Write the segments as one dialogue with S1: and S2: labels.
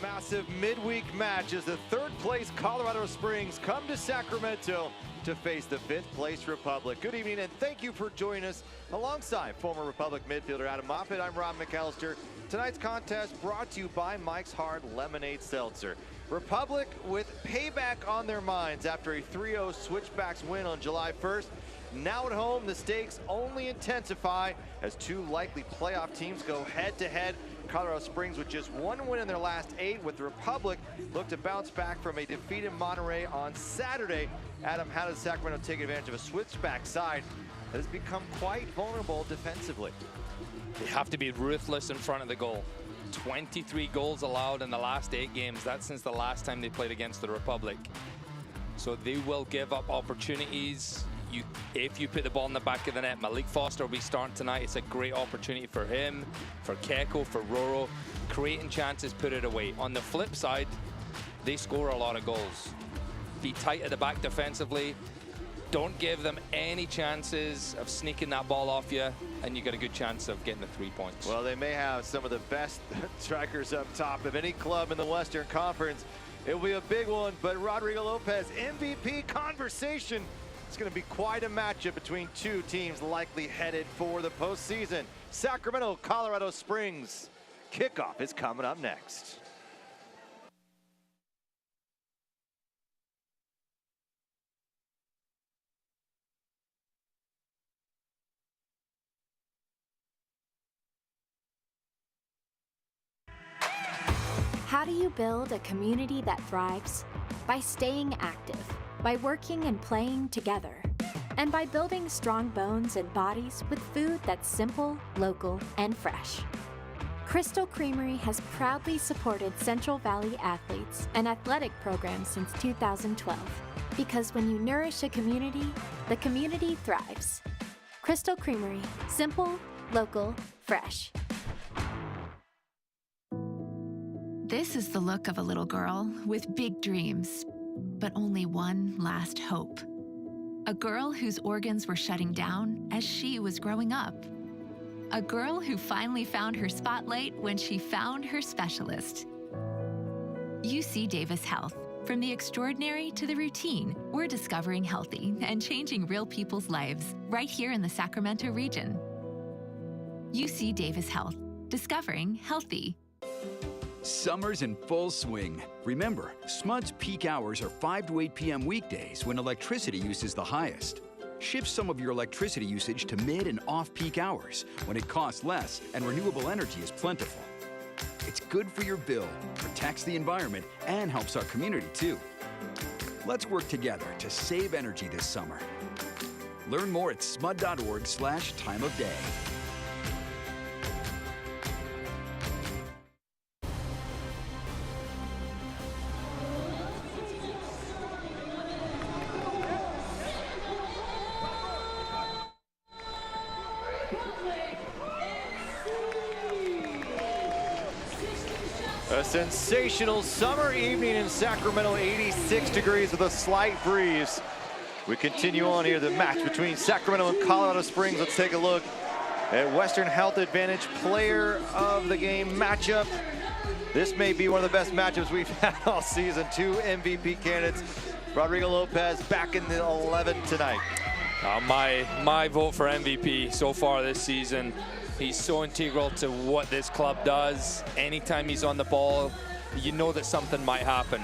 S1: massive midweek match as the third-place Colorado Springs come to Sacramento to face the fifth-place Republic. Good evening, and thank you for joining us alongside former Republic midfielder Adam Moffat. I'm Rob McAllister. Tonight's contest brought to you by Mike's Hard Lemonade Seltzer. Republic with payback on their minds after a 3-0 Switchbacks win on July 1st. Now at home, the stakes only intensify as two likely playoff teams go head-to-head. Colorado Springs with just one win in their last 8, with the Republic look to bounce back from a defeat in Monterey on Saturday. Adam, how does Sacramento take advantage of a switchback side that has become quite vulnerable defensively?
S2: They have to be ruthless in front of the goal. 23 goals allowed in the last 8 games. That's since the last time they played against the Republic. So they will give up opportunities. If you put the ball in the back of the net, Malik Foster will be starting tonight. It's a great opportunity for him, for Keko, for Roro. Creating chances, put it away. On the flip side, they score a lot of goals. Be tight at the back defensively. Don't give them any chances of sneaking that ball off you, and you got a good chance of getting the 3 points.
S1: Well, they may have some of the best strikers up top of any club in the Western Conference. It will be a big one, but Rodrigo Lopez, MVP conversation. It's going to be quite a matchup between two teams likely headed for the postseason. Sacramento, Colorado Springs. Kickoff is coming up next.
S3: How do you build a community that thrives? By staying active, by working and playing together, and by building strong bones and bodies with food that's simple, local, and fresh. Crystal Creamery has proudly supported Central Valley athletes and athletic programs since 2012. Because when you nourish a community, the community thrives. Crystal Creamery, simple, local, fresh.
S4: This is the look of a little girl with big dreams, but only one last hope. A girl whose organs were shutting down as she was growing up. A girl who finally found her spotlight when she found her specialist. UC Davis Health. From the extraordinary to the routine, we're discovering healthy and changing real people's lives right here in the Sacramento region. UC Davis Health. Discovering healthy.
S5: Summer's in full swing. Remember, SMUD's peak hours are 5 to 8 p.m. weekdays when electricity use is the highest. Shift some of your electricity usage to mid and off-peak hours when it costs less and renewable energy is plentiful. It's good for your bill, protects the environment, and helps our community too. Let's work together to save energy this summer. Learn more at smud.org/time of day.
S1: A sensational summer evening in Sacramento, 86 degrees with a slight breeze. We continue on here, the match between Sacramento and Colorado Springs. Let's take a look at Western Health Advantage Player of the Game matchup. This may be one of the best matchups we've had all season. Two MVP candidates. Rodrigo Lopez back in the 11 tonight.
S2: My vote for MVP so far this season. He's so integral to what this club does. Anytime he's on the ball, you know that something might happen.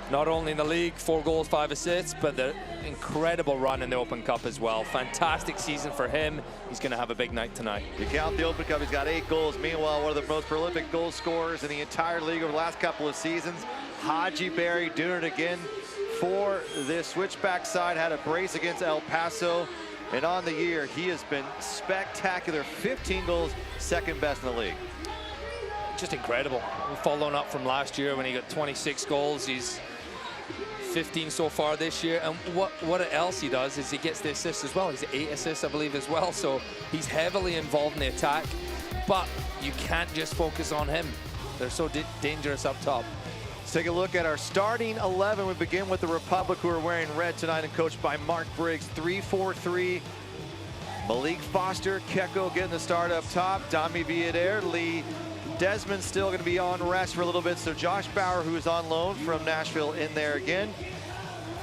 S2: Not only in the league, 4 goals, 5 assists, but the incredible run in the Open Cup as well. Fantastic season for him. He's going to have a big night tonight.
S1: You count the Open Cup, he's got 8 goals. Meanwhile, one of the most prolific goal scorers in the entire league over the last couple of seasons. Haji Berry doing it again for the Switchback side. Had a brace against El Paso. And on the year, he has been spectacular. 15 goals, second best in the league.
S2: Just incredible. Following up from last year when he got 26 goals. He's 15 so far this year. And what else he does is he gets the assists as well. He's 8 assists, I believe, as well. So he's heavily involved in the attack. But you can't just focus on him. They're so dangerous up top.
S1: Let's take a look at our starting 11. We begin with the Republic, who are wearing red tonight and coached by Mark Briggs. 3-4-3. Malik Foster, Keko getting the start up top. Dami Villader, Lee Desmond's still going to be on rest for a little bit, so Josh Bauer, who's on loan from Nashville, in there again.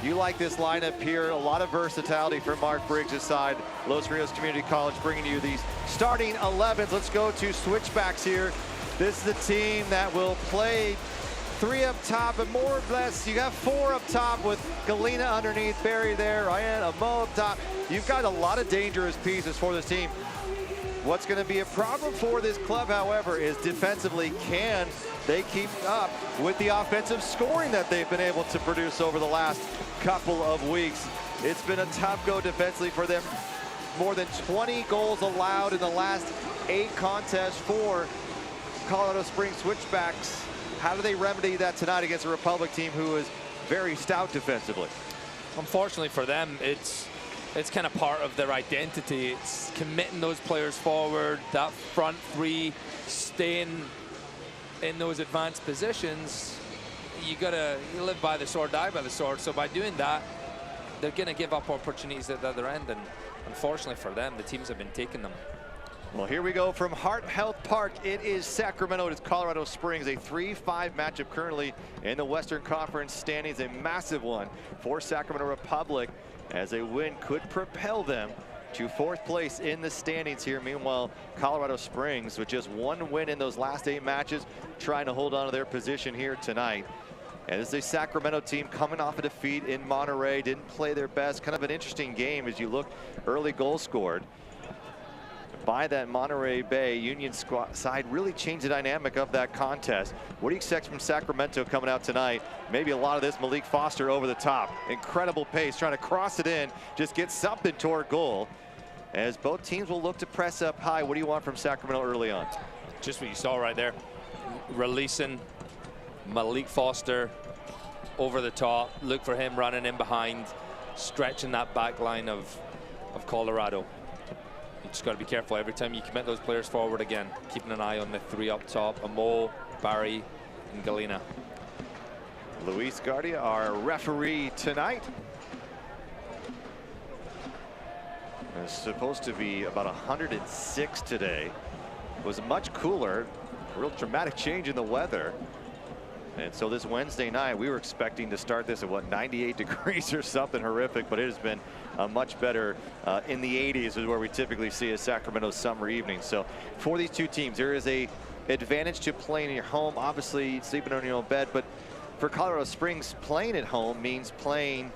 S1: You like this lineup here. A lot of versatility from Mark Briggs' side. Los Rios Community College bringing you these starting 11s. Let's go to switchbacks here. This is the team that will play 3 up top, but more or less you got 4 up top with Galena underneath, Barry there, Ryan, Amo up top. You've got a lot of dangerous pieces for this team. What's going to be a problem for this club, however, is defensively, can they keep up with the offensive scoring that they've been able to produce over the last couple of weeks? It's been a tough go defensively for them. More than 20 goals allowed in the last 8 contests for Colorado Springs Switchbacks. How do they remedy that tonight against a Republic team who is very stout defensively?
S2: Unfortunately for them, it's kind of part of their identity. It's committing those players forward, that front 3, staying in those advanced positions. You live by the sword, die by the sword. So by doing that, they're going to give up opportunities at the other end. And unfortunately for them, the teams have been taking them.
S1: Well, here we go from Heart Health Park. It is Sacramento. It is Colorado Springs. A 3-5 matchup currently in the Western Conference standings. A massive one for Sacramento Republic, as a win could propel them to 4th place in the standings here. Meanwhile, Colorado Springs, with just 1 win in those last 8 matches, trying to hold on to their position here tonight. And this is a Sacramento team coming off a defeat in Monterey. Didn't play their best. Kind of an interesting game as you look. Early goal scored by that Monterey Bay Union side, really changed the dynamic of that contest. What do you expect from Sacramento coming out tonight? Maybe a lot of this Malik Foster over the top. Incredible pace, trying to cross it in, just get something toward goal. As both teams will look to press up high. What do you want from Sacramento early on?
S2: Just what you saw right there. Releasing Malik Foster over the top. Look for him running in behind, stretching that back line of Colorado. You just got to be careful every time you commit those players forward again. Keeping an eye on the 3 up top, Amo, Barry, and Galena.
S1: Luis Guardia, our referee tonight. It's supposed to be about 106 today. It was much cooler, a real dramatic change in the weather. And so this Wednesday night, we were expecting to start this at, what, 98 degrees or something horrific, but it has been much better in the 80s is where we typically see a Sacramento summer evening. So for these 2 teams, there is a advantage to playing in your home, obviously sleeping on your own bed, but for Colorado Springs, playing at home means playing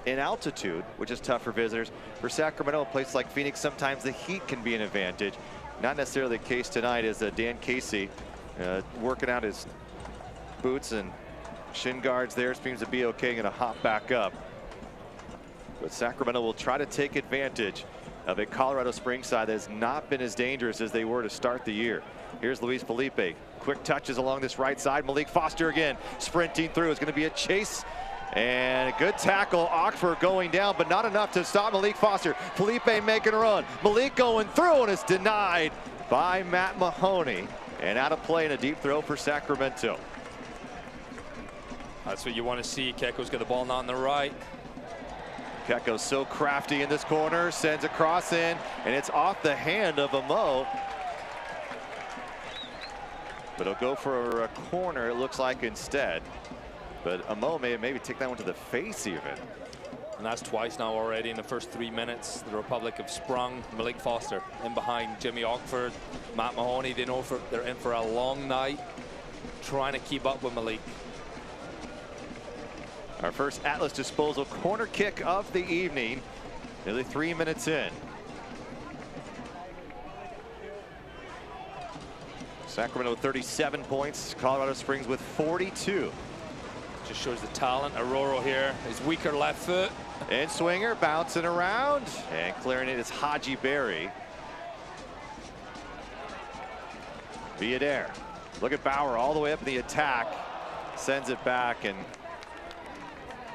S1: in altitude, which is tough for visitors. For Sacramento, a place like Phoenix, sometimes the heat can be an advantage. Not necessarily the case tonight, as Dan Casey working out his boots and shin guards there. Seems to be okay, going to hop back up. But Sacramento will try to take advantage of a Colorado Springs side that has not been as dangerous as they were to start the year. Here's Luis Felipe. Quick touches along this right side. Malik Foster again sprinting through. It's going to be a chase. And a good tackle. Ockford going down, but not enough to stop Malik Foster. Felipe making a run. Malik going through, and it's denied by Matt Mahoney. And out of play, and a deep throw for Sacramento.
S2: That's what you want to see. Keko's got the ball now on the right.
S1: Keko's so crafty in this corner, sends a cross in, and it's off the hand of Amo. But he'll go for a corner, it looks like, instead. But Amo may maybe take that one to the face even.
S2: And that's twice now already in the first 3 minutes. The Republic have sprung. Malik Foster in behind Jimmy Ockford, Matt Mahoney. They know they're in for a long night, trying to keep up with Malik.
S1: Our first Atlas disposal corner kick of the evening, nearly 3 minutes in. Sacramento with 37 points, Colorado Springs with 42.
S2: Just shows the talent. Aurora here, his weaker left foot.
S1: And Swinger bouncing around, and clearing it is Haji Berry. Villader. Look at Bauer all the way up in the attack. Sends it back and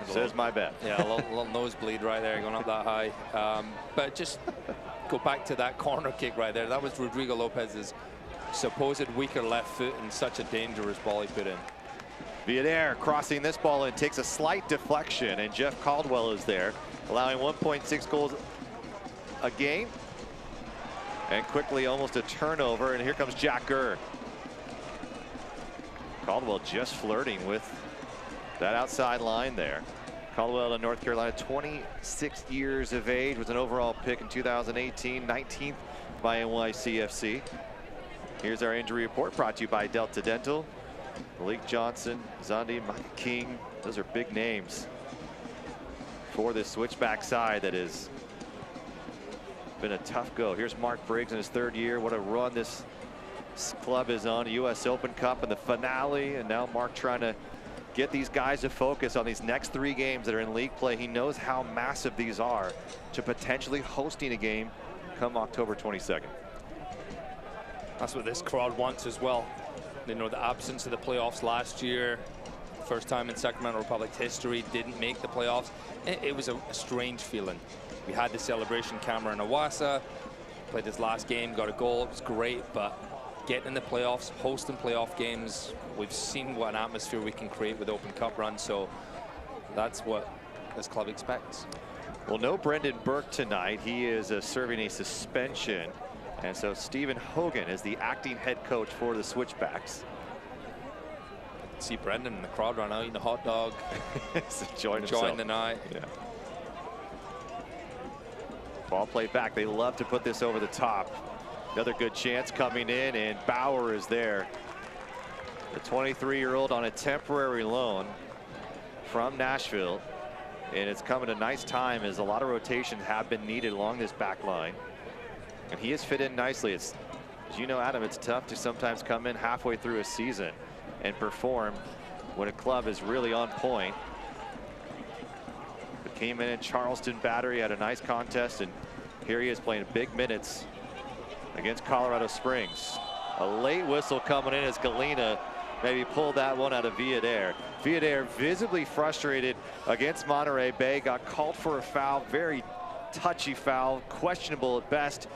S1: says my bet.
S2: Yeah, a little nosebleed right there, going up that high. But just go back to that corner kick right there. That was Rodrigo Lopez's supposed weaker left foot, and such a dangerous ball he put in.
S1: Villader crossing this ball in, takes a slight deflection, and Jeff Caldwell is there, allowing 1.6 goals a game. And quickly almost a turnover, and here comes Jack Gurr. Caldwell just flirting with that outside line there. Caldwell in North Carolina, 26 years of age, was an overall pick in 2018, 19th by NYCFC. Here's our injury report brought to you by Delta Dental. Malik Johnson, Zandi, Mike King, those are big names for this switchback side that has been a tough go. Here's Mark Briggs in his 3rd year. What a run this club is on. US Open Cup and the finale, and now Mark trying to get these guys to focus on these next 3 games that are in league play. He knows how massive these are to potentially hosting a game come October 22nd.
S2: That's what this crowd wants as well. They know the absence of the playoffs last year. First time in Sacramento Republic's history, didn't make the playoffs. It was a strange feeling. We had the celebration camera in Awassa, played this last game, got a goal, it was great, but getting in the playoffs, hosting playoff games, we've seen what an atmosphere we can create with Open Cup runs, so that's what this club expects.
S1: Well, no Brendan Burke tonight. He is serving a suspension, and so Stephen Hogan is the acting head coach for the Switchbacks.
S2: See Brendan in the crowd right now eating a hot dog, enjoying the night.
S1: Yeah. Ball played back. They love to put this over the top. Another good chance coming in, and Bauer is there. The 23-year-old on a temporary loan from Nashville, and it's come at a nice time as a lot of rotations have been needed along this back line, and he has fit in nicely. It's, as you know, Adam, it's tough to sometimes come in halfway through a season and perform when a club is really on point. But came in Charleston Battery, had a nice contest, and here he is playing big minutes against Colorado Springs. A late whistle coming in as Galena maybe pulled that one out of Villader. Villader visibly frustrated against Monterey Bay, got called for a foul, very touchy foul, questionable at best,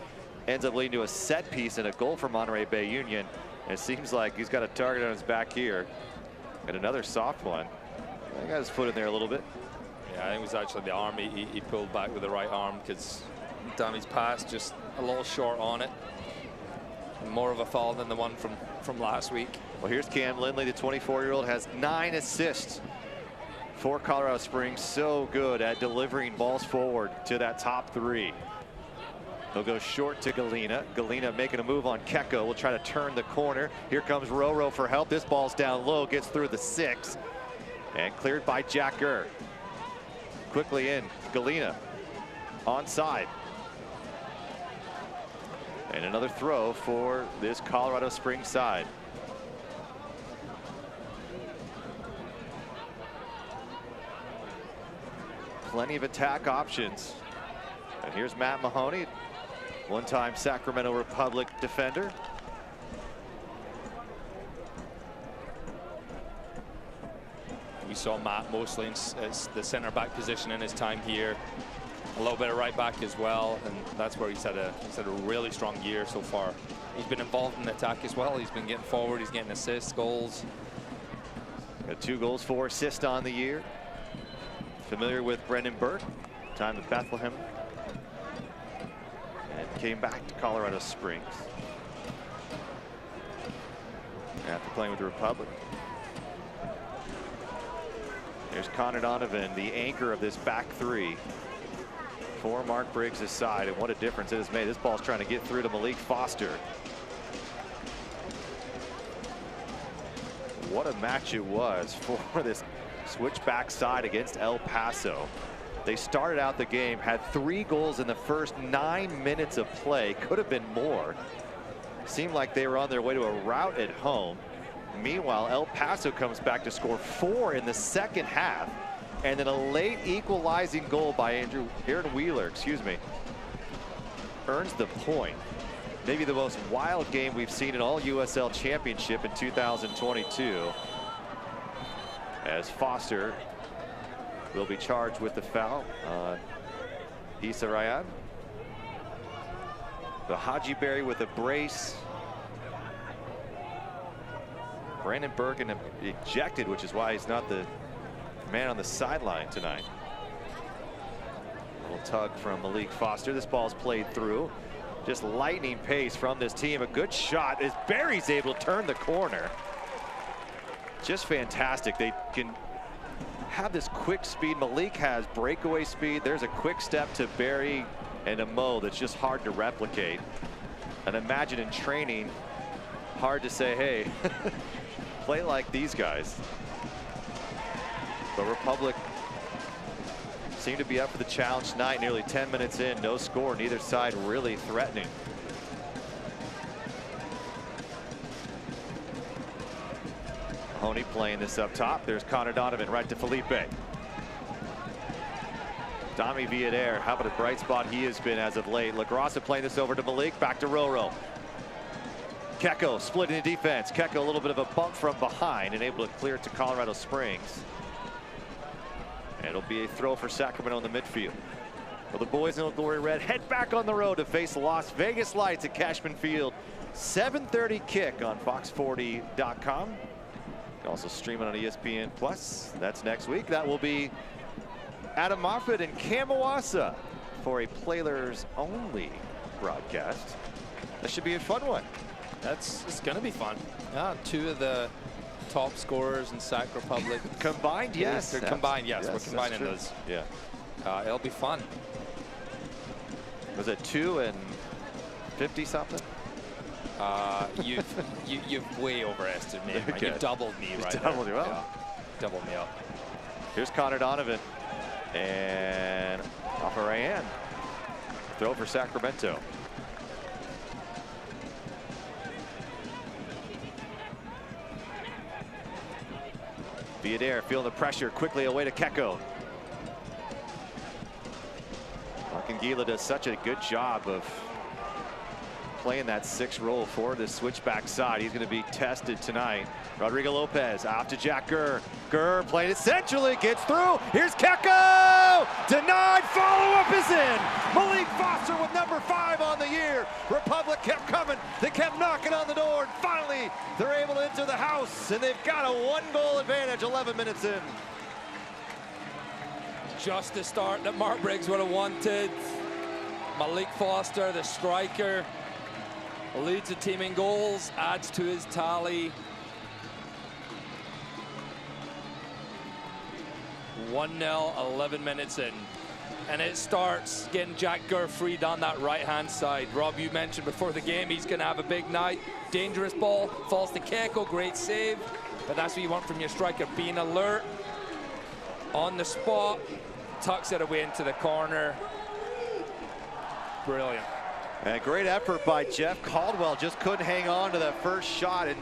S1: ends up leading to a set piece and a goal for Monterey Bay Union. And it seems like he's got a target on his back here, and another soft one. He got his foot in there a little bit.
S2: Yeah, I think it was actually the arm he pulled back with the right arm, because Dammy's pass just a little short on it. More of a foul than the one from last week.
S1: Well, here's Cam Lindley, the 24-year-old, has 9 assists for Colorado Springs. So good at delivering balls forward to that top 3. He'll go short to Galena. Galena making a move on Kecko. Will try to turn the corner. Here comes Roro for help. This ball's down low, gets through the 6, and cleared by Jack Gurr. Quickly in, Galena onside. And another throw for this Colorado Springs side. Plenty of attack options. And here's Matt Mahoney, one-time Sacramento Republic defender.
S2: We saw Matt mostly in the center back position in his time here. A little bit of right back as well, and that's where he's had a really strong year so far. He's been involved in the attack as well. He's been getting forward, he's getting assists, goals.
S1: Got 2 goals, 4 assists on the year. Familiar with Brendan Burke, time at Bethlehem, and came back to Colorado Springs after playing with the Republic. There's Connor Donovan, the anchor of this back 3 for Mark Briggs' side, and what a difference it has made. This ball's trying to get through to Malik Foster. What a match it was for this switchback side against El Paso. They started out the game, had 3 goals in the first 9 minutes of play. Could have been more. Seemed like they were on their way to a rout at home. Meanwhile, El Paso comes back to score 4 in the second half. And then a late equalizing goal by Aaron Wheeler, earns the point. Maybe the most wild game we've seen in all USL Championship in 2022. As Foster will be charged with the foul on Issa Ryan. The Haji Berry with a brace. Brandon Bergen ejected, which is why he's not the man on the sideline tonight. A little tug from Malik Foster. This ball's played through. Just lightning pace from this team. A good shot as Barry's able to turn the corner. just fantastic. They can have this quick speed. Malik has breakaway speed. There's a quick step to Barry and a Mo that's just hard to replicate. And imagine in training, hard to say, hey, play like these guys. But Republic seem to be up for the challenge tonight. Nearly 10 minutes in, no score, neither side really threatening. Mahoney playing this up top. There's Connor Donovan right to Felipe. Dami Villader, how about a bright spot he has been as of late. LaGrassa playing this over to Malik, back to Roro. Kecko splitting the defense. Kecko a little bit of a bump from behind and able to clear it to Colorado Springs. And it'll be a throw for Sacramento in the midfield. Well, the boys in Old Glory Red head back on the road to face Las Vegas Lights at Cashman Field. 7:30 kick on fox40.com. Also streaming on ESPN Plus. That's next week. That will be Adam Moffat and Cam Iwasa for a Players Only broadcast. That should be a fun one.
S2: It's going to be fun. Yeah, two of the top scorers in Sac Republic.
S1: Combined, yes.
S2: They're combined, yes. We're combining those.
S1: Yeah.
S2: It'll be fun.
S1: Was it 2 and 50 something?
S2: You've way overestimated me.
S1: Okay.
S2: You doubled me right
S1: doubled
S2: there.
S1: you up.
S2: Yeah. Doubled me up.
S1: Here's Connor Donovan. And off of Ryan. Throw for Sacramento. Villader feeling the pressure, quickly away to Kecko. Arkangila does such a good job of playing that 6 role for the switchback side. He's going to be tested tonight. Rodrigo Lopez out to Jack Gurr. Gurr playing it centrally, gets through. Here's Kecko! Denied, follow-up is in. Malik Foster with number 5 on the year. Republic kept coming. They kept knocking on the door, and finally they're able to enter the house, and they've got a 1-goal advantage 11 minutes in.
S2: Just the start that Mark Briggs would have wanted. Malik Foster, the striker, leads the team in goals, adds to his tally. 1-0, 11 minutes in. And it starts getting Jack Gurr freed on that right-hand side. Rob, you mentioned before the game, he's going to have a big night. Dangerous ball, falls to Kecko, great save. But that's what you want from your striker, being alert, on the spot, tucks it away into the corner. Brilliant.
S1: And great effort by Jeff Caldwell. Just couldn't hang on to that first shot and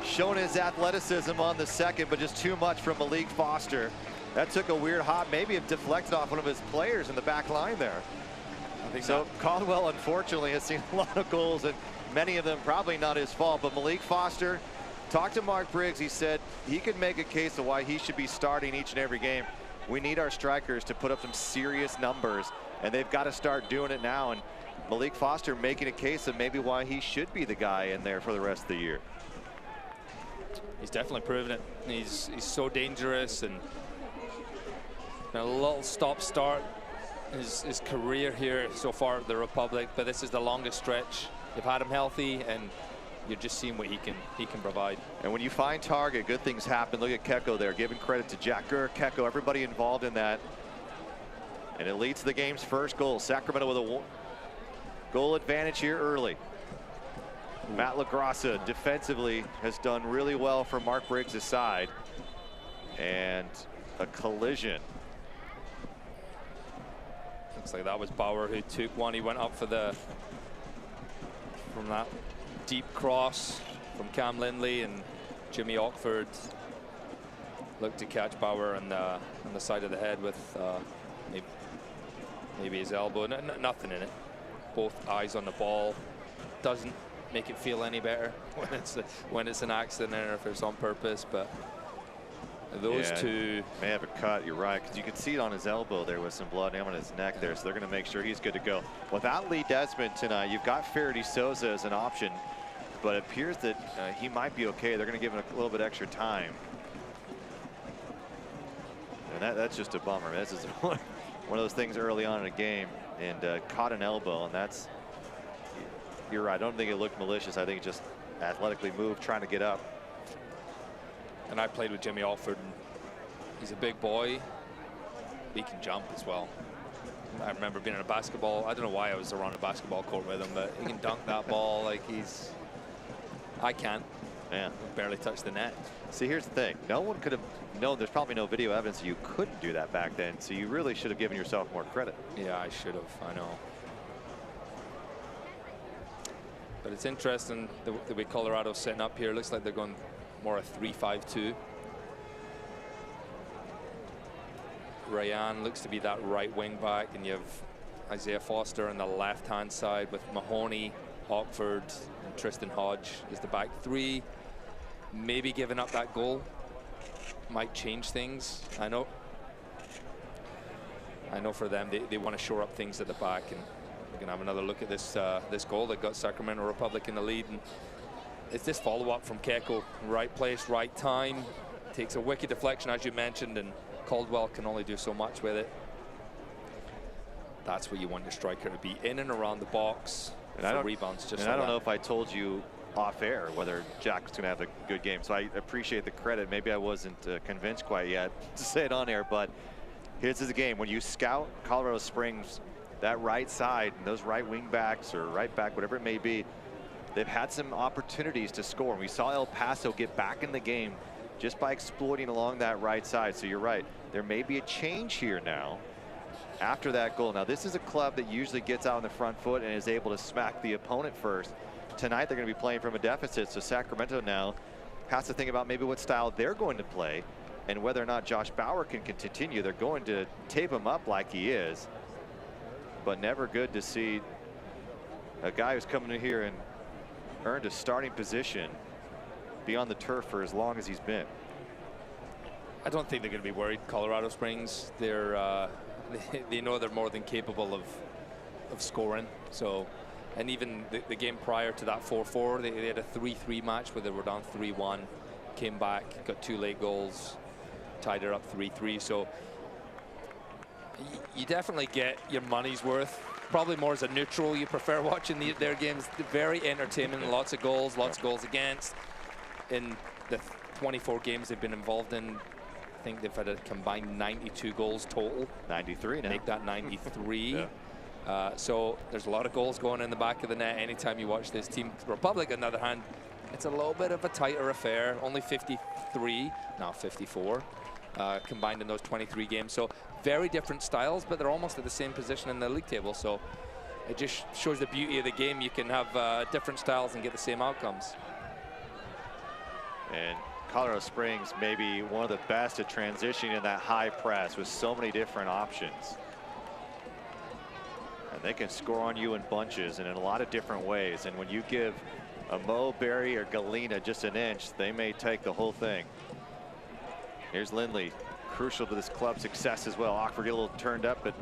S1: showing his athleticism on the second, but just too much from Malik Foster. That took a weird hop. Maybe it deflected off one of his players in the back line there.
S2: I think
S1: so. Caldwell, unfortunately, has seen a lot of goals, and many of them probably not his fault. But Malik Foster, talked to Mark Briggs. He said he could make a case of why he should be starting each and every game. We need our strikers to put up some serious numbers, and they've got to start doing it now. And Malik Foster making a case of maybe why he should be the guy in there for the rest of the year.
S2: He's definitely proven it. He's so dangerous, and a little stop-start his career here so far at the Republic, but this is the longest stretch. They've had him healthy, and you're just seeing what he can provide. And when you find target, good things happen. Look at Kecko there, giving credit to Jack Gurr, Kecko, everybody involved in that. And it leads to the game's first goal. Sacramento with a goal advantage here early. Matt LaGrassa defensively has done really well for Mark Briggs' side. And a collision. Looks like that was Bauer who took one. He went up for from that deep cross from Cam Lindley, and Jimmy Ockford looked to catch Bauer on the side of the head with maybe his elbow. Nothing in it. Both eyes on the ball. Doesn't make it feel any better when it's an accident or if it's on purpose, but those two may have a cut. You're right, because you can see it on his elbow there with some blood down on his neck there, so they're going to make sure he's good to go. Without Lee Desmond tonight, you've got Faraday Souza as an option, but it appears that he might be okay. They're going to give him a little bit extra time, and that's just a bummer. This is one of those things early on in a game, and caught an elbow, and that's, you're right, I don't think it looked malicious. I think it just athletically moved, trying to get up. And I played with Jimmy Alford, and he's a big boy. He can jump as well. I remember being in a basketball, I don't know why I was around a basketball court with him, but he can dunk that ball like he's, I can't.
S1: Yeah.
S2: Barely touch the net.
S1: See, here's the thing. No one could have known, there's probably no video evidence you couldn't do that back then, so you really should have given yourself more credit.
S2: Yeah, I should have, I know. But it's interesting the way Colorado's setting up here. Looks like they're going more a 3-5-2. Ryan looks to be that right wing back, and you have Isaiah Foster on the left-hand side with Mahoney, Ockford, and Tristan Hodge is the back three. Maybe giving up that goal might change things. I know for them, they want to shore up things at the back, and we're gonna have another look at this this goal that got Sacramento Republic in the lead. And it's this follow-up from Keko, right place, right time. Takes a wicked deflection, as you mentioned, and Caldwell can only do so much with it. That's what you want your striker to be, in and around the box for rebounds. Just
S1: I don't know if I told you off air whether Jack's going to have a good game, so I appreciate the credit. Maybe I wasn't convinced quite yet to say it on air, but here's the game. When you scout Colorado Springs, that right side and those right wing backs or right back, whatever it may be, they've had some opportunities to score. And we saw El Paso get back in the game just by exploiting along that right side. So you're right, there may be a change here now after that goal. Now this is a club that usually gets out on the front foot and is able to smack the opponent first. Tonight they're going to be playing from a deficit, so Sacramento now has to think about maybe what style they're going to play and whether or not Josh Bauer can continue. They're going to tape him up like he is, but never good to see a guy who's coming in here and earned a starting position be on the turf for as long as he's been.
S2: I don't think they're going to be worried. Colorado Springs, they're they know they're more than capable of scoring. So, and even the game prior to that 4-4, they had a 3-3 match where they were down 3-1, came back, got 2 late goals, tied it up 3-3. So you definitely get your money's worth. Probably more as a neutral. You prefer watching their games. Very entertaining, lots of goals against. In the 24 games they've been involved in, I think they've had a combined 92 goals total.
S1: 93 now.
S2: Make that 93.
S1: Yeah.
S2: So there's a lot of goals going in the back of the net anytime you watch this team. Republic, on the other hand, it's a little bit of a tighter affair. Only 53, now 54, combined in those 23 games. So very different styles, but they're almost at the same position in the league table. So it just shows the beauty of the game. You can have different styles and get the same outcomes.
S1: And Colorado Springs may be one of the best at transitioning in that high press with so many different options. And they can score on you in bunches and in a lot of different ways. And when you give a Mo, Barry, or Galena just an inch, they may take the whole thing. Here's Lindley, crucial to this club's success as well. Ockford get a little turned up, but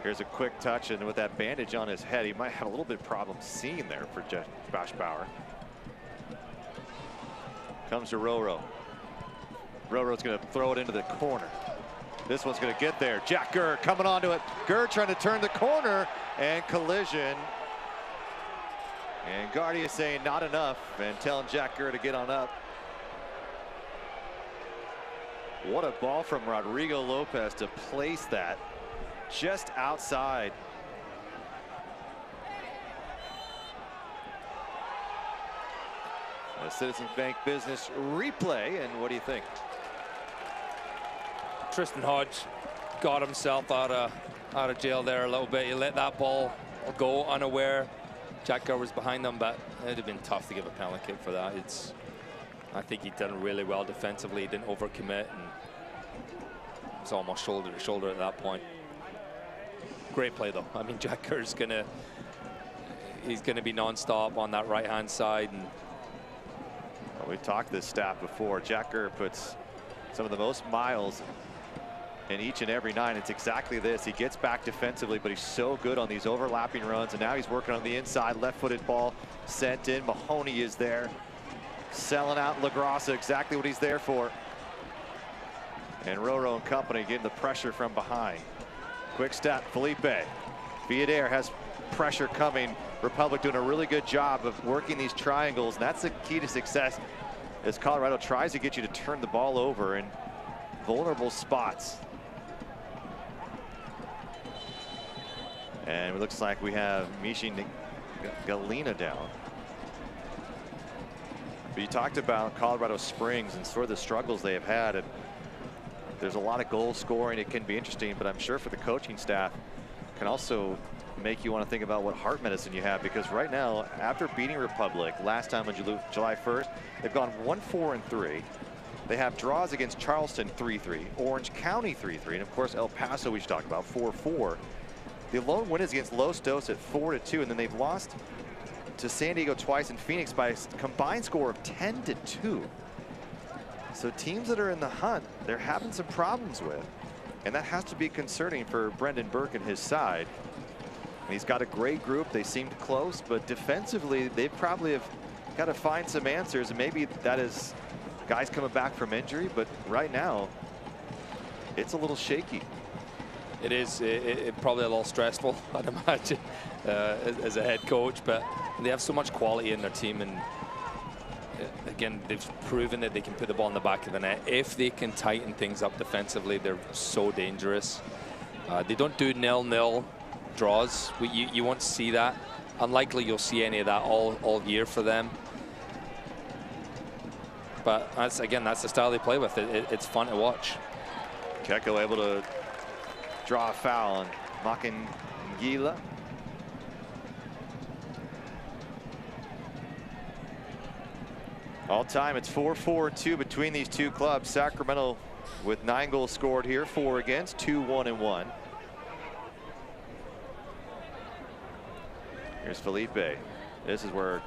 S1: here's a quick touch, and with that bandage on his head, he might have a little bit of problem seeing there for Josh Bauer. Comes to Roro. Roro's going to throw it into the corner. This one's going to get there. Jack Gurr coming onto it. Gurr trying to turn the corner, and collision. And Guardia saying not enough and telling Jack Gurr to get on up. What a ball from Rodrigo Lopez to place that just outside. A Citizens Bank Business replay, and what do you think?
S2: Tristan Hodge got himself out of jail there a little bit. He let that ball go unaware. Jack Gurr was behind them, but it would have been tough to give a penalty kick for that. I think he'd done really well defensively. He didn't overcommit, and it was almost shoulder to shoulder at that point. Great play though. I mean, Jack Gurr's he's gonna be non-stop on that right-hand side. And
S1: well, we talked this stat before. Jack Gurr puts some of the most miles in each and every night. It's exactly this. He gets back defensively, but he's so good on these overlapping runs. And now he's working on the inside, left-footed ball sent in. Mahoney is there, selling out LaGrassa, exactly what he's there for. And Roro and company getting the pressure from behind. Quick step, Felipe. Villader has pressure coming. Republic doing a really good job of working these triangles, and that's the key to success as Colorado tries to get you to turn the ball over in vulnerable spots. And it looks like we have Mishi Galina down. But you talked about Colorado Springs and sort of the struggles they have had. And there's a lot of goal scoring. It can be interesting, but I'm sure for the coaching staff can also make you want to think about what heart medicine you have, because right now, after beating Republic last time on July 1st, they've gone 1-4-3. They have draws against Charleston 3-3, Orange County 3-3, and of course El Paso, we should talk about, 4-4. The lone win is against Los Dos at 4-2, and then they've lost to San Diego twice and Phoenix by a combined score of 10-2. So teams that are in the hunt, they're having some problems with, and that has to be concerning for Brendan Burke and his side. And he's got a great group. They seemed close, but defensively, they probably have got to find some answers, and maybe that is guys coming back from injury, but right now, it's a little shaky.
S2: It is probably a little stressful, I'd imagine, as a head coach, but they have so much quality in their team, and again, they've proven that they can put the ball in the back of the net. If they can tighten things up defensively, they're so dangerous. They don't do 0-0 draws. You won't see that. Unlikely you'll see any of that all year for them. But that's the style they play with. It's fun to watch.
S1: Kecko able to draw a foul on Makingila. All time, it's 4-4-2 between these two clubs. Sacramento with 9 goals scored here, 4 against, 2-1-1. Here's Felipe. This is where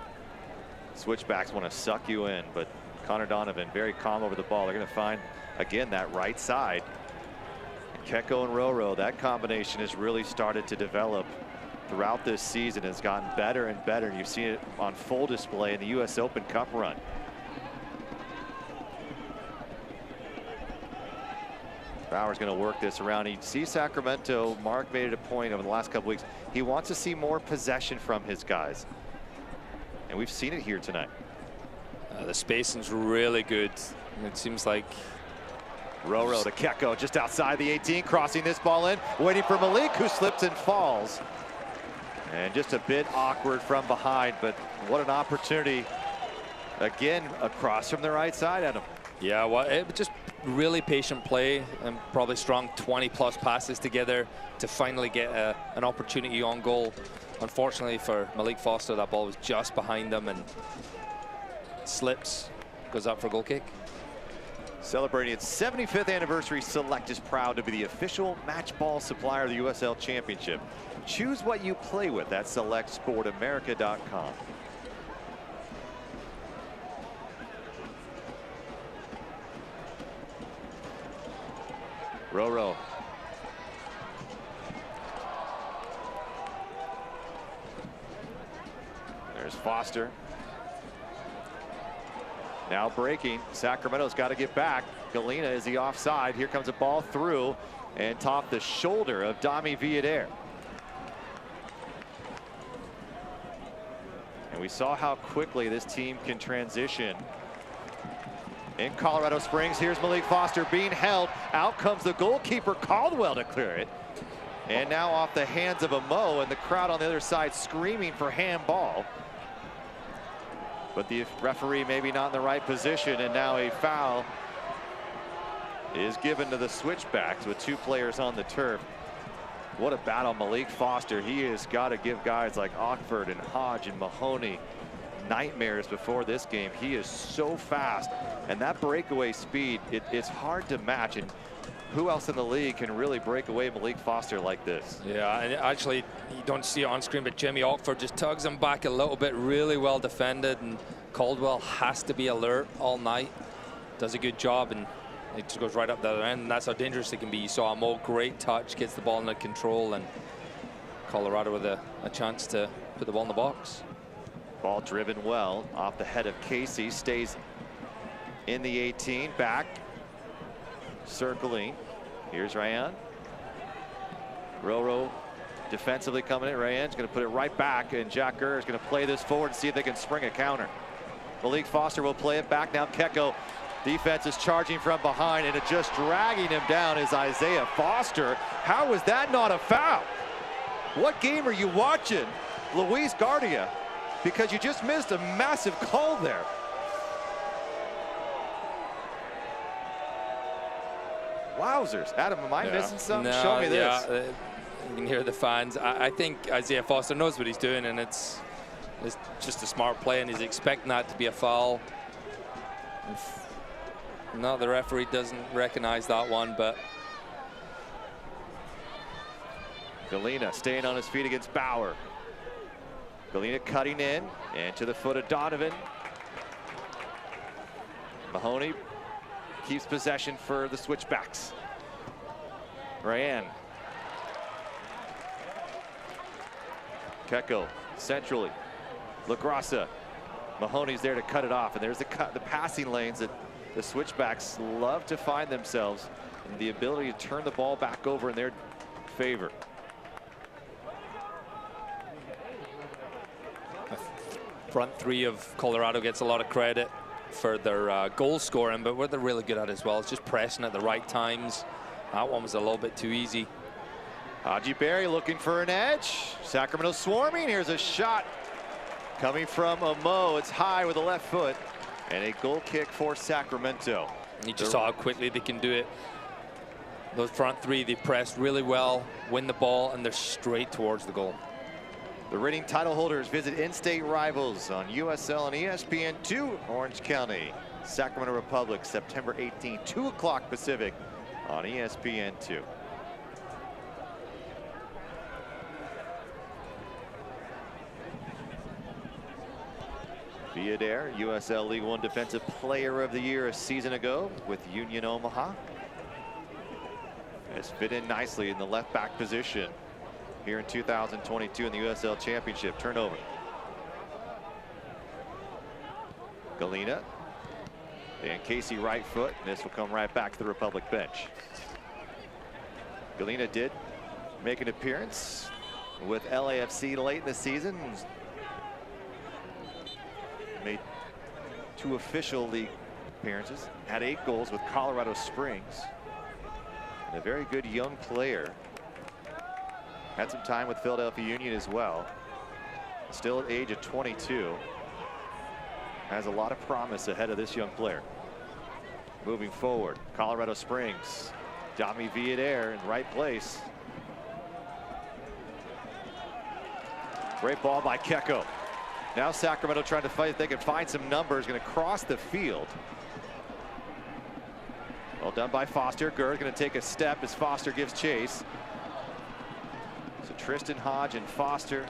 S1: switchbacks want to suck you in, but Connor Donovan very calm over the ball. They're going to find, again, that right side. Kecko and Roro, that combination has really started to develop throughout this season. It's gotten better and better, and you've seen it on full display in the U.S. Open Cup run. Bauer's going to work this around. You see Sacramento, Mark made it a point over the last couple weeks. He wants to see more possession from his guys. And we've seen it here tonight.
S2: The spacing's really good. It seems like
S1: Roro to Kecko just outside the 18, crossing this ball in, waiting for Malik, who slips and falls. And just a bit awkward from behind, but what an opportunity. Again, across from the right side at him.
S2: Yeah, well, it just really patient play and probably strong 20+ passes together to finally get an opportunity on goal. Unfortunately for Malik Foster, that ball was just behind him and slips, goes up for a goal kick.
S1: Celebrating its 75th anniversary, Select is proud to be the official match ball supplier of the USL Championship. Choose what you play with at selectsportamerica.com. Roro. There's Foster. Now breaking. Sacramento's got to get back. Galina is the offside. Here comes a ball through and top the shoulder of Dami Villader. And we saw how quickly this team can transition. In Colorado Springs, here's Malik Foster being held. Out comes the goalkeeper, Caldwell, to clear it. And now off the hands of a Mo, and the crowd on the other side screaming for handball. But the referee maybe not in the right position, and now a foul is given to the Switchbacks with 2 players on the turf. What a battle, Malik Foster. He has got to give guys like Ockford and Hodge and Mahoney nightmares before this game. He is so fast, and that breakaway speed, it's hard to match. And who else in the league can really break away Malik Foster like this?
S2: Yeah, and actually you don't see it on screen, but Jimmy Ockford just tugs him back a little bit, really well defended, and Caldwell has to be alert all night. Does a good job, and it just goes right up the other end, and that's how dangerous it can be. You saw Mo, great touch, gets the ball under control, and Colorado with a chance to put the ball in the box.
S1: Ball driven well off the head of Casey, stays in the 18, back, circling. Here's Ryan. Roro defensively coming in. Ryan's going to put it right back, and Jack Gurr is going to play this forward and see if they can spring a counter. Malik Foster will play it back now. Kecko, defense is charging from behind, and it just dragging him down is Isaiah Foster. How was that not a foul? What game are you watching, Luis Guardia? Because you just missed a massive call there. Wowzers. Adam, am I missing something?
S2: No,
S1: Show me this.
S2: Yeah, you can hear the fans. I think Isaiah Foster knows what he's doing, and it's just a smart play, and he's expecting that to be a foul. No, the referee doesn't recognize that one, but
S1: Galena staying on his feet against Bauer. Galena cutting in, and to the foot of Donovan. Mahoney keeps possession for the Switchbacks. Ryan. Kecko centrally. LaGrassa. Mahoney's there to cut it off, and there's the passing lanes that the Switchbacks love to find themselves, and the ability to turn the ball back over in their favor.
S2: front three of Colorado gets a lot of credit for their goal scoring, but what they're really good at as well is just pressing at the right times. That one was a little bit too easy.
S1: Haji Berry looking for an edge. Sacramento swarming. Here's a shot coming from Amo. It's high with the left foot, and a goal kick for Sacramento.
S2: You just saw how quickly they can do it. Those front three, they press really well, win the ball, and they're straight towards the goal.
S1: The reigning title holders visit in-state rivals on USL and ESPN2, Orange County. Sacramento Republic, September 18th, 2 o'clock Pacific on ESPN2. Viadair, USL League One Defensive Player of the Year a season ago with Union Omaha. Has fit in nicely in the left back position here in 2022 in the USL Championship. Turnover. Galena. And Casey right foot. And this will come right back to the Republic bench. Galena did make an appearance with LAFC late in the season. Made 2 official league appearances. Had 8 goals with Colorado Springs. And a very good young player. Had some time with Philadelphia Union as well. Still at the age of 22. Has a lot of promise ahead of this young player. Moving forward, Colorado Springs. Dami Viadair in right place. Great ball by Kecko. Now Sacramento trying to fight if they can find some numbers. Going to cross the field. Well done by Foster. Gurr's going to take a step as Foster gives chase. So Tristan Hodge and Foster,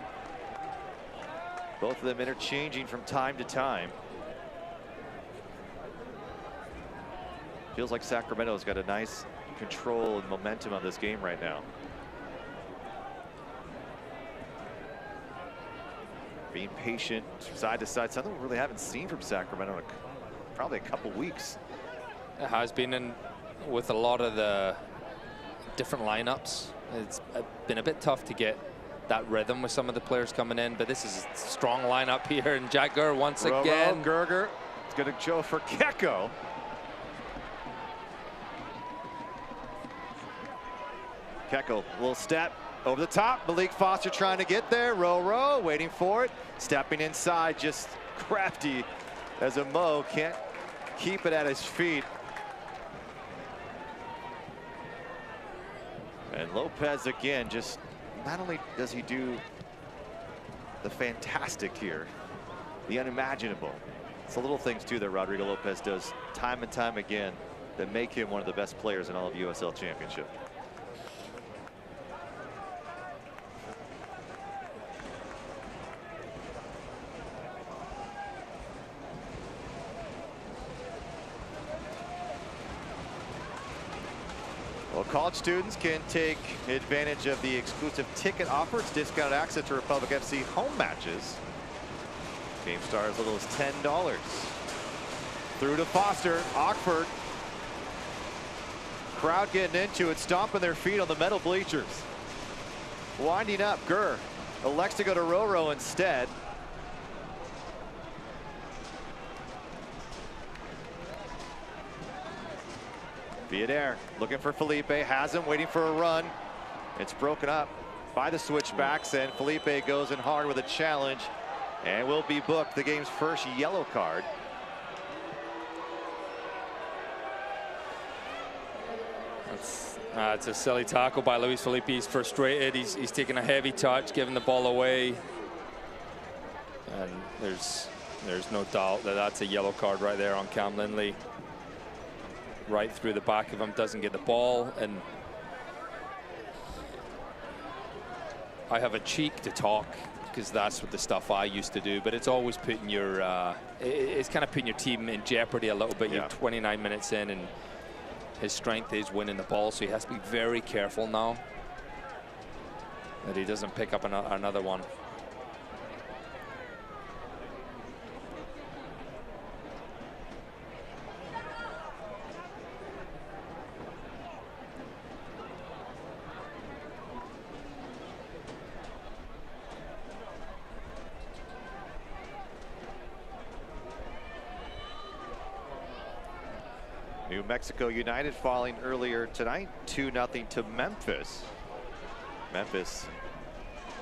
S1: both of them interchanging from time to time. Feels like Sacramento's got a nice control and momentum on this game right now. Being patient side to side, something we really haven't seen from Sacramento in probably a couple weeks.
S2: It has been in with a lot of the different lineups. It's been a bit tough to get that rhythm with some of the players coming in, but this is a strong lineup here, and Jack Gurr once again.
S1: Gerger is going to go for Kecko. Kecko, little step over the top. Malik Foster trying to get there. Row, waiting for it. Stepping inside, just crafty as a Mo can't keep it at his feet. And Lopez again, just not only does he do the fantastic here, the unimaginable. It's the little things too that Rodrigo Lopez does time and time again that make him one of the best players in all of USL Championship. Well, college students can take advantage of the exclusive ticket offers, discounted access to Republic FC home matches. Game start as little as $10. Through to Foster, Ockford. Crowd getting into it, stomping their feet on the metal bleachers. Winding up, Gurr elects to go to Roro instead. Viadair looking for Felipe, has him, waiting for a run. It's broken up by the switchbacks, and Felipe goes in hard with a challenge and will be booked the game's first yellow card.
S2: It's a silly tackle by Luis Felipe. He's frustrated. He's taking a heavy touch, giving the ball away. And there's no doubt that that's a yellow card right there on Cam Lindley. Right through the back of him, doesn't get the ball. And I have a cheek to talk because that's what the stuff I used to do, but it's always putting your it's kind of putting your team in jeopardy a little bit.
S1: Yeah.
S2: You're 29 minutes in, and his strength is winning the ball, so he has to be very careful now that he doesn't pick up another one.
S1: New Mexico United falling earlier tonight, 2-0 to Memphis. Memphis,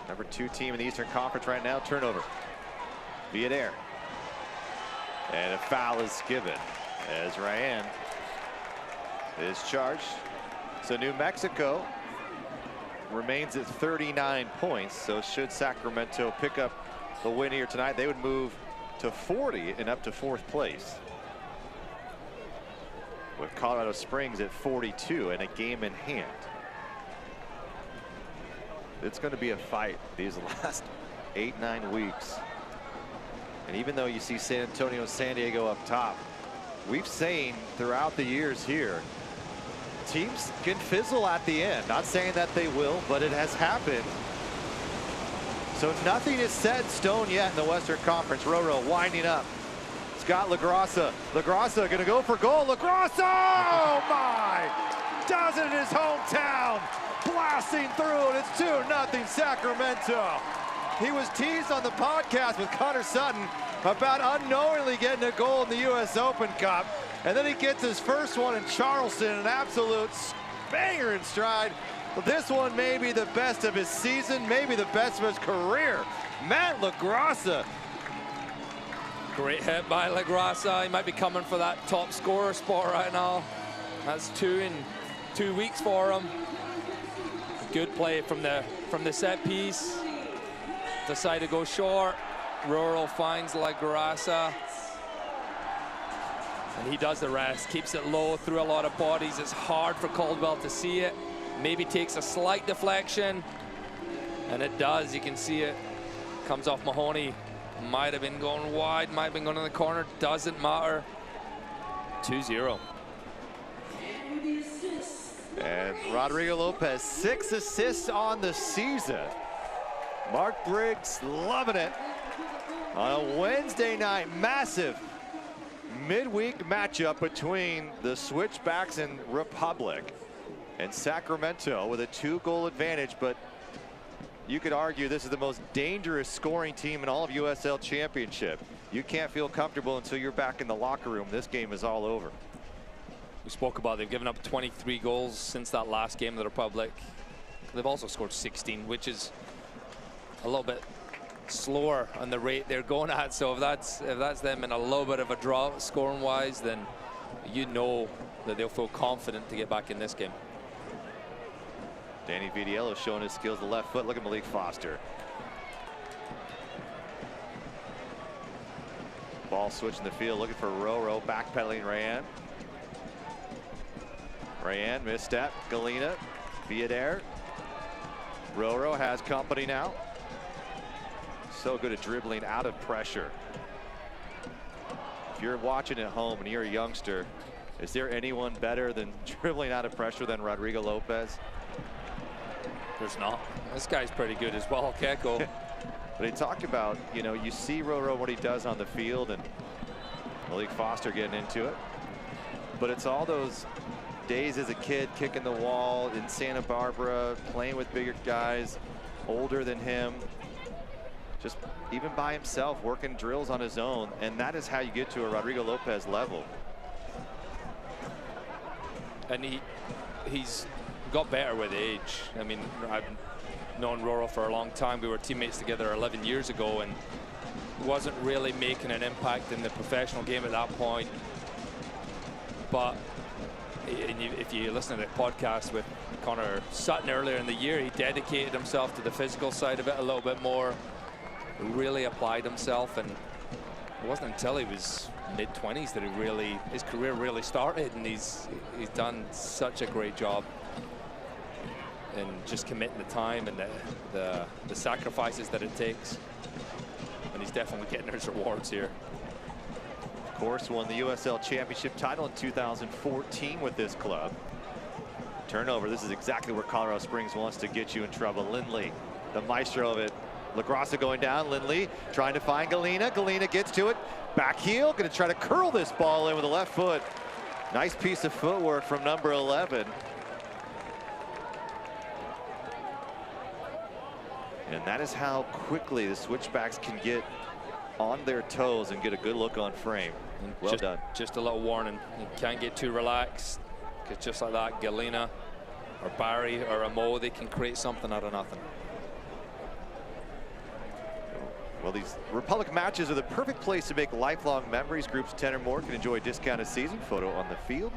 S1: number 2 team in the Eastern Conference right now. Turnover. Viadair. And a foul is given as Ryan is charged. So New Mexico remains at 39 points. So should Sacramento pick up the win here tonight, they would move to 40 and up to 4th place, with Colorado Springs at 42 and a game in hand. It's going to be a fight these last 8-9 weeks. And even though you see San Antonio, San Diego up top, we've seen throughout the years here, teams can fizzle at the end. Not saying that they will, but it has happened. So nothing is set in stone yet in the Western Conference. Roro winding up. Scott LaGrassa. LaGrassa gonna go for goal. LaGrassa! Oh my! Does it in his hometown. Blasting through, and it's 2-0 Sacramento. He was teased on the podcast with Connor Sutton about unknowingly getting a goal in the US Open Cup. And then he gets his first one in Charleston, an absolute banger in stride. But this one may be the best of his season, maybe the best of his career. Matt LaGrassa.
S2: Great hit by LaGrassa. He might be coming for that top scorer spot right now. That's 2 in 2 weeks for him. Good play from the set piece. Decide to go short. Rural finds LaGrassa. And he does the rest. Keeps it low through a lot of bodies. It's hard for Caldwell to see it. Maybe takes a slight deflection. And it does. You can see it. Comes off Mahoney. Might have been going wide, might have been going in the corner, doesn't matter. 2-0.
S1: And Rodrigo Lopez, 6 assists on the season. Mark Briggs loving it on a Wednesday night. Massive midweek matchup between the Switchbacks and Republic. And Sacramento with a 2-goal advantage, but you could argue this is the most dangerous scoring team in all of USL Championship. You can't feel comfortable until you're back in the locker room. This game is all over.
S2: We spoke about they've given up 23 goals since that last game of the Republic. They've also scored 16, which is a little bit slower on the rate they're going at. So if that's them in a little bit of a draw scoring wise, then you know that they'll feel confident to get back in this game.
S1: Danny Vidiello showing his skills, the left foot. Look at Malik Foster. Ball switching the field, looking for Roro, backpedaling Rayan. Rayan, misstep, Galena, Viadair. Roro has company now. So good at dribbling out of pressure. If you're watching at home and you're a youngster, is there anyone better than dribbling out of pressure than Rodrigo Lopez?
S2: There's not. This guy's pretty good as well, Keko.
S1: But he talked about, you know, you see Roro, what he does on the field, and Malik Foster getting into it. But it's all those days as a kid kicking the wall in Santa Barbara, playing with bigger guys, older than him, just even by himself, working drills on his own. And that is how you get to a Rodrigo Lopez level.
S2: and he's got better with age. I mean, I've known Roro for a long time. We were teammates together 11 years ago, and wasn't really making an impact in the professional game at that point. But if you listen to the podcast with Connor Sutton earlier in the year, he dedicated himself to the physical side of it a little bit more, really applied himself, and it wasn't until he was mid-20s that his career really started, and he's done such a great job in just committing the time and the sacrifices that it takes, and he's definitely getting his rewards here.
S1: Of course, won the USL Championship title in 2014 with this club. Turnover, this is exactly where Colorado Springs wants to get you in trouble. Lindley, the maestro of it. LaGrassa going down, Lindley trying to find Galena. Galena gets to it, back heel, gonna try to curl this ball in with the left foot. Nice piece of footwork from number 11. And that is how quickly the Switchbacks can get on their toes and get a good look on frame. Well done.
S2: Just a little warning, you can't get too relaxed, because just like that, Galena or Barry or Amo, they can create something out of nothing.
S1: Well, these Republic matches are the perfect place to make lifelong memories. Groups 10 or more can enjoy a discounted season photo on the field.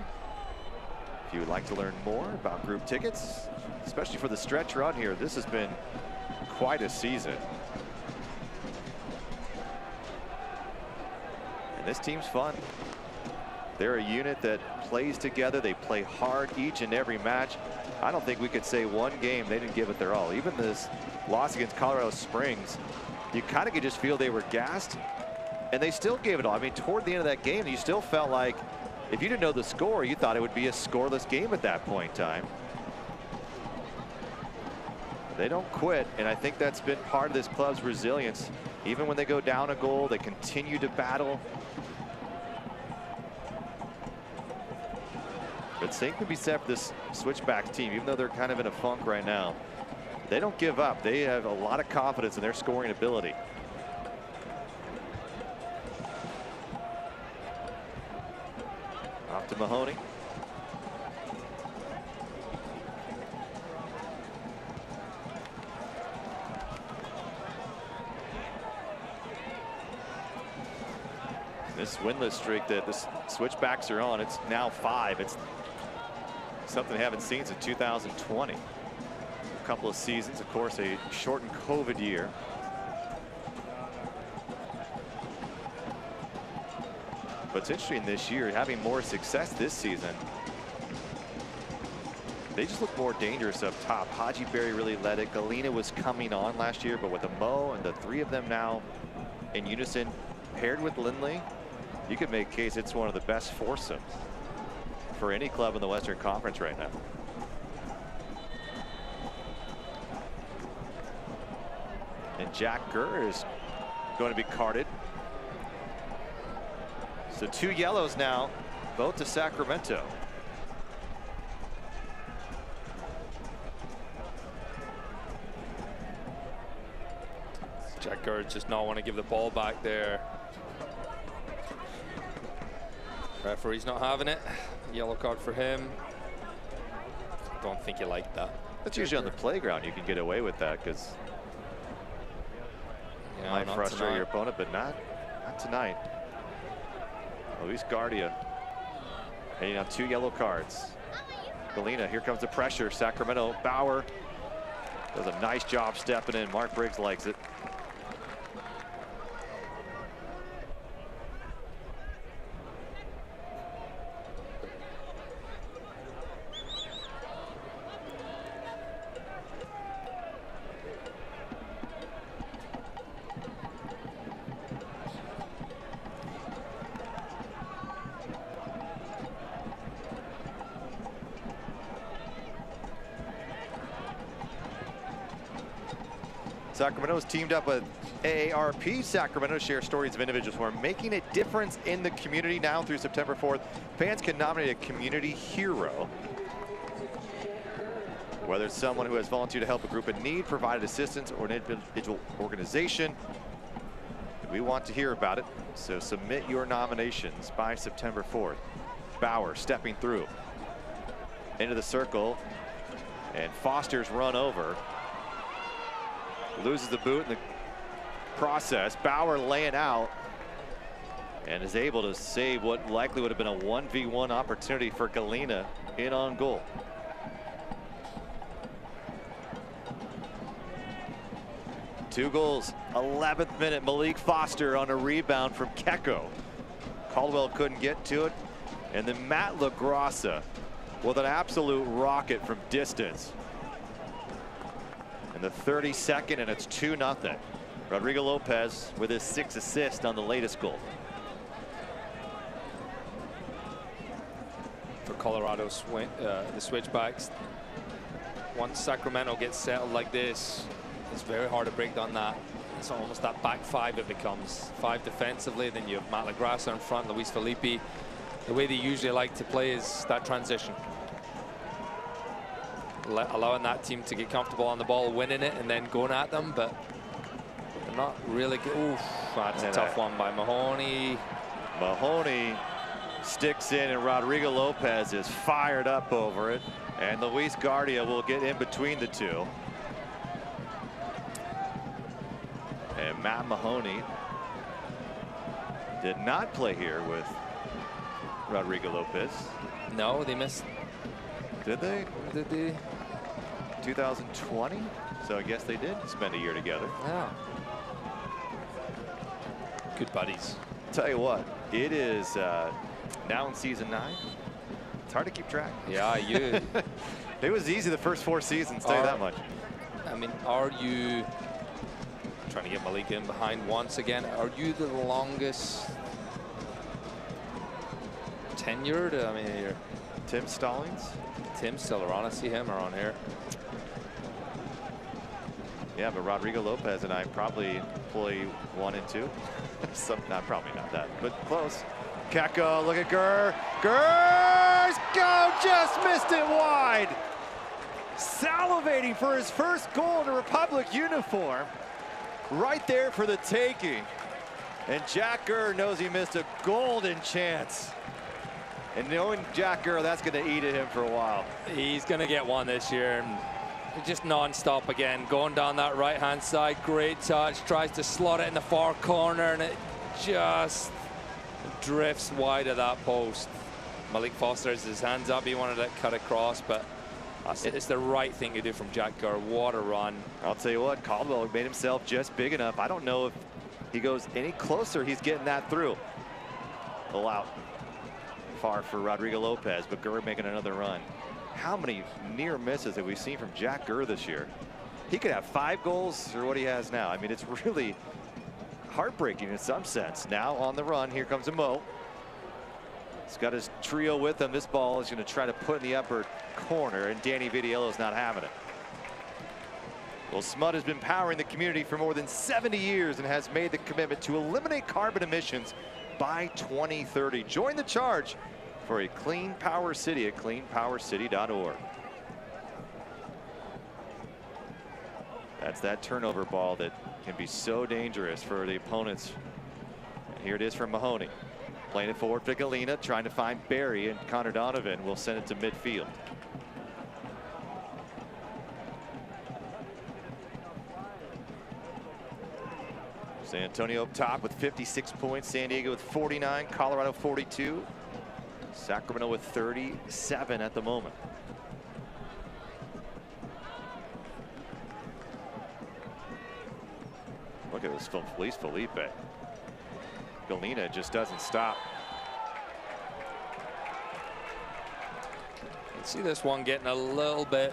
S1: If you would like to learn more about group tickets, especially for the stretch run here, this has been quite a season. And this team's fun. They're a unit that plays together. They play hard each and every match. I don't think we could say one game they didn't give it their all. Even this loss against Colorado Springs, you kind of could just feel they were gassed, and they still gave it all. I mean, toward the end of that game, you still felt like if you didn't know the score, you thought it would be a scoreless game at that point in time. They don't quit, and I think that's been part of this club's resilience. Even when they go down a goal, they continue to battle. But same can be said for this Switchbacks team, even though they're kind of in a funk right now. They don't give up. They have a lot of confidence in their scoring ability. Off to Mahoney. This winless streak that the Switchbacks are on, it's now 5. It's something they haven't seen since 2020. A couple of seasons, of course, a shortened COVID year. But it's interesting this year, having more success this season. They just look more dangerous up top. Haji Berry really led it. Galena was coming on last year, but with Amo and the 3 of them now in unison, paired with Lindley, you could make a case it's one of the best foursomes for any club in the Western Conference right now. And Jack Gurr is going to be carded. So 2 yellows now, both to Sacramento.
S2: Jack Gurr just not want to give the ball back there. Referee's not having it. Yellow card for him. Don't think you like that.
S1: That's usually on the playground. You can get away with that because you might frustrate your opponent, but not tonight. Luis Guardia heading on 2 yellow cards. Galena, here comes the pressure. Sacramento, Bauer does a nice job stepping in. Mark Briggs likes it. Sacramento has teamed up with AARP. Sacramento share stories of individuals who are making a difference in the community. Now through September 4th, fans can nominate a community hero. Whether it's someone who has volunteered to help a group in need, provided assistance, or an individual organization, we want to hear about it. So submit your nominations by September 4th. Bauer stepping through. into the circle, and Foster's run over. Loses the boot in the process. Bauer laying out and is able to save what likely would have been a 1v1 opportunity for Galena in on goal. Two goals, 11th minute. Malik Foster on a rebound from Kecko. Caldwell couldn't get to it. And then Matt LaGrassa with an absolute rocket from distance. In the 32nd, and it's 2-0. Rodrigo Lopez with his 6th assist on the latest goal.
S2: For Colorado, the Switchbacks, once Sacramento gets settled like this, it's very hard to break down that. It's almost that back five it becomes. 5 defensively, then you have Matt LaGrassa in front, Luis Felipe. The way they usually like to play is that transition. Allowing that team to get comfortable on the ball, winning it, and then going at them, but they're not really good. Oof, that's a tough one by Mahoney.
S1: Mahoney sticks in, and Rodrigo Lopez is fired up over it. And Luis Guardia will get in between the two. And Matt Mahoney did not play here with Rodrigo Lopez.
S2: No, they missed.
S1: Did they?
S2: Did they?
S1: 2020? So I guess they did spend a year together.
S2: Yeah. Good buddies.
S1: Tell you what, it is now in season 9. It's hard to keep track.
S2: Yeah, you.
S1: It was easy the first 4 seasons, tell you that much.
S2: I mean, are you trying to get Malik in behind once again? Are you the longest tenured? I mean, you're
S1: Tim Stallings.
S2: Tim's still around. I see him around here.
S1: Yeah, but Rodrigo Lopez and I probably play 1 and 2. Probably not that, but close. Kecko, look at Gurr. Gurr's go, just missed it wide. Salivating for his first goal in a Republic uniform. Right there for the taking. And Jack Gurr knows he missed a golden chance. And knowing Jack Gurr, that's going to eat at him for a while.
S2: He's going to get one this year. Just non-stop again, going down that right-hand side. Great touch, tries to slot it in the far corner, and it just drifts wide of that post. Malik Foster has his hands up. He wanted to cut across, but it's the right thing to do from Jack Gurr. What a run.
S1: I'll tell you what, Caldwell made himself just big enough. I don't know if he goes any closer. He's getting that through. Pull out. Far for Rodrigo Lopez, but Gurr making another run. How many near misses have we seen from Jack Gurr this year? He could have 5 goals or what he has now. I mean, it's really heartbreaking in some sense. Now on the run, here comes a Mo. He's got his trio with him. This ball is going to try to put in the upper corner, and Danny Vidiello's not having it. Well, Smut has been powering the community for more than 70 years and has made the commitment to eliminate carbon emissions by 2030. Join the charge for a clean power city at cleanpowercity.org. That's that turnover ball that can be so dangerous for the opponents. And here it is from Mahoney. Playing it forward for Galena, trying to find Barry, and Connor Donovan will send it to midfield. San Antonio up top with 56 points. San Diego with 49. Colorado 42. Sacramento with 37 at the moment. Look at this from Luis Felipe. Galena just doesn't stop.
S2: You see this one getting a little bit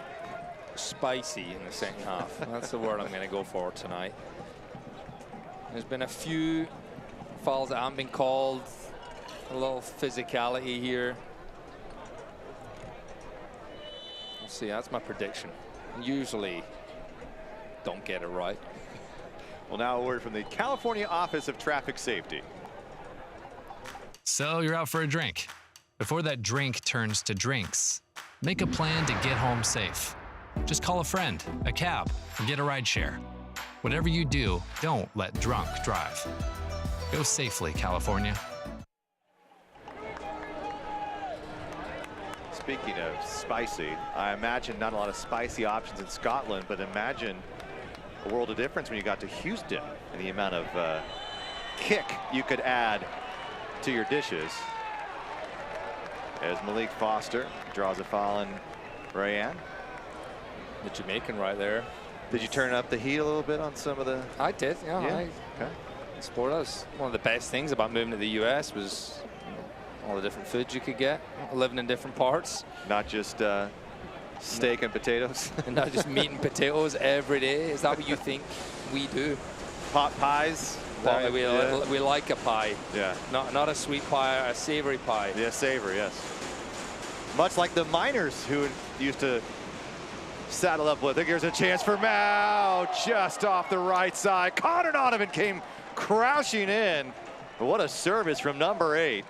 S2: spicy in the second half. That's the word I'm going to go for tonight. There's been a few fouls that haven't been called. A little physicality here. We'll see. That's my prediction. Usually don't get it right.
S1: Well, now a word from the California Office of Traffic Safety.
S6: So you're out for a drink. Before that drink turns to drinks, make a plan to get home safe. Just call a friend, a cab, or get a ride share. Whatever you do, don't let drunk drive. Go safely, California.
S1: speaking of spicy, I imagine not a lot of spicy options in Scotland, but imagine a world of difference when you got to Houston and the amount of kick you could add to your dishes. As Malik Foster draws a foul on Rayan.
S2: The Jamaican right there.
S1: Did you turn up the heat a little bit on some of the?
S2: I did, yeah.
S1: Okay.
S2: Sport us. One of the best things about moving to the US was all the different foods you could get, living in different parts.
S1: Not just steak and potatoes.
S2: And not just meat and potatoes every day. Is that what you think we do?
S1: Pot pies.
S2: Well, we like a pie.
S1: Yeah.
S2: Not a sweet pie, a savory pie.
S1: Yeah, savory, yes. Much like the miners who used to saddle up with. I think here's a chance for Mao, just off the right side. Connor Donovan came crashing in. But what a service from number 8.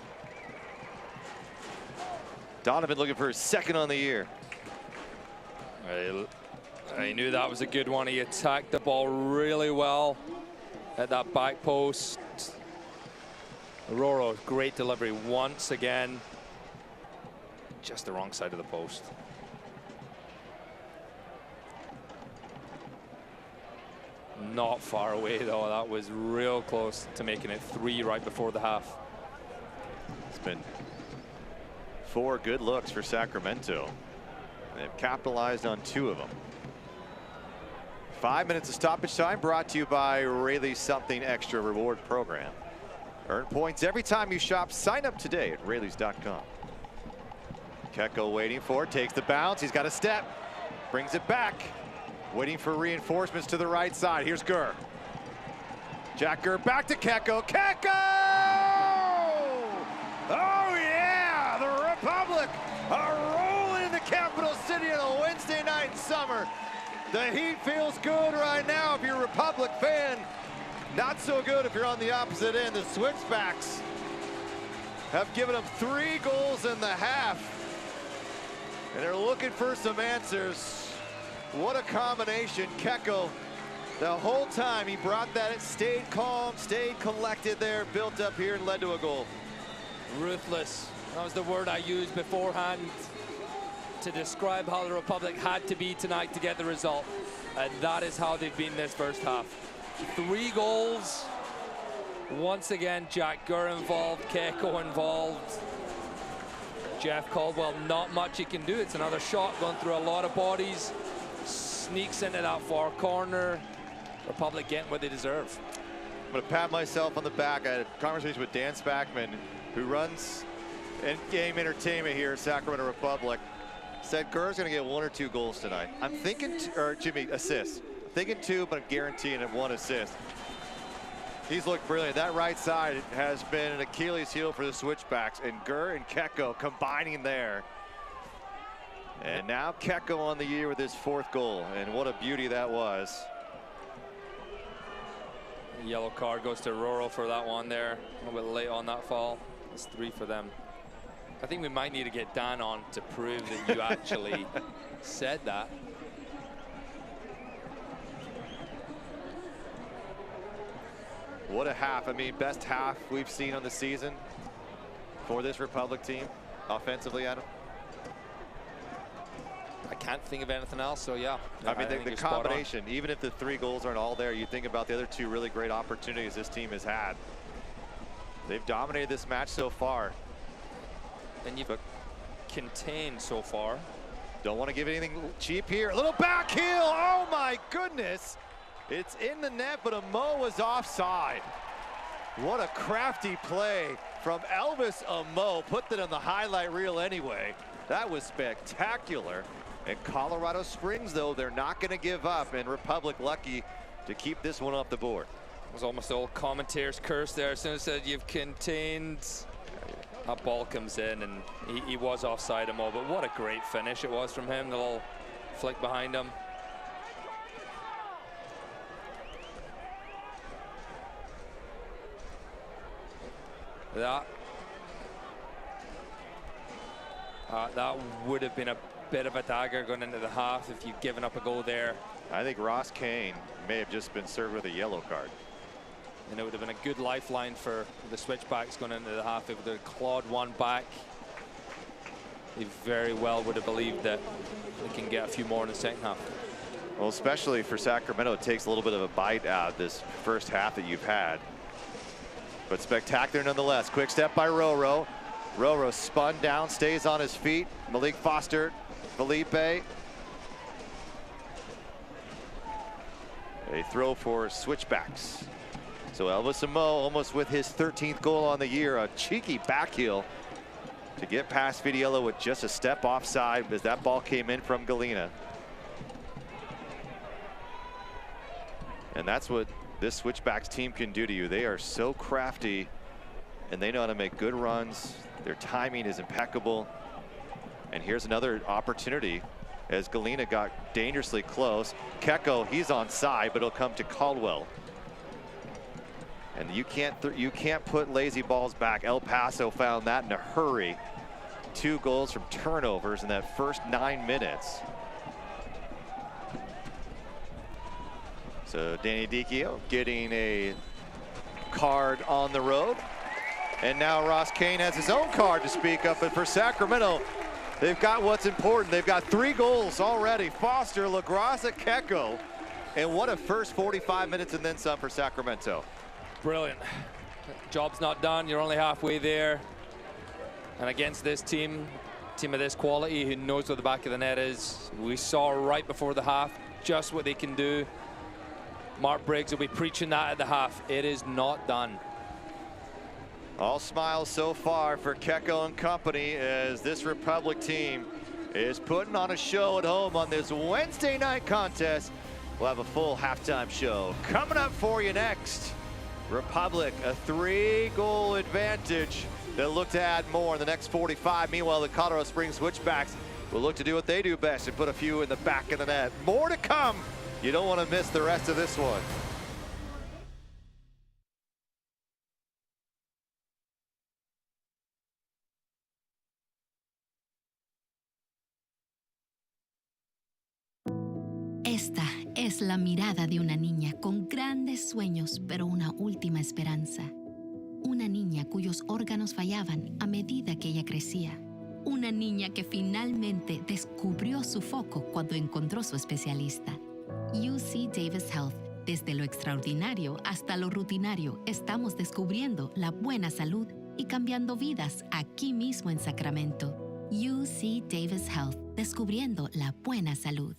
S1: Donovan looking for his second on the year.
S2: I knew that was a good one. He attacked the ball really well at that back post. Aurora, great delivery once again. Just the wrong side of the post. Not far away though. That was real close to making it 3 right before the half.
S1: It's been 4 good looks for Sacramento. They've capitalized on 2 of them. 5 minutes of stoppage time brought to you by Rayleigh's Something Extra Reward Program. Earn points every time you shop. Sign up today at Rayleighs.com. Kecko waiting for it, takes the bounce. He's got a step, brings it back. Waiting for reinforcements to the right side. Here's Gurr. Jack Gurr back to Kecko. Kecko! Oh yeah, the Republic are rolling in the capital city on a Wednesday night in summer. The heat feels good right now if you're a Republic fan. Not so good if you're on the opposite end. The Switchbacks have given them 3 goals in the half. And they're looking for some answers. What a combination. Kecko, the whole time he brought that, it stayed calm, stayed collected there, built up here and led to a goal.
S2: Ruthless. That was the word I used beforehand to describe how the Republic had to be tonight to get the result. And that is how they've been this first half. 3 goals. Once again, Jack Gurr involved, Kecko involved. Jeff Caldwell, not much he can do. It's another shot going through a lot of bodies. Sneaks into that far corner. Republic getting what they deserve.
S1: I'm going to pat myself on the back. I had a conversation with Dan Spackman, who runs in-game entertainment here at Sacramento Republic. Said Gurr's going to get 1 or 2 goals tonight. I'm thinking, or Jimmy, assists. I'm thinking 2, but I'm guaranteeing him 1 assist. He's looked brilliant. That right side has been an Achilles heel for the Switchbacks, and Gurr and Kecko combining there. And now Kecko on the year with his 4th goal, and what a beauty that was.
S2: Yellow card goes to Roro for that one there. A little bit late on that fall. It's 3 for them. I think we might need to get Dan on to prove that you actually said that.
S1: What a half. I mean, best half we've seen on the season for this Republic team, offensively, Adam.
S2: I can't think of anything else, so yeah.
S1: I mean, the combination, even if the 3 goals aren't all there, you think about the other 2 really great opportunities this team has had. They've dominated this match so far.
S2: And you've contained so far.
S1: Don't want to give anything cheap here. A little back heel. Oh my goodness. It's in the net, but Amo was offside. What a crafty play from Elvis Amo. Put that on the highlight reel anyway. That was spectacular. And Colorado Springs, though, they're not going to give up. And Republic lucky to keep this one off the board.
S2: It was almost the old commentator's curse there. As soon as it said you've contained, that ball comes in, and he was offside Amo. But what a great finish it was from him. The little flick behind him. That would have been a bit of a dagger going into the half if you'd given up a goal there.
S1: I think Ross Kane may have just been served with a yellow card.
S2: And it would have been a good lifeline for the Switchbacks going into the half. It would have clawed one back. They very well would have believed that they can get a few more in the second half.
S1: Well, especially for Sacramento, it takes a little bit of a bite out of this first half that you've had. But spectacular nonetheless. Quick step by Roro. Roro spun down, stays on his feet. Malik Foster, Felipe. A throw for switchbacks. So Elvis Amo almost with his 13th goal on the year. A cheeky back heel to get past Vidiello with just a step offside as that ball came in from Galena. And that's what this switchbacks team can do to you. They are so crafty and they know how to make good runs. Their timing is impeccable. And here's another opportunity as Galena got dangerously close. Kecko, he's on side, but it'll come to Caldwell. And you can't put lazy balls back. El Paso found that in a hurry. 2 goals from turnovers in that first 9 minutes. So Danny Dicchio getting a card on the road. And now Ross Kane has his own card to speak of. But for Sacramento, they've got what's important. They've got 3 goals already. Foster, LaGraza, Kecko. And what a first 45 minutes and then some for Sacramento.
S2: Brilliant. Job's not done. You're only halfway there. And against this team of this quality who knows where the back of the net is, we saw right before the half just what they can do. Mark Briggs will be preaching that at the half. It is not done.
S1: All smiles so far for Kecko and company as this Republic team is putting on a show at home on this Wednesday night contest. We'll have a full halftime show coming up for you next. Republic, a 3-goal advantage. They'll look to add more in the next 45. Meanwhile, the Colorado Springs Switchbacks will look to do what they do best and put a few in the back of the net. More to come. You don't want to miss the rest of this one.
S7: Esta es la mirada de una niña con grandes sueños, pero una última esperanza. Una niña cuyos órganos fallaban a medida que ella crecía. Una niña que finalmente descubrió su foco cuando encontró su especialista. UC Davis Health. Desde lo extraordinario hasta lo rutinario, estamos descubriendo la buena salud y cambiando vidas aquí mismo en Sacramento. UC Davis Health. Descubriendo la buena salud.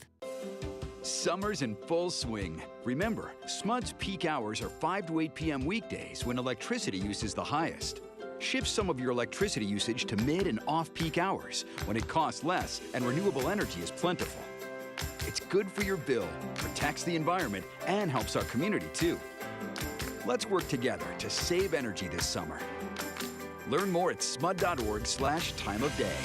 S5: Summer's in full swing. Remember, Smud's peak hours are 5 to 8 p.m. weekdays when electricity use is the highest. Shift some of your electricity usage to mid and off-peak hours when it costs less and renewable energy is plentiful. It's good for your bill, protects the environment, and helps our community too. Let's work together to save energy this summer. Learn more at smud.org/time of day.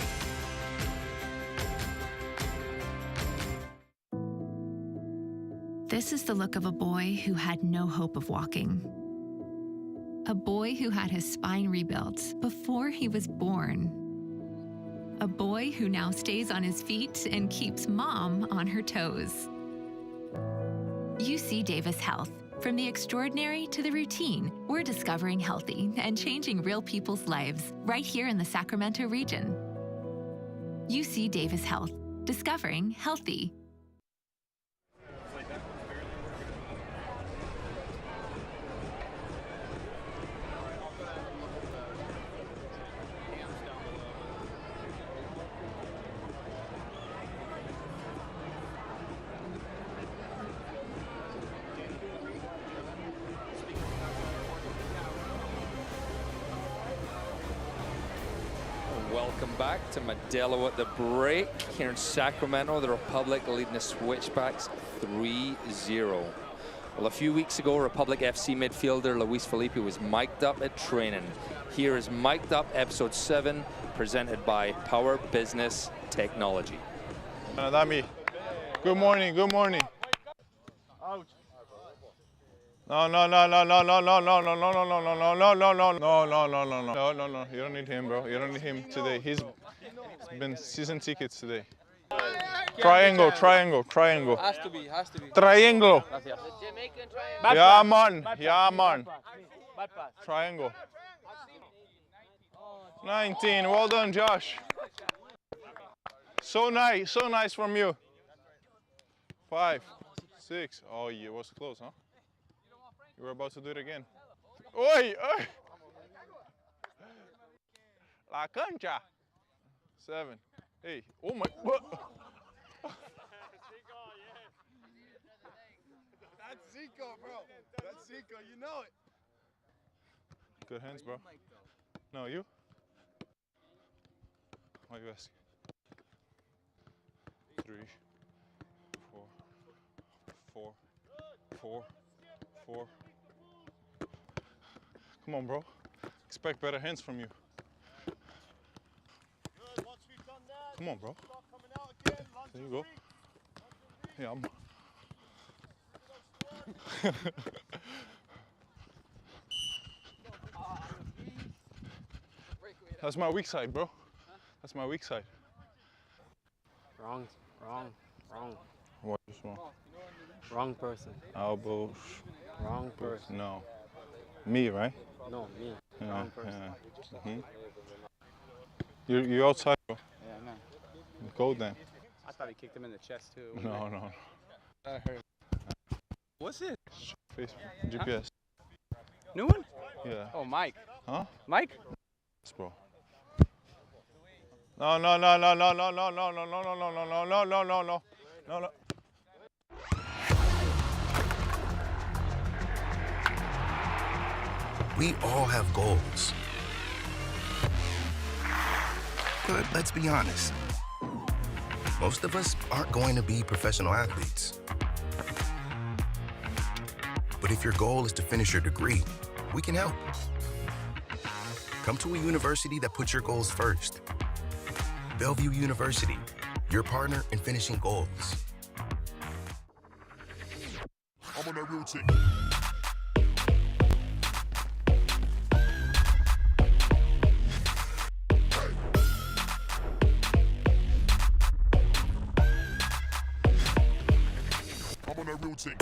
S4: This is the look of a boy who had no hope of walking. A boy who had his spine rebuilt before he was born. A boy who now stays on his feet and keeps mom on her toes. UC Davis Health. From the extraordinary to the routine, we're discovering healthy and changing real people's lives right here in the Sacramento region. UC Davis Health. Discovering healthy.
S2: Welcome back to Modelo at the break here in Sacramento. The Republic leading the Switchbacks 3-0. Well, a few weeks ago, Republic FC midfielder Luis Felipe was mic'd up at training. Here is Mic'd Up episode 7, presented by Power Business Technology.
S8: Dami, good morning, good morning. No. You don't need him, bro. You don't need him today. He's been season tickets today. Triangle.
S9: Has to be.
S8: Triangle.
S9: Gracias.
S8: Yeah, man. Triangle. 19. Well done, Josh. So nice from you. 5, 6. Oh, you was close, huh? You were about to do it again. Oi, oi. La cancha. 7, 8. Oh my. What?
S10: That's Zico, bro. That's Zico. You know it.
S8: Good hands, bro. No, you? Why you asking? 3, 4, 4, 4, 4. Come on, bro. Expect better hands from you. Come on, bro. There you go. Yeah, I'm. That's my weak side, bro. That's my weak side.
S11: Wrong.
S8: What is wrong?
S11: Wrong person.
S8: Elbows.
S11: Wrong person.
S8: No. Me, right?
S11: No, me.
S8: Yeah,
S11: Wrong person.
S8: yeah. You're outside, bro.
S11: Yeah, I know.
S8: Go then.
S11: I thought he kicked him in the chest too.
S8: No.
S11: I heard. What's it?
S8: Facebook, GPS.
S11: New one?
S8: Yeah.
S11: Oh, Mike.
S8: Huh?
S11: Mike?
S8: Yes, bro. No.
S10: We all have goals. But let's be honest. Most of us aren't going to be professional athletes. But if your goal is to finish your degree, we can help. Come to a university that puts your goals first. Bellevue University, your partner in finishing goals. I'm on that real team. I'm on that real team.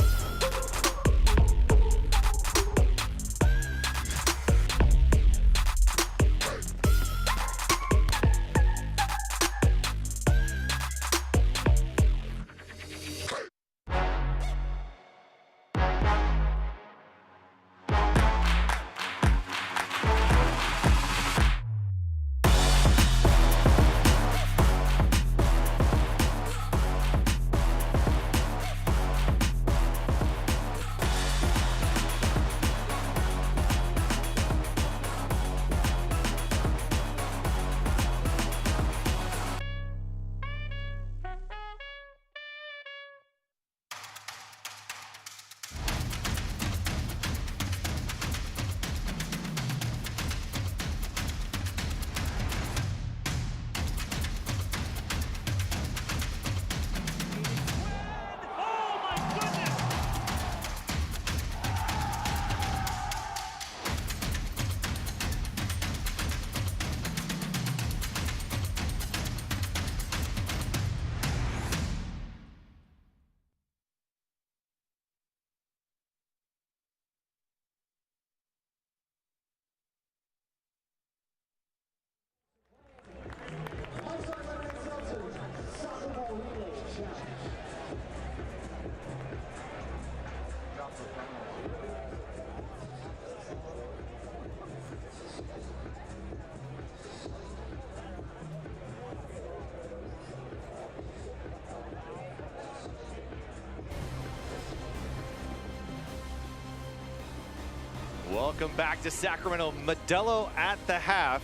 S1: Welcome back to Sacramento. Modelo at the half.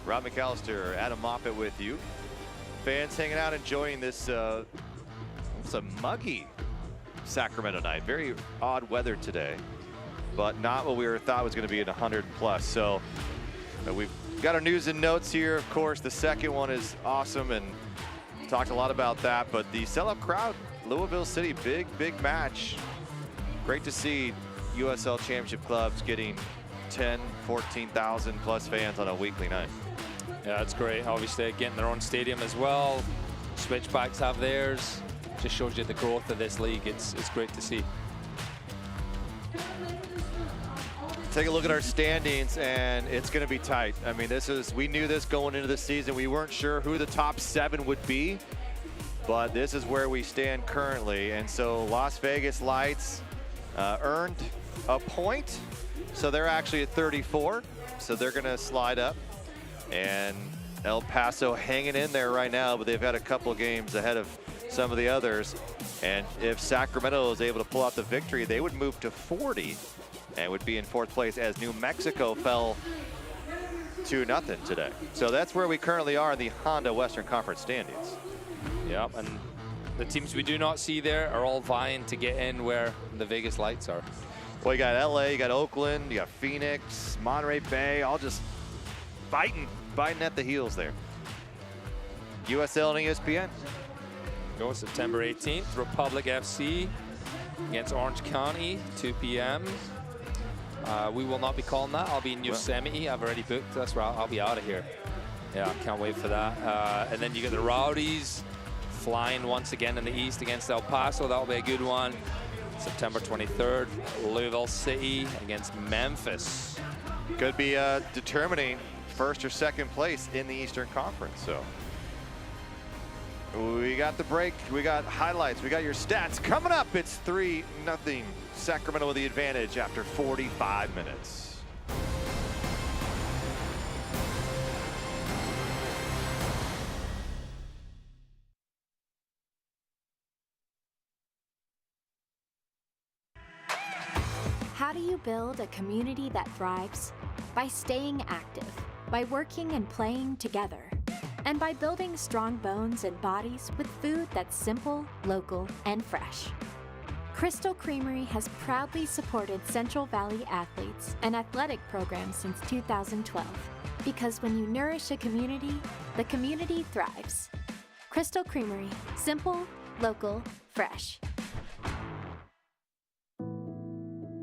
S1: Rob McAllister, Adam Moffett with you. Fans hanging out, enjoying this it's a muggy Sacramento night. Very odd weather today, but not what we thought was going to be at 100 plus. So we've got our news and notes here. Of course, the second one is awesome, and talked a lot about that. But the sellout crowd, Louisville City, big match. Great to see USL Championship clubs getting 10, 14,000 plus fans on a weekly night.
S2: Yeah, that's great. Obviously, getting their own stadium as well. Switchbacks have theirs. Just shows you the growth of this league. It's great to see.
S1: Take a look at our standings, and it's going to be tight. I mean, we knew this going into the season. We weren't sure who the top 7 would be, but this is where we stand currently. And so Las Vegas Lights earned a point, so they're actually at 34, so they're going to slide up. And El Paso hanging in there right now, but they've had a couple games ahead of some of the others. And if Sacramento is able to pull out the victory, they would move to 40 and would be in 4th place, as New Mexico fell 2-0 today. So that's where we currently are in the Honda Western Conference standings.
S2: Yep, and the teams we do not see there are all vying to get in where the Vegas Lights are.
S1: Well, you got LA, you got Oakland, you got Phoenix, Monterey Bay, all just biting at the heels there. USL and ESPN.
S2: Go September 18th, Republic FC against Orange County, 2 p.m. We will not be calling that. I'll be in Yosemite. I've already booked. That's where I'll be out of here. Yeah, can't wait for that. And then you get the Rowdies flying once again in the East against El Paso. That'll be a good one. September 23rd, Louisville City against Memphis.
S1: Could be determining 1st or 2nd place in the Eastern Conference. So we got the break, we got highlights, we got your stats coming up. It's 3-0 Sacramento with the advantage after 45 minutes.
S3: How do you build a community that thrives? By staying active, by working and playing together, and by building strong bones and bodies with food that's simple, local, and fresh. Crystal Creamery has proudly supported Central Valley athletes and athletic programs since 2012. Because when you nourish a community, the community thrives. Crystal Creamery, simple, local, fresh.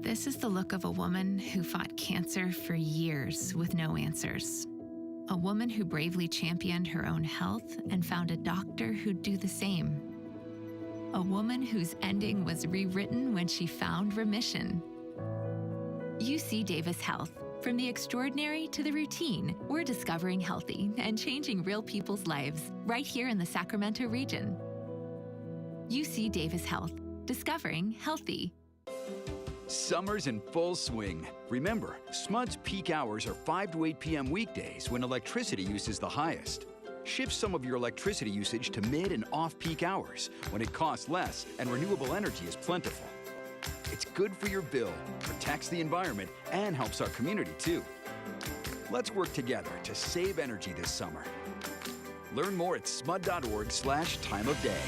S4: This is the look of a woman who fought cancer for years with no answers. A woman who bravely championed her own health and found a doctor who'd do the same. A woman whose ending was rewritten when she found remission. UC Davis Health. From the extraordinary to the routine, we're discovering healthy and changing real people's lives right here in the Sacramento region. UC Davis Health. Discovering healthy.
S5: Summer's in full swing. Remember, Smud's peak hours are 5 to 8 p.m. weekdays when electricity use is the highest. Shift some of your electricity usage to mid and off-peak hours when it costs less and renewable energy is plentiful. It's good for your bill, protects the environment, and helps our community too. Let's work together to save energy this summer. Learn more at smud.org/time of day.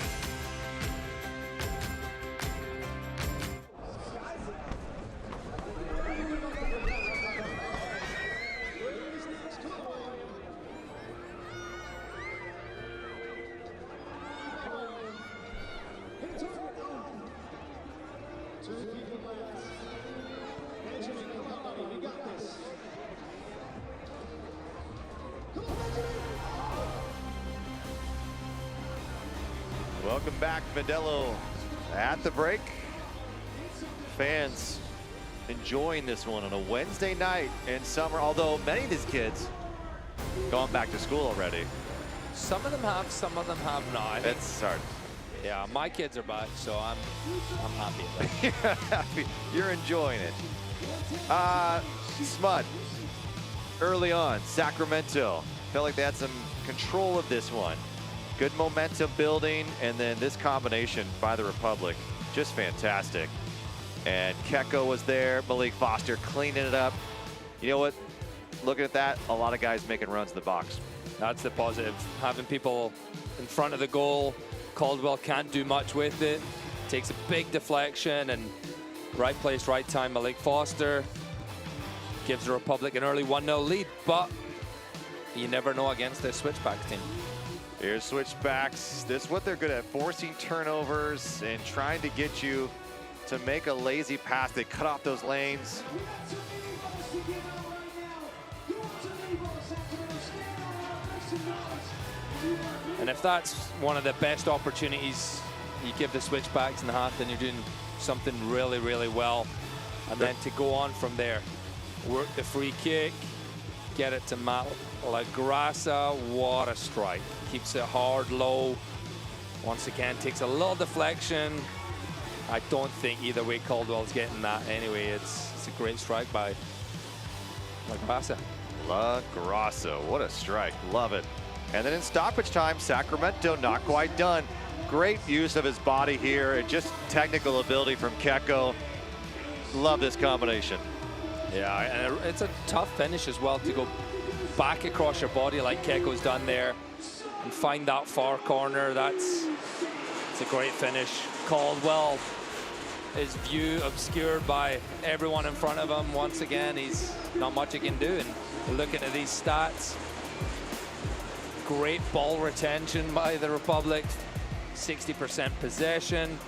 S1: Welcome back, Modelo at the break. Fans enjoying this one on a Wednesday night in summer, although many of these kids going back to school already.
S2: Some of them have, some of them have not.
S1: It's hard.
S2: Yeah, my kids are back, so I'm happy about it.
S1: You're happy. You're enjoying it. Smud, early on, Sacramento. Felt like they had some control of this one. Good momentum building, and then this combination by the Republic, just fantastic. And Kecko was there, Malik Foster cleaning it up. You know what? Looking at that, a lot of guys making runs in the box.
S2: That's the positive. Having people in front of the goal. Caldwell can't do much with it. Takes a big deflection, and right place, right time. Malik Foster gives the Republic an early 1-0 lead, but you never know against this Switchback team.
S1: Here's Switchbacks. This is what they're good at, forcing turnovers and trying to get you to make a lazy pass. They cut off those lanes.
S2: And if that's one of the best opportunities you give the Switchbacks in the half, then you're doing something really, really well. And then to go on from there. Work the free kick. Get it to Matt LaGrassa. What a strike. Keeps it hard, low. Once again, takes a little deflection. I don't think either way Caldwell's getting that anyway. It's a great strike by LaGrassa.
S1: LaGrassa, what a strike. Love it. And then in stoppage time, Sacramento not quite done. Great use of his body here and just technical ability from Kecko. Love this combination.
S2: Yeah, and it's a tough finish as well to go back across your body like Kecko's done there and find that far corner. It's a great finish. Caldwell, his view obscured by everyone in front of him. Once again, he's not much he can do. And looking at these stats, great ball retention by the Republic, 60% possession,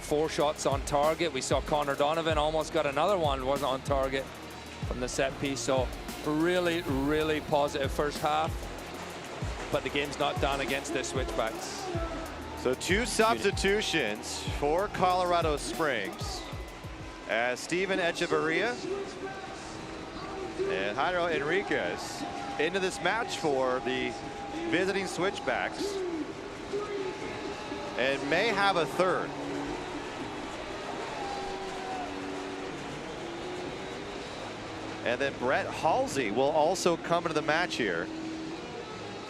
S2: 4 shots on target. We saw Connor Donovan almost got another one, wasn't on target from the set piece. So really, really positive first half, but the game's not done against the Switchbacks.
S1: So 2 substitutions for Colorado Springs as Steven Echeverria and Jairo Enriquez into this match for the visiting Switchbacks, and may have a third. And then Brett Halsey will also come into the match here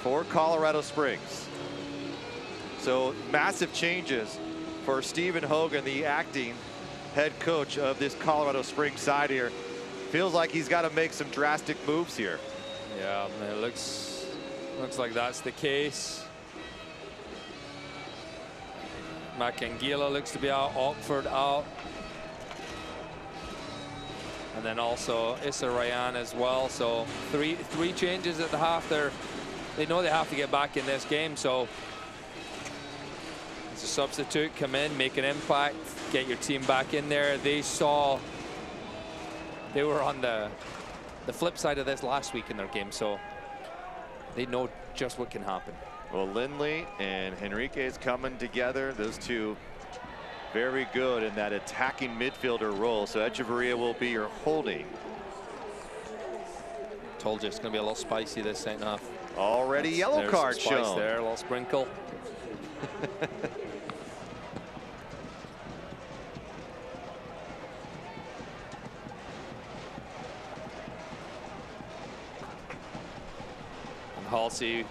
S1: for Colorado Springs. So massive changes for Stephen Hogan, the acting head coach of this Colorado Springs side here. Feels like he's got to make some drastic moves here.
S2: Yeah, it looks like that's the case. Macangila looks to be out, Ockford out. And then also Issa Ryan as well. So three changes at the half there. They know they have to get back in this game. So as a substitute, come in, make an impact, get your team back in there. They were on the flip side of this last week in their game, so they know just what can happen.
S1: Well, Lindley and Henriquez coming together. Those two very good in that attacking midfielder role. So Echeverria will be your holding.
S2: Told you it's going to be a little spicy this second half.
S1: Already yellow card shown.
S2: There, a little sprinkle. And Halsey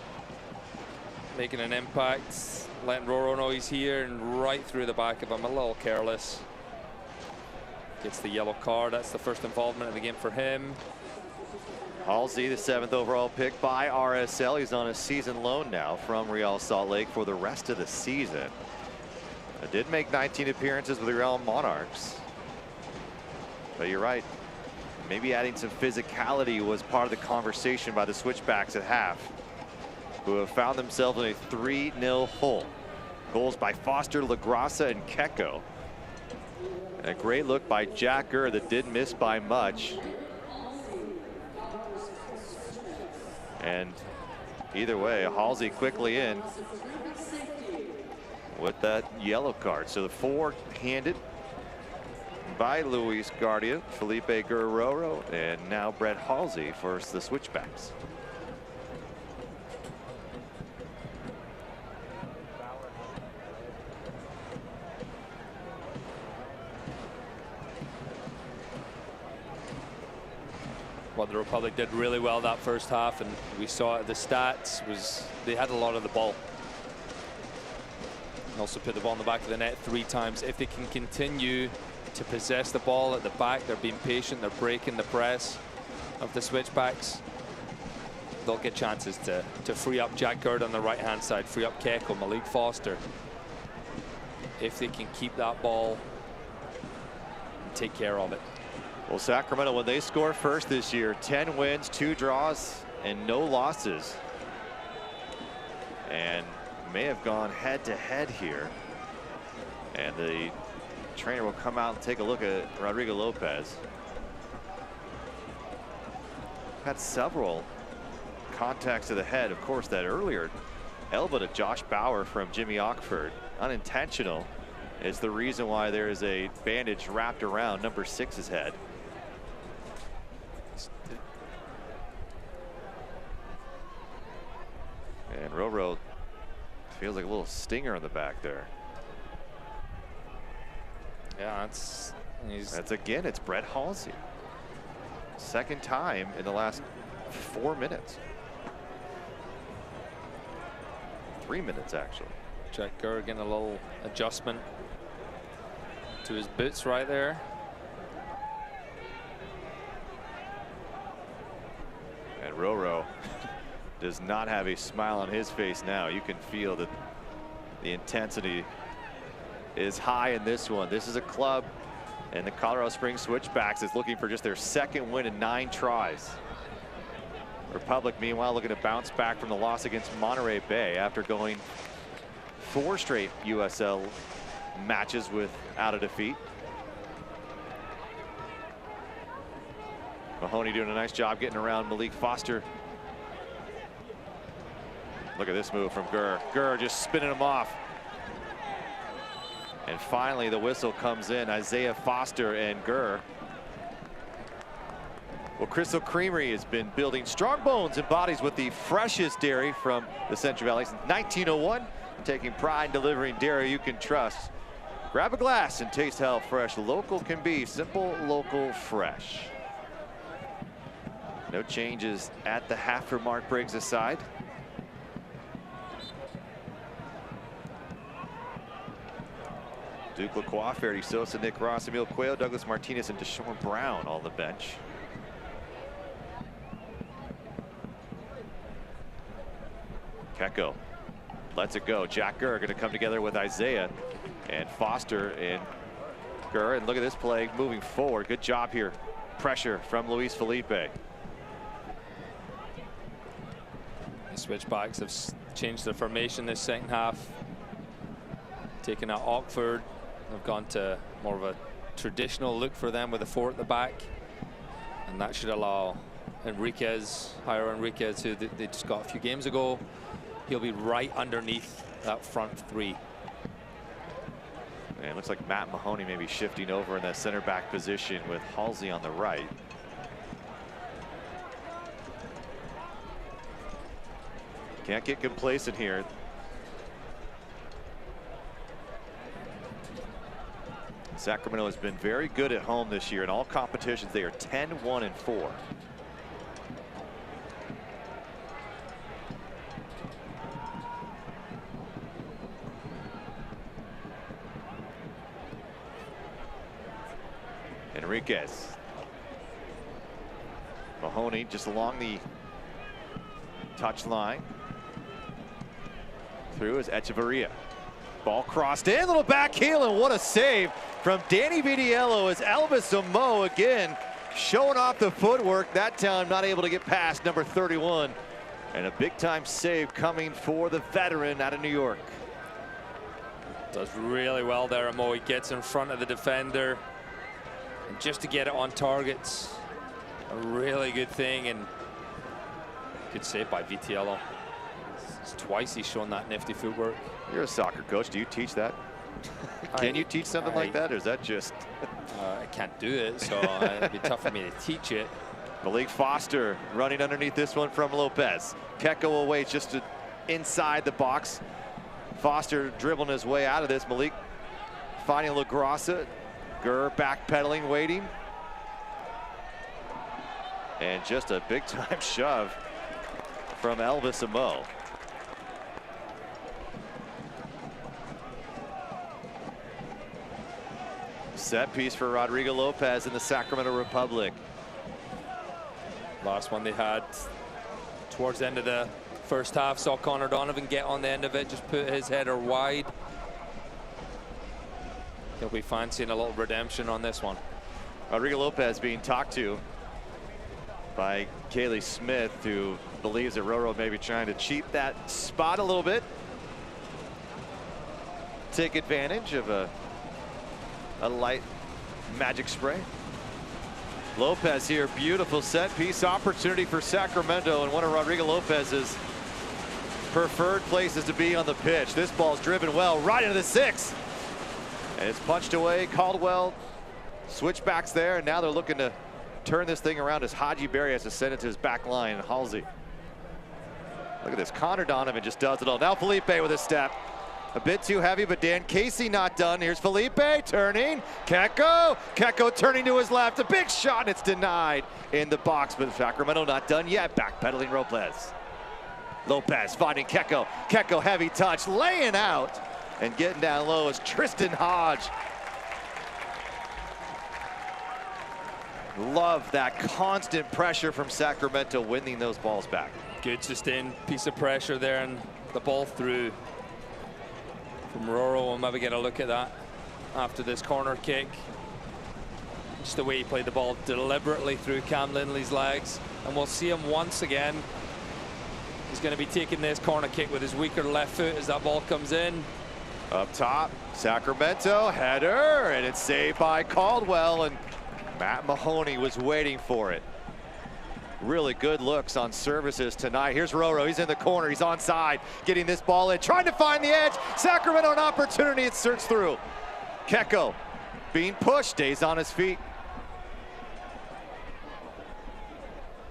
S2: making an impact, letting Roro know he's here, and right through the back of him, a little careless. Gets the yellow card. That's the first involvement in the game for him.
S1: Halsey, the 7th overall pick by RSL. He's on a season loan now from Real Salt Lake for the rest of the season. Did make 19 appearances with the Real Monarchs. But you're right. Maybe adding some physicality was part of the conversation by the Switchbacks at half, who have found themselves in a 3-0 hole. Goals by Foster, LaGrassa, and Kecko. And a great look by Jack Gurr that didn't miss by much. And either way, Halsey quickly in with that yellow card. So the 4-handed by Luis Guardia, Felipe Guerrero, and now Brett Halsey for the Switchbacks.
S2: Well, the Republic did really well that first half, and we saw it, the stats was they had a lot of the ball. And also put the ball in the back of the net 3 times. If they can continue to possess the ball at the back, they're being patient, they're breaking the press of the Switchbacks, they'll get chances to free up Jack Gurd on the right hand side, free up Kecko, Malik Foster. If they can keep that ball and take care of it.
S1: Well, Sacramento, when they score first this year, 10 wins, 2 draws, and no losses. And may have gone head to head here. And the trainer will come out and take a look at Rodrigo Lopez. Had several contacts to the head. Of course, that earlier elbow to Josh Bauer from Jimmy Ockford, unintentional, is the reason why there is a bandage wrapped around number 6's head. And Roro feels like a little stinger in the back there.
S2: Yeah,
S1: it's Brett Halsey. Second time in the last 4 minutes. 3 minutes, actually.
S2: Jack Gurr getting a little adjustment to his boots right there.
S1: And Roro does not have a smile on his face now. You can feel that the intensity is high in this one. This is a club, and the Colorado Springs Switchbacks is looking for just their second win in 9 tries. Republic, meanwhile, looking to bounce back from the loss against Monterey Bay after going 4 straight USL matches without a defeat. Mahoney doing a nice job getting around Malik Foster. Look at this move from Gurr. Gurr just spinning him off. And finally the whistle comes in. Isaiah Foster and Gurr. Well, Crystal Creamery has been building strong bones and bodies with the freshest dairy from the Central Valley since 1901. Taking pride in delivering dairy you can trust. Grab a glass and taste how fresh local can be. Simple, local, fresh. No changes at the half for Mark Briggs aside. Duke Lacroix, Ferdy Sosa, Nick Ross, Emil Cuello, Douglas Martinez, and Deshaun Brown on the bench. Kecko lets it go. Jack Gurr going to come together with Isaiah and Foster and Gurr. And look at this play moving forward. Good job here. Pressure from Luis Felipe.
S2: The Switchbacks have changed their formation this second half. Taking out Ockford. They've gone to more of a traditional look for them with a 4 at the back. And that should allow Enriquez, Jairo Enriquez, who they just got a few games ago. He'll be right underneath that front 3.
S1: And it looks like Matt Mahoney may be shifting over in that center back position with Halsey on the right. Can't get complacent here. Sacramento has been very good at home this year in all competitions. They are 10-1-4. Enriquez. Mahoney just along the touch line. Through is Echeverria. Ball crossed in, little back heel, and what a save from Danny Vitiello as Elvis Amo again showing off the footwork. That time not able to get past number 31. And a big time save coming for the veteran out of New York.
S2: Does really well there, Amo. He gets in front of the defender. And just to get it on targets, a really good thing, and good save by Vitiello. It's twice he's shown that nifty footwork.
S1: You're a soccer coach. Do you teach that? Can you teach something like that, or is that just?
S2: I can't do it, so it'd be tough for me to teach it.
S1: Malik Foster running underneath this one from Lopez. Kecko away just inside the box. Foster dribbling his way out of this. Malik finding LaGrassa. Gurr backpedaling, waiting. And just a big time shove from Elvis Amo. Set piece for Rodrigo Lopez in the Sacramento Republic.
S2: Last one they had towards the end of the first half, saw Connor Donovan get on the end of it, just put his header wide. He'll be fancying a little redemption on this one.
S1: Rodrigo Lopez being talked to by Kaylee Smith, who believes that Roro may be trying to cheat that spot a little bit. Take advantage of a light magic spray. Lopez here, beautiful set piece opportunity for Sacramento, and one of Rodrigo Lopez's preferred places to be on the pitch. This ball's driven well right into the 6. And it's punched away. Caldwell switchbacks there, and now they're looking to turn this thing around as Haji Berry has to send it to his back line. Halsey. Look at this, Connor Donovan just does it all. Now Felipe with a step. A bit too heavy, but Dan Casey not done. Here's Felipe turning. Kecko turning to his left. A big shot, and it's denied in the box, but Sacramento not done yet. Backpedaling Lopez finding Kecko. Kecko heavy touch, laying out, and getting down low is Tristan Hodge. Love that constant pressure from Sacramento, winning those balls back.
S2: Good sustained piece of pressure there, and the ball through from Roro. We'll maybe get a look at that after this corner kick. Just the way he played the ball deliberately through Cam Lindley's legs. And we'll see him once again. He's going to be taking this corner kick with his weaker left foot as that ball comes in.
S1: Up top, Sacramento, header, and it's saved by Caldwell, and Matt Mahoney was waiting for it. Really good looks on services tonight. Here's Roro, he's in the corner, he's onside, getting this ball in, trying to find the edge. Sacramento an opportunity, it surged through. Kecko being pushed, stays on his feet.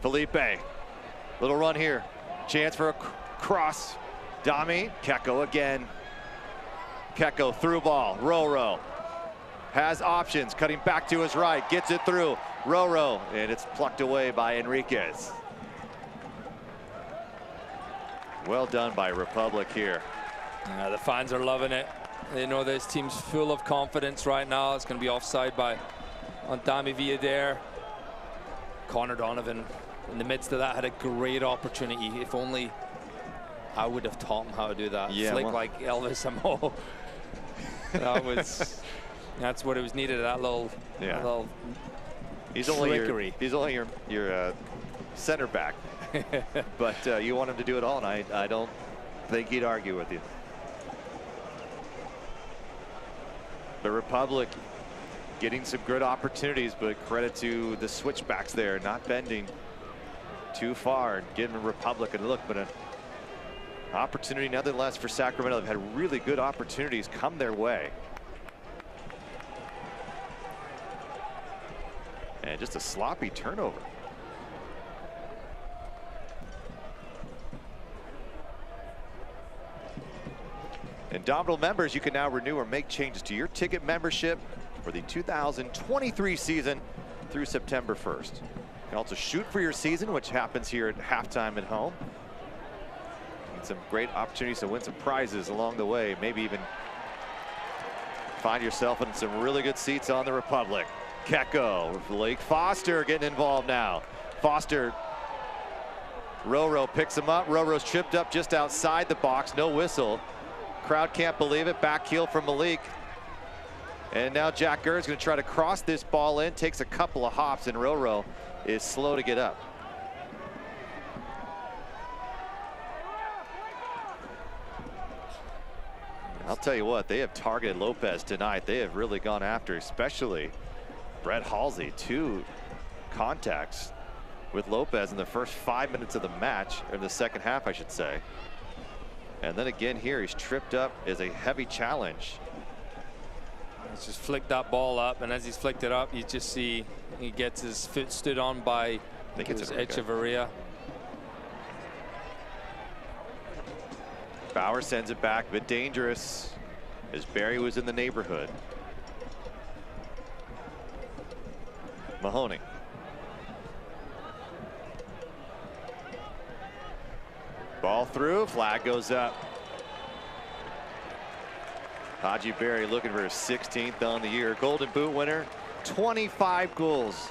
S1: Felipe, little run here. Chance for a cross. Dami, Kecko again. Kecko through ball, Roro. Has options, cutting back to his right, gets it through. Roro, and it's plucked away by Enriquez. Well done by Republic here.
S2: The fans are loving it. They know this team's full of confidence right now. It's going to be offside on Dami Villadair. Connor Donovan, in the midst of that, had a great opportunity. If only I would have taught him how to do that.
S1: Yeah,
S2: Flick like Elvis Amo. That's what it was needed. That little,
S1: He's only your center back, but you want him to do it all, and I don't think he'd argue with you. The Republic getting some good opportunities, but credit to the switchbacks there, not bending too far and giving Republic a look, but an opportunity nonetheless for Sacramento. They've had really good opportunities come their way. And just a sloppy turnover. Indomitable members, you can now renew or make changes to your ticket membership for the 2023 season through September 1st. You can also shoot for your season, which happens here at halftime at home. And some great opportunities to win some prizes along the way. Maybe even find yourself in some really good seats on the Republic. Kecko, Blake Foster getting involved now. Foster, Roro picks him up. Roro's tripped up just outside the box, no whistle. Crowd can't believe it. Back heel from Malik. And now Jack Gurr's going to try to cross this ball in. Takes a couple of hops, and Roro is slow to get up. I'll tell you what, they have targeted Lopez tonight. They have really gone after, especially Brett Halsey. 2 contacts with Lopez in the first 5 minutes of the match, or the second half, I should say. And then again here, he's tripped up as a heavy challenge.
S2: He's just flicked that ball up, and as he's flicked it up, you just see he gets his foot stood on by Echeverria.
S1: Bauer sends it back, but dangerous as Barry was in the neighborhood. Mahoney. Ball through, flag goes up. Haji Berry looking for his 16th on the year. Golden Boot winner, 25 goals.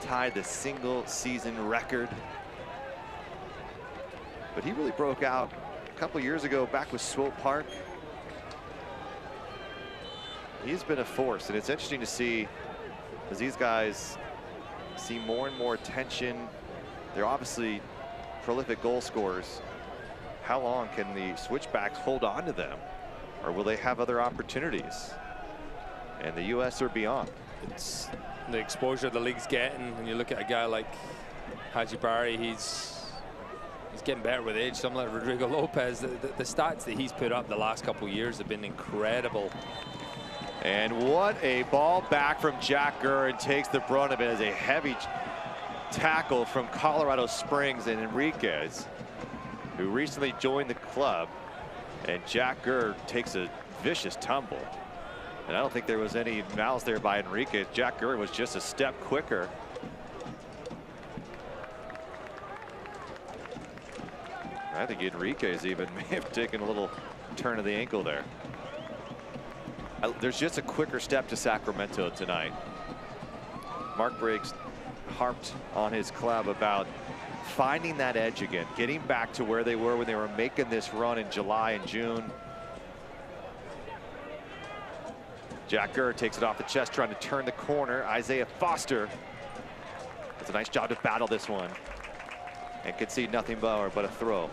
S1: Tied the single season record. But he really broke out a couple years ago back with Swope Park. He's been a force, and it's interesting to see as these guys see more and more attention. They're obviously prolific goal scorers. How long can the switchbacks hold on to them, or will they have other opportunities in the U.S. or beyond?
S2: It's the exposure the league's getting, and you look at a guy like Haji Barry, he's getting better with age. Someone like Rodrigo Lopez, the stats that he's put up the last couple of years have been incredible.
S1: And what a ball back from Jack Gurr, and takes the brunt of it as a heavy tackle from Colorado Springs and Enriquez, who recently joined the club. And Jack Gurr takes a vicious tumble. And I don't think there was any malice there by Enrique. Jack Gurr was just a step quicker. I think Enrique's even may have taken a little turn of the ankle there. There's just a quicker step to Sacramento tonight. Mark Briggs harped on his club about finding that edge again, getting back to where they were when they were making this run in July and June. Jack Gurr takes it off the chest, trying to turn the corner. Isaiah Foster does a nice job to battle this one and concede nothing more but a throw.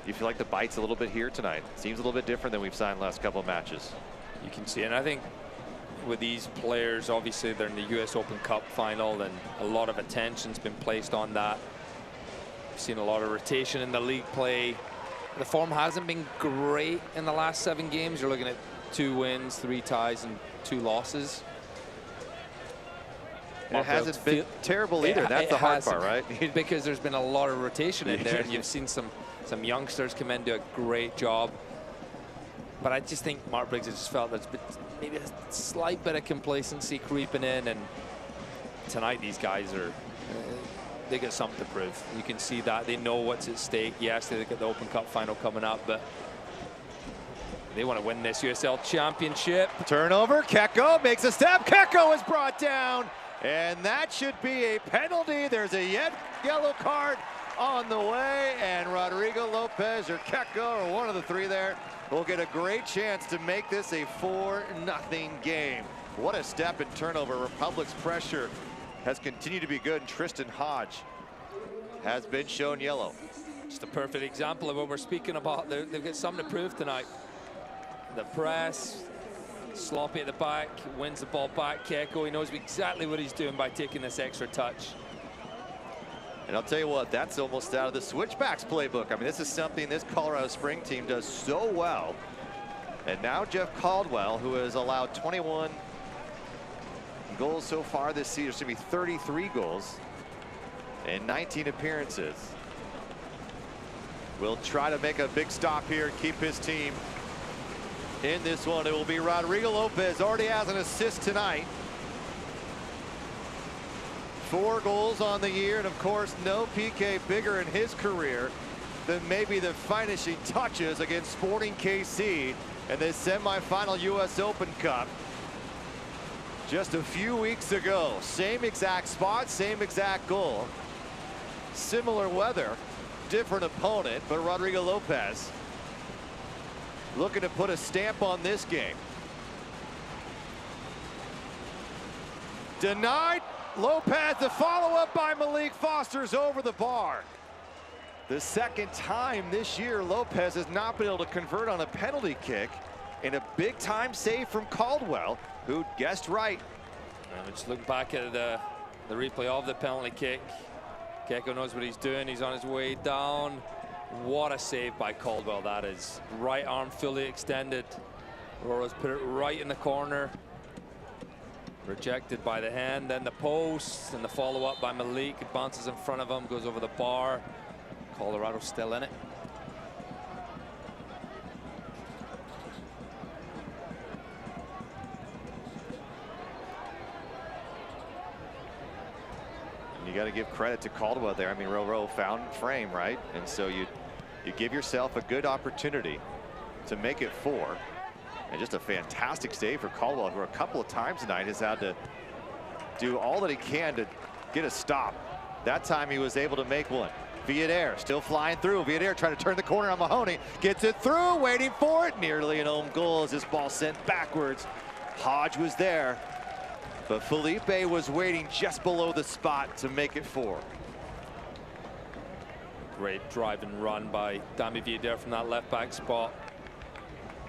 S1: You feel like the bite's a little bit here tonight. Seems a little bit different than we've seen the last couple of matches.
S2: You can see, and I think with these players, obviously they're in the US Open Cup final and a lot of attention's been placed on that. We've seen a lot of rotation in the league play. The form hasn't been great in the last 7 games. You're looking at 2 wins, 3 ties, and 2 losses.
S1: And it hasn't been terrible either. That's the hard part, right?
S2: Because there's been a lot of rotation in there, and you've seen some youngsters come in, do a great job. But I just think Mark Briggs has just felt there's maybe a slight bit of complacency creeping in, and tonight these guys are, they got something to prove. You can see that. They know what's at stake. Yes, they got the Open Cup final coming up, but they want to win this USL Championship.
S1: Turnover, Kecko makes a step. Kecko is brought down, and that should be a penalty. There's a yellow card on the way, and Rodrigo Lopez or Kecko, or one of the 3 there, will get a great chance to make this a 4-0 game. What a step and turnover. Republic's pressure has continued to be good, and Tristan Hodge has been shown yellow.
S2: Just a perfect example of what we're speaking about. They've got something to prove tonight. The press, sloppy at the back, wins the ball back. Kecko, he knows exactly what he's doing by taking this extra touch.
S1: And I'll tell you what, that's almost out of the Switchbacks playbook. I mean, this is something this Colorado Spring team does so well. And now Jeff Caldwell, who has allowed 21 goals so far this season, to be 33 goals in 19 appearances, will try to make a big stop here and keep his team in this one. It will be Rodrigo Lopez. Already has an assist tonight. 4 goals on the year, and of course no PK bigger in his career than maybe the finishing touches against Sporting KC in the semifinal US Open Cup just a few weeks ago. Same exact spot, same exact goal, similar weather, different opponent, but Rodrigo Lopez looking to put a stamp on this game. Denied. Lopez, the follow-up by Malik Foster's over the bar. The second time this year Lopez has not been able to convert on a penalty kick, and a big-time save from Caldwell, who guessed right.
S2: And just look back at the replay of the penalty kick. Kecko knows what he's doing. He's on his way down. What a save by Caldwell that is. Right arm fully extended. Roro's put it right in the corner. Rejected by the hand, then the post, and the follow-up by Malik. It bounces in front of him, goes over the bar. Colorado's still in it.
S1: And you got to give credit to Caldwell there. I mean, Roro found frame, right? And so you give yourself a good opportunity to make it 4. And just a fantastic save for Caldwell, who a couple of times tonight has had to do all that he can to get a stop. That time he was able to make one. Villader still flying through. Villader trying to turn the corner on Mahoney. Gets it through, waiting for it. Nearly an own goal as this ball sent backwards. Hodge was there, but Felipe was waiting just below the spot to make it 4.
S2: Great drive and run by Dami Villader from that left back spot.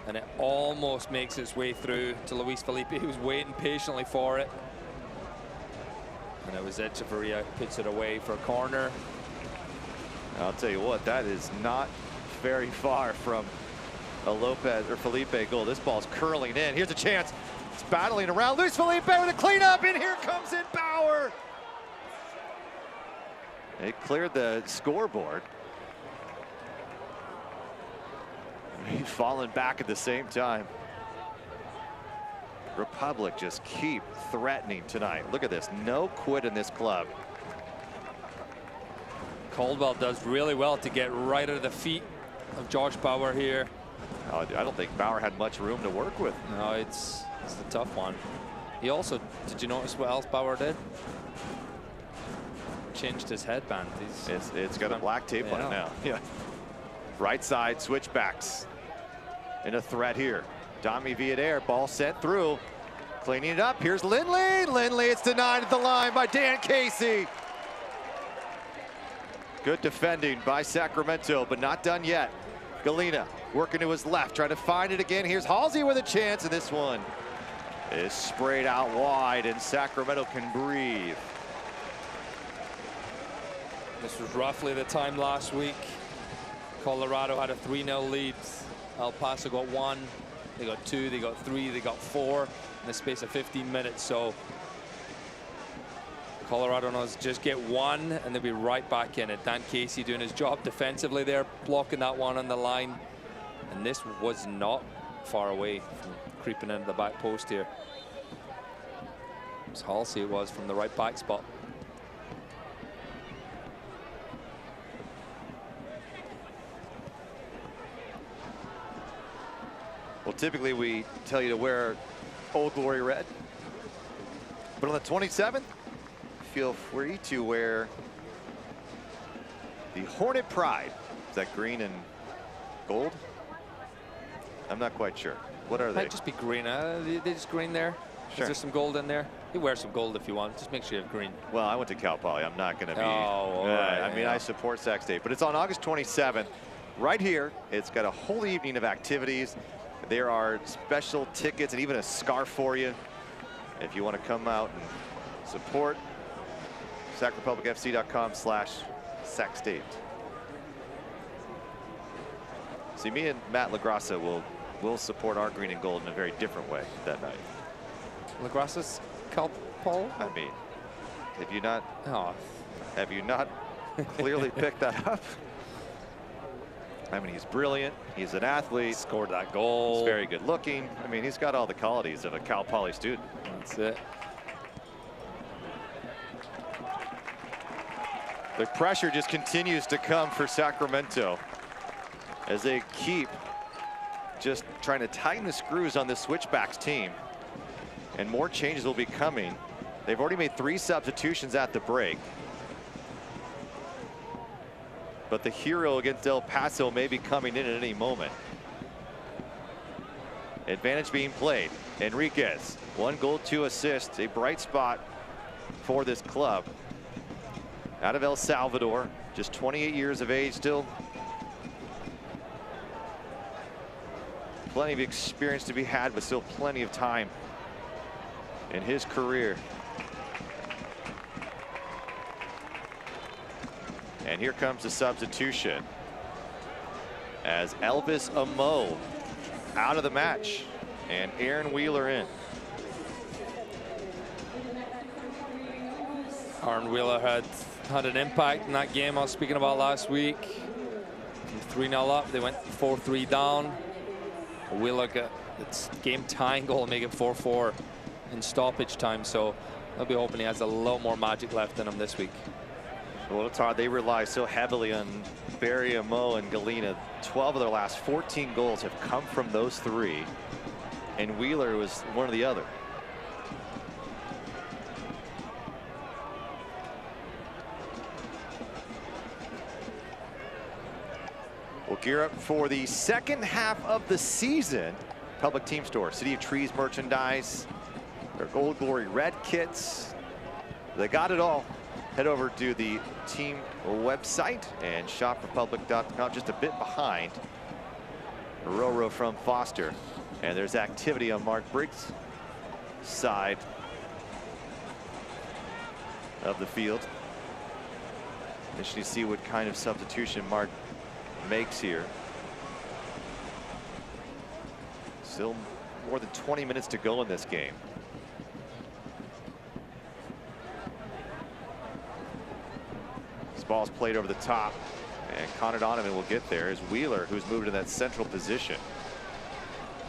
S2: And it almost makes its way through to Luis Felipe, who's waiting patiently for it. And it was Echeverria puts it away for a corner.
S1: I'll tell you what, that is not very far from a Lopez or Felipe goal. This ball's curling in. Here's a chance. It's battling around. Luis Felipe with a cleanup, and here comes in Bauer. It cleared the scoreboard. He's falling back at the same time. Republic just keep threatening tonight. Look at this, no quit in this club.
S2: Caldwell does really well to get right at the feet of Josh Bauer here.
S1: I don't think Bauer had much room to work with.
S2: No, it's a tough one. He also, did you notice what else Bauer did? Changed his headband.
S1: It's got a black tape on it now. Yeah. Right side, switchbacks. And a threat here. Domi Villader, ball sent through. Cleaning it up, here's Lindley. Lindley, it's denied at the line by Dan Casey. Good defending by Sacramento, but not done yet. Galena working to his left, trying to find it again. Here's Halsey with a chance, and this one is sprayed out wide, and Sacramento can breathe.
S2: This was roughly the time last week. Colorado had a 3-0 lead. El Paso got 1, they got 2, they got 3, they got 4 in the space of 15 minutes. So Colorado knows just get 1 and they'll be right back in it. Dan Casey doing his job defensively there, blocking that one on the line. And this was not far away from creeping into the back post here. It was Halsey, it was from the right back spot.
S1: Well, typically we tell you to wear Old Glory red, but on the 27th, feel free to wear the Hornet Pride. Is that green and gold? I'm not quite sure. What are they?
S2: Might just be green. They just green there.
S1: Sure.
S2: Is there some gold in there? You wear some gold if you want. Just make sure you have green.
S1: Well, I went to Cal Poly. I'm not going to be.
S2: Oh, right,
S1: I mean, I support Sac State, but it's on August 27th. Right here, it's got a whole evening of activities. There are special tickets and even a scarf for you if you want to come out and support. SacRepublicFC.com/Sac State. See, me and Matt LaGrassa will support our green and gold in a very different way that night.
S2: LaGrassa's Cal Poly?
S1: I mean, have you not?
S2: Oh.
S1: Have you not clearly picked that up? I mean, he's brilliant. He's an athlete.
S2: Scored that goal.
S1: He's very good looking. I mean, he's got all the qualities of a Cal Poly student.
S2: That's it.
S1: The pressure just continues to come for Sacramento as they keep just trying to tighten the screws on the Switchbacks team. And more changes will be coming. They've already made 3 substitutions at the break. But the hero against El Paso may be coming in at any moment. Advantage being played. Enriquez, 1 goal, 2 assists, a bright spot for this club. Out of El Salvador, just 28 years of age still. Plenty of experience to be had, but still plenty of time in his career. And here comes the substitution as Elvis Amo out of the match and Aaron Wheeler in.
S2: Aaron Wheeler had an impact in that game I was speaking about last week. 3-0 up, they went 4-3 down. Wheeler got its game tying goal and make it 4-4 in stoppage time. So I'll be hoping he has a little more magic left in him this week.
S1: Well, it's hard. They rely so heavily on Barry, Amo, and Galena. 12 of their last 14 goals have come from those 3. And Wheeler was one of the other. We'll gear up for the second half of the season. Public Team Store, City of Trees merchandise, their Old Glory red kits. They got it all. Head over to the team website and shoprepublic.com, just a bit behind Roro from Foster. And there's activity on Mark Briggs' side of the field. Interesting to see what kind of substitution Mark makes here. Still more than 20 minutes to go in this game. This ball's played over the top, And Connor Donovan will get there as Wheeler, who's moved to that central position.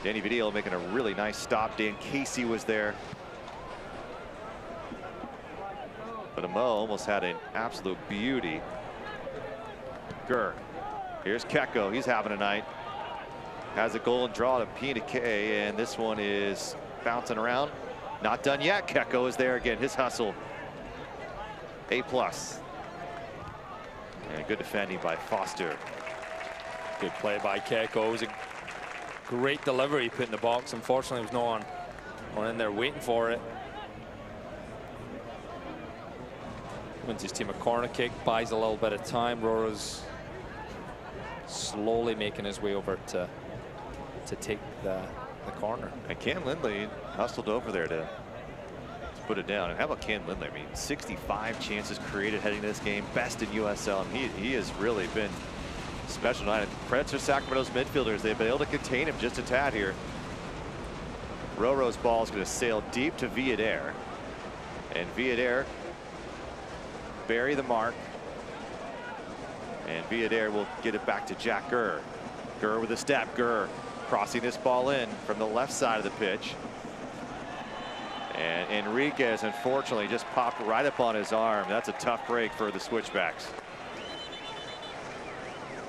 S1: Danny Vidal making a really nice stop. Dan Casey was there. But Amo almost had an absolute beauty. Gurr. Here's Kecko. He's having a night. Has a goal and draw to P and a K, and this one is bouncing around. Not done yet. Kecko is there again. His hustle. A+. And good defending by Foster.
S2: Good play by Kecko. It was a great delivery put in the box. Unfortunately, there was no one in there waiting for it. Wins his team a corner kick, buys a little bit of time. Roro's slowly making his way over to take the corner.
S1: And Cam Lindley hustled over there to put it down. And how about Cam Lindley? I mean, 65 chances created heading to this game, best in USL. And he has really been special tonight. Credit to Sacramento's midfielders. They've been able to contain him just a tad here. Roro's ball is going to sail deep to Villader. And Villader bury the mark. And Villader will get it back to Jack Gurr. Gurr with a step. Gurr crossing this ball in from the left side of the pitch. And Enriquez, unfortunately, just popped right up on his arm. That's a tough break for the Switchbacks.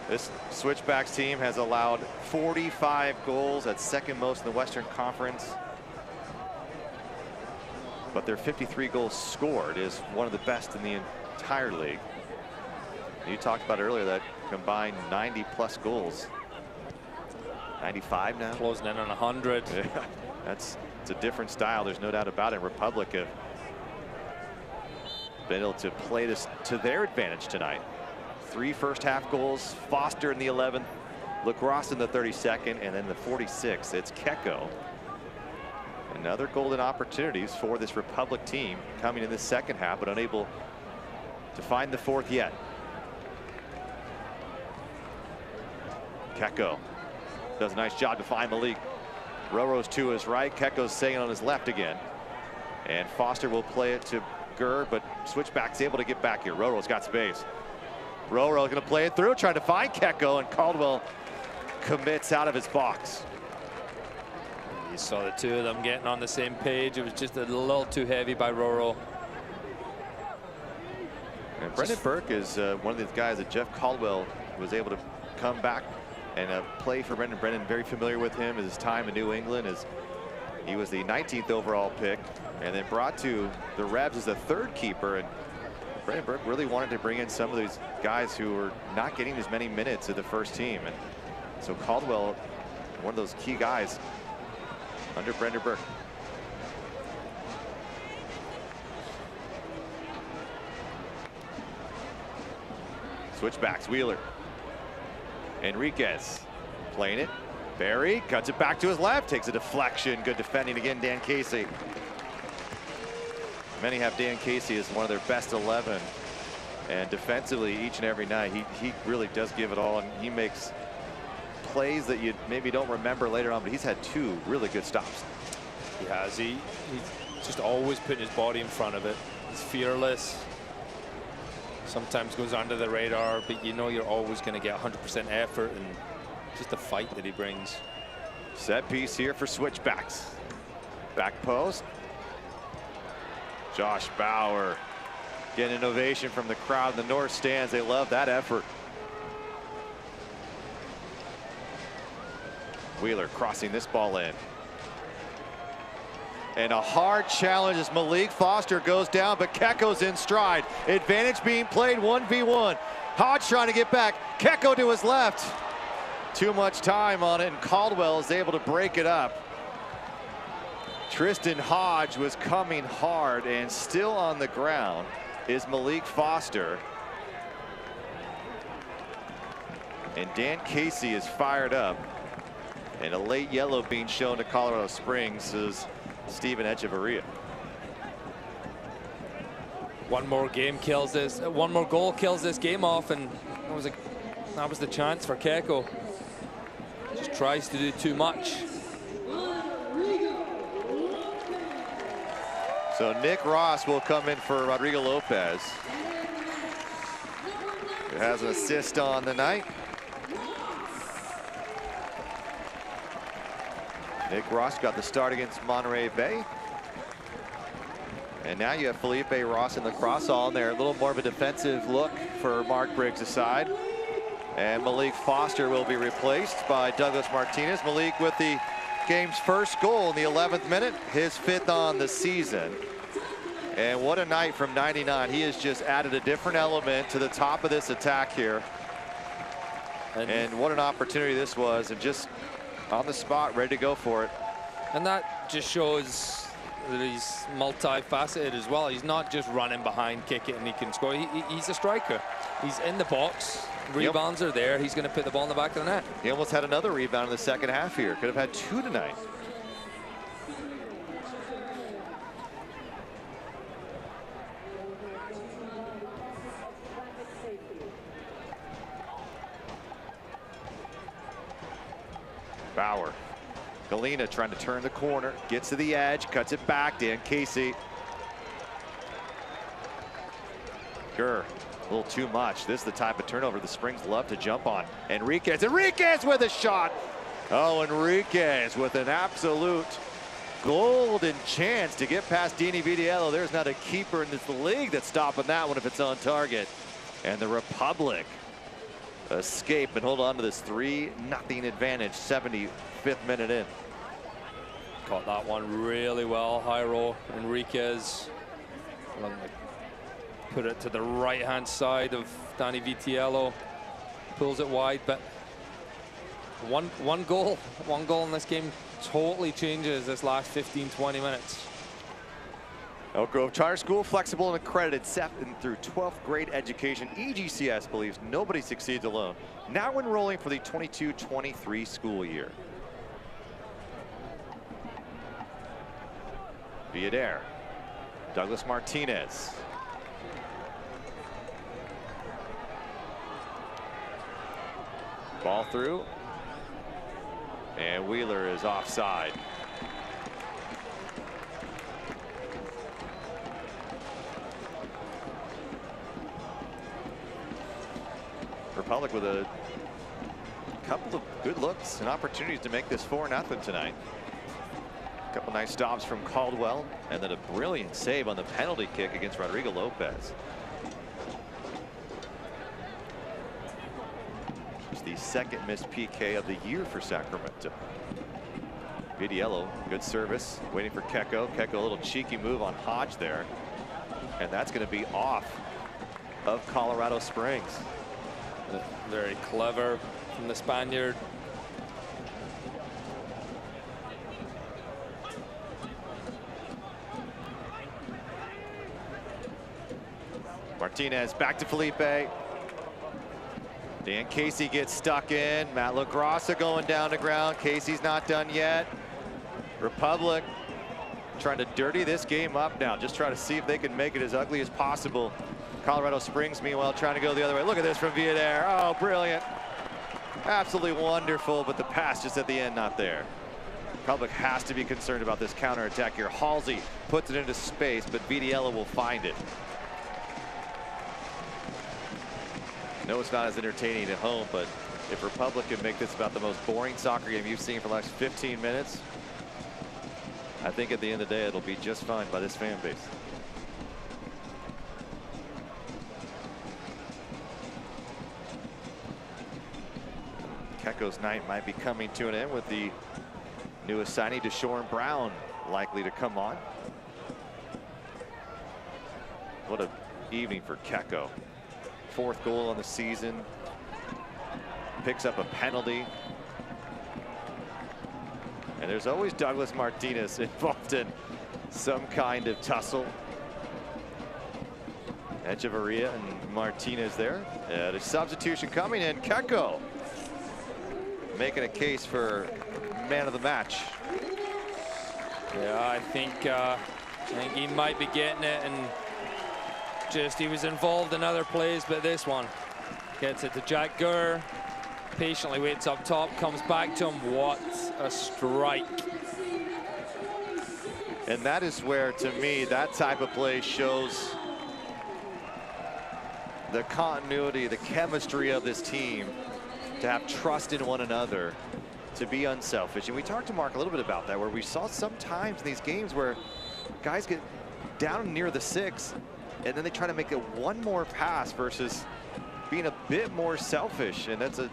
S1: This Switchbacks team has allowed 45 goals. That's second most in the Western Conference. But their 53 goals scored is one of the best in the entire league. You talked about earlier that combined 90+ goals. 95 now.
S2: Closing in on 100.
S1: Yeah, it's a different style. There's no doubt about it. Republic have been able to play this to their advantage tonight. 3 first-half goals. Foster in the 11th, Lacrosse in the 32nd, and then the 46th. It's Kecko. Another golden opportunities for this Republic team coming in the second half, but unable to find the fourth yet. Kecko does a nice job to find Malik. Roro's to his right. Kecko's staying on his left again. And Foster will play it to Gurr, but Switchback's able to get back here. Roro's got space. Roro going to play it through, trying to find Kecko, and Caldwell commits out of his box.
S2: You saw the two of them getting on the same page. It was just a little too heavy by Roro.
S1: And Brendan Burke is one of the guys that Jeff Caldwell was able to come back and play for Brendan. Brendan very familiar with him as his time in New England. As he was the 19th overall pick and then brought to the Rebs as the third keeper. And Brendan Burke really wanted to bring in some of these guys who were not getting as many minutes of the first team. And so Caldwell, one of those key guys under Brendan Burke. Switchbacks, Wheeler. Enriquez playing it. Barry cuts it back to his left, takes a deflection. Good defending again, Dan Casey. Many have Dan Casey as one of their best 11. And defensively, each and every night, he really does give it all. And he makes plays that you maybe don't remember later on, but he's had 2 really good stops.
S2: He has. He's just always putting his body in front of it. He's fearless. Sometimes goes under the radar, but you know you're always going to get 100% effort and just the fight that he brings.
S1: Set piece here for Switchbacks. Back post. Josh Bauer getting an ovation from the crowd in the north stands. They love that effort. Wheeler crossing this ball in. And a hard challenge as Malik Foster goes down, but Kecko's in stride. Advantage being played 1v1. Hodge trying to get back. Kecko to his left. Too much time on it, and Caldwell is able to break it up. Tristan Hodge was coming hard, and still on the ground is Malik Foster. And Dan Casey is fired up. And a late yellow being shown to Colorado Springs is Steven Echeverria.
S2: One more goal kills this game off, and that was the chance for Kecko. Just tries to do too much.
S1: So Nick Ross will come in for Rodrigo Lopez. who has an assist on the night. Nick Ross got the start against Monterey Bay. And now you have Felipe Ross in the cross all in there. A little more of a defensive look for Mark Briggs' side. And Malik Foster will be replaced by Douglas Martinez. Malik with the game's first goal in the 11th minute, his 5th on the season. And what a night from 99. He has just added a different element to the top of this attack here. And what an opportunity this was, and just on the spot, ready to go for it.
S2: And that just shows that he's multifaceted as well. He's not just running behind, kick it, and he can score. He's a striker. He's in the box. Rebounds are there. He's going to put the ball in the back of the net.
S1: He almost had another rebound in the second half here. Could have had 2 tonight. Bauer. Galena trying to turn the corner, gets to the edge, cuts it back. Dan Casey. Gurr, a little too much. This is the type of turnover the Springs love to jump on. Enriquez with a shot. Oh, Enriquez with an absolute golden chance to get past Dini Vidiello. There's not a keeper in this league that's stopping that one if it's on target. And the Republic escape and hold on to this 3-0 advantage, 75th minute in.
S2: Caught that one really well. Jairo Enriquez. Put it to the right-hand side of Danny Vitiello. Pulls it wide, but one goal in this game totally changes this last 15-20 minutes.
S1: Elk Grove Charter School, flexible and accredited 7th through 12th grade education. EGCS believes nobody succeeds alone. Now enrolling for the 22-23 school year. Villader, Douglas Martinez. Ball through, and Wheeler is offside. Republic with a couple of good looks and opportunities to make this 4-0 tonight. A couple nice stops from Caldwell, and then a brilliant save on the penalty kick against Rodrigo Lopez. It's the second missed PK of the year for Sacramento. Vidiello, good service, waiting for Keko. Keko, a little cheeky move on Hodge there. And that's going to be off of Colorado Springs.
S2: Very clever from the Spaniard.
S1: Martinez back to Felipe. Dan Casey gets stuck in. Matt LaGrassa going down to ground. Casey's not done yet. Republic trying to dirty this game up now. Just trying to see if they can make it as ugly as possible. Colorado Springs, meanwhile, trying to go the other way. Look at this from Villader. Oh, brilliant. Absolutely wonderful, but the pass just at the end not there. Republic has to be concerned about this counterattack here. Halsey puts it into space, but Vidiello will find it. No, it's not as entertaining at home, but if Republic can make this about the most boring soccer game you've seen for the last 15 minutes, I think at the end of the day, it'll be just fine by this fan base. Keko's night might be coming to an end with the newest signing, Deshaun Brown, likely to come on. What an evening for Keko. 4th goal on the season. Picks up a penalty. And there's always Douglas Martinez involved in some kind of tussle. Echeverria and Martinez there. The substitution coming in. Keko making a case for man of the match.
S2: Yeah, I think he might be getting it, and just he was involved in other plays, but this one gets it to Jack Gurr. Patiently waits up top, comes back to him. What a strike.
S1: And that is where, to me, that type of play shows the continuity, the chemistry of this team, to have trust in one another, to be unselfish. And we talked to Mark a little bit about that, where we saw sometimes in these games where guys get down near the 6 and then they try to make one more pass versus being a bit more selfish. And it's an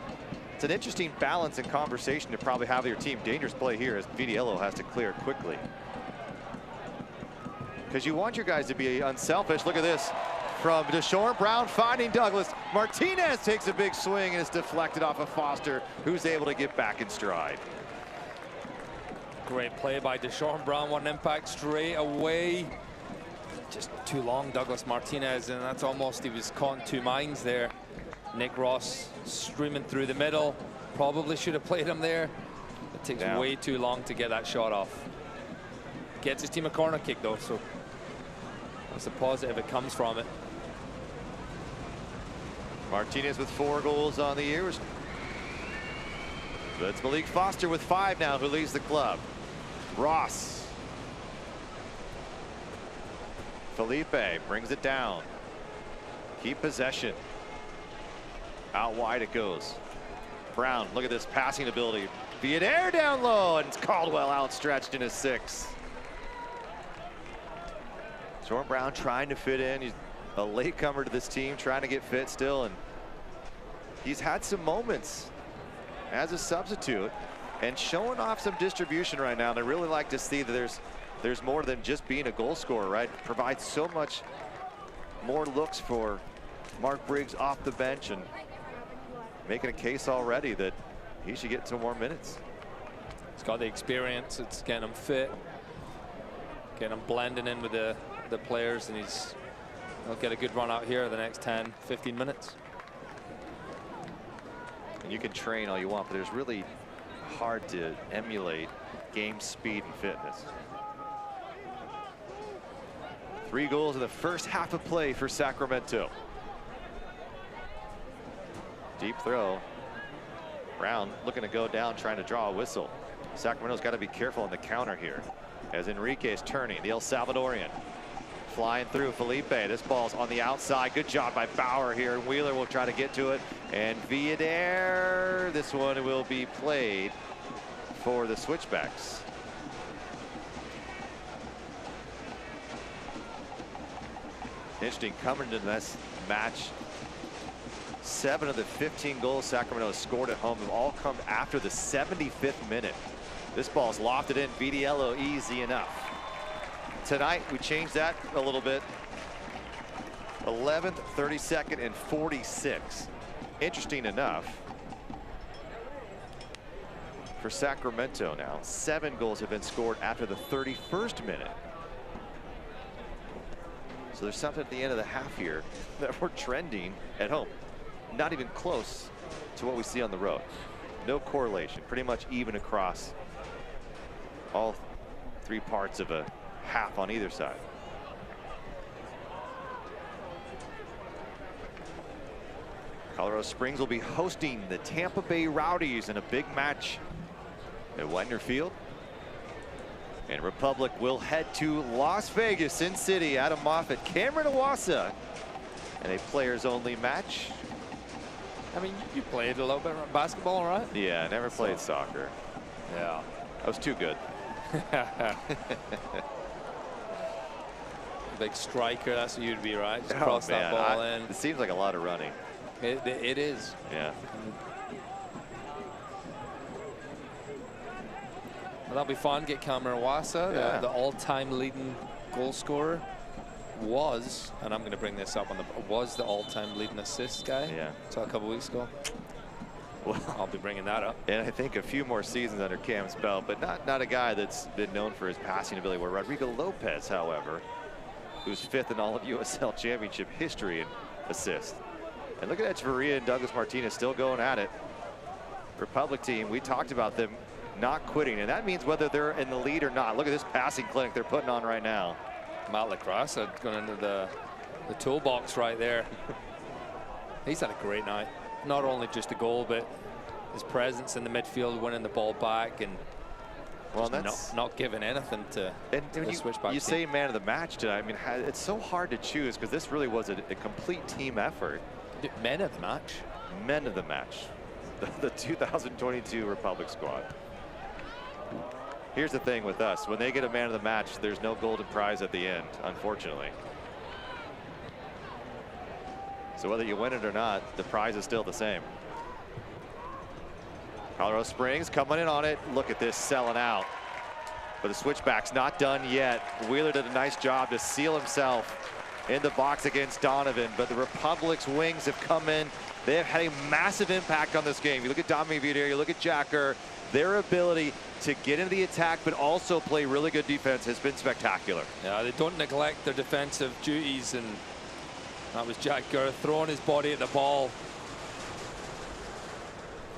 S1: interesting balance and conversation to probably have with your team. Dangerous play here as Vitiello has to clear quickly, because you want your guys to be unselfish. Look at this from Deshaun Brown finding Douglas. Martinez takes a big swing and it's deflected off of Foster, who's able to get back in stride.
S2: Great play by Deshaun Brown, one impact straight away. Just too long, Douglas Martinez, and that's almost, he was caught in two minds there. Nick Ross streaming through the middle. Probably should have played him there. It takes way too long to get that shot off. Gets his team a corner kick though, so that's a positive. It comes from it.
S1: Martinez with 4 goals on the year. That's Malik Foster with 5 now, who leads the club. Ross. Felipe brings it down. Keep possession. Out wide it goes. Brown, look at this passing ability. Villader down low, and it's Caldwell outstretched in his 6. Jordan Brown trying to fit in. He's a latecomer to this team, trying to get fit still, and he's had some moments as a substitute and showing off some distribution right now. And I really like to see that there's more than just being a goal scorer, right? Provides so much more looks for Mark Briggs off the bench, and making a case already that he should get some more minutes.
S2: He's got the experience. It's getting him fit, getting him blending in with the players, and he'll get a good run out here the next 10-15 minutes.
S1: And you can train all you want, but it's really hard to emulate game speed and fitness. 3 goals in the first half of play for Sacramento. Deep throw. Brown looking to go down, trying to draw a whistle. Sacramento's got to be careful on the counter here, as Enrique's turning, the El Salvadorian. Flying through Felipe. This ball's on the outside. Good job by Bauer here. Wheeler will try to get to it. And Villader, this one will be played for the Switchbacks. Interesting coming into this match. 7 of the 15 goals Sacramento has scored at home have all come after the 75th minute. This ball's lofted in. Vitiello, easy enough. Tonight we changed that a little bit. 11th, 32nd, and 46. Interesting enough, for Sacramento now, 7 goals have been scored after the 31st minute. So there's something at the end of the half here that we're trending at home. Not even close to what we see on the road. No correlation, pretty much even across all 3 parts of a half on either side. Colorado Springs will be hosting the Tampa Bay Rowdies in a big match at Widener Field. And Republic will head to Las Vegas, Sin City. Adam Moffat, Cameron Iwasa, and a players-only match.
S2: I mean, you played a little bit of basketball, right?
S1: Yeah, I never played soccer.
S2: Yeah.
S1: I was too good.
S2: Big striker, that's what you'd be, right? Just cross that ball in.
S1: It seems like a lot of running.
S2: It is.
S1: Yeah.
S2: Well, that'll be fun. Get Cameron Iwasa, the all-time leading goal scorer. Was, and I'm going to bring this up, was the all-time leading assist guy.
S1: Yeah.
S2: So a couple weeks ago. Well, I'll be bringing that up.
S1: And I think a few more seasons under Cam's belt, but not a guy that's been known for his passing ability. Where Rodrigo Lopez, however, who's 5th in all of USL Championship history in assists. And look at Echeverria and Douglas Martinez still going at it. Republic team, we talked about them not quitting, and that means whether they're in the lead or not. Look at this passing clinic they're putting on right now.
S2: Matt Lacrosse going into the toolbox right there. He's had a great night. Not only just a goal, but his presence in the midfield, winning the ball back, and
S1: Well, that's
S2: not giving anything to the Switchback
S1: you
S2: team.
S1: say man of the match today. I mean, it's so hard to choose because this really was a complete team effort.
S2: Men of the match.
S1: Men of the match. The 2022 Republic squad. Here's the thing with us. When they get a man of the match, there's no golden prize at the end, unfortunately. So whether you win it or not, the prize is still the same. Colorado Springs coming in on it. Look at this, selling out. But the Switchback's not done yet. Wheeler did a nice job to seal himself in the box against Donovan, but the Republic's wings have come in. They have had a massive impact on this game. You look at Dami Vidier, you look at Jacker, their ability to get into the attack but also play really good defense has been spectacular.
S2: Yeah, they don't neglect their defensive duties, and that was Jacker throwing his body at the ball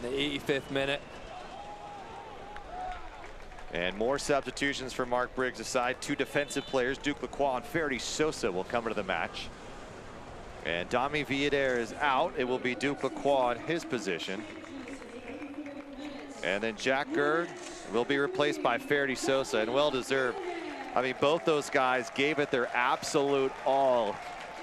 S2: in the 85th minute.
S1: And more substitutions for Mark Briggs aside. Two defensive players, Duke Lacroix and Ferdy Sosa, will come into the match. And Dami Vidier is out. It will be Duke Lacroix in his position. And then Jack Gerd will be replaced by Ferdy Sosa, and well deserved. I mean, both those guys gave it their absolute all,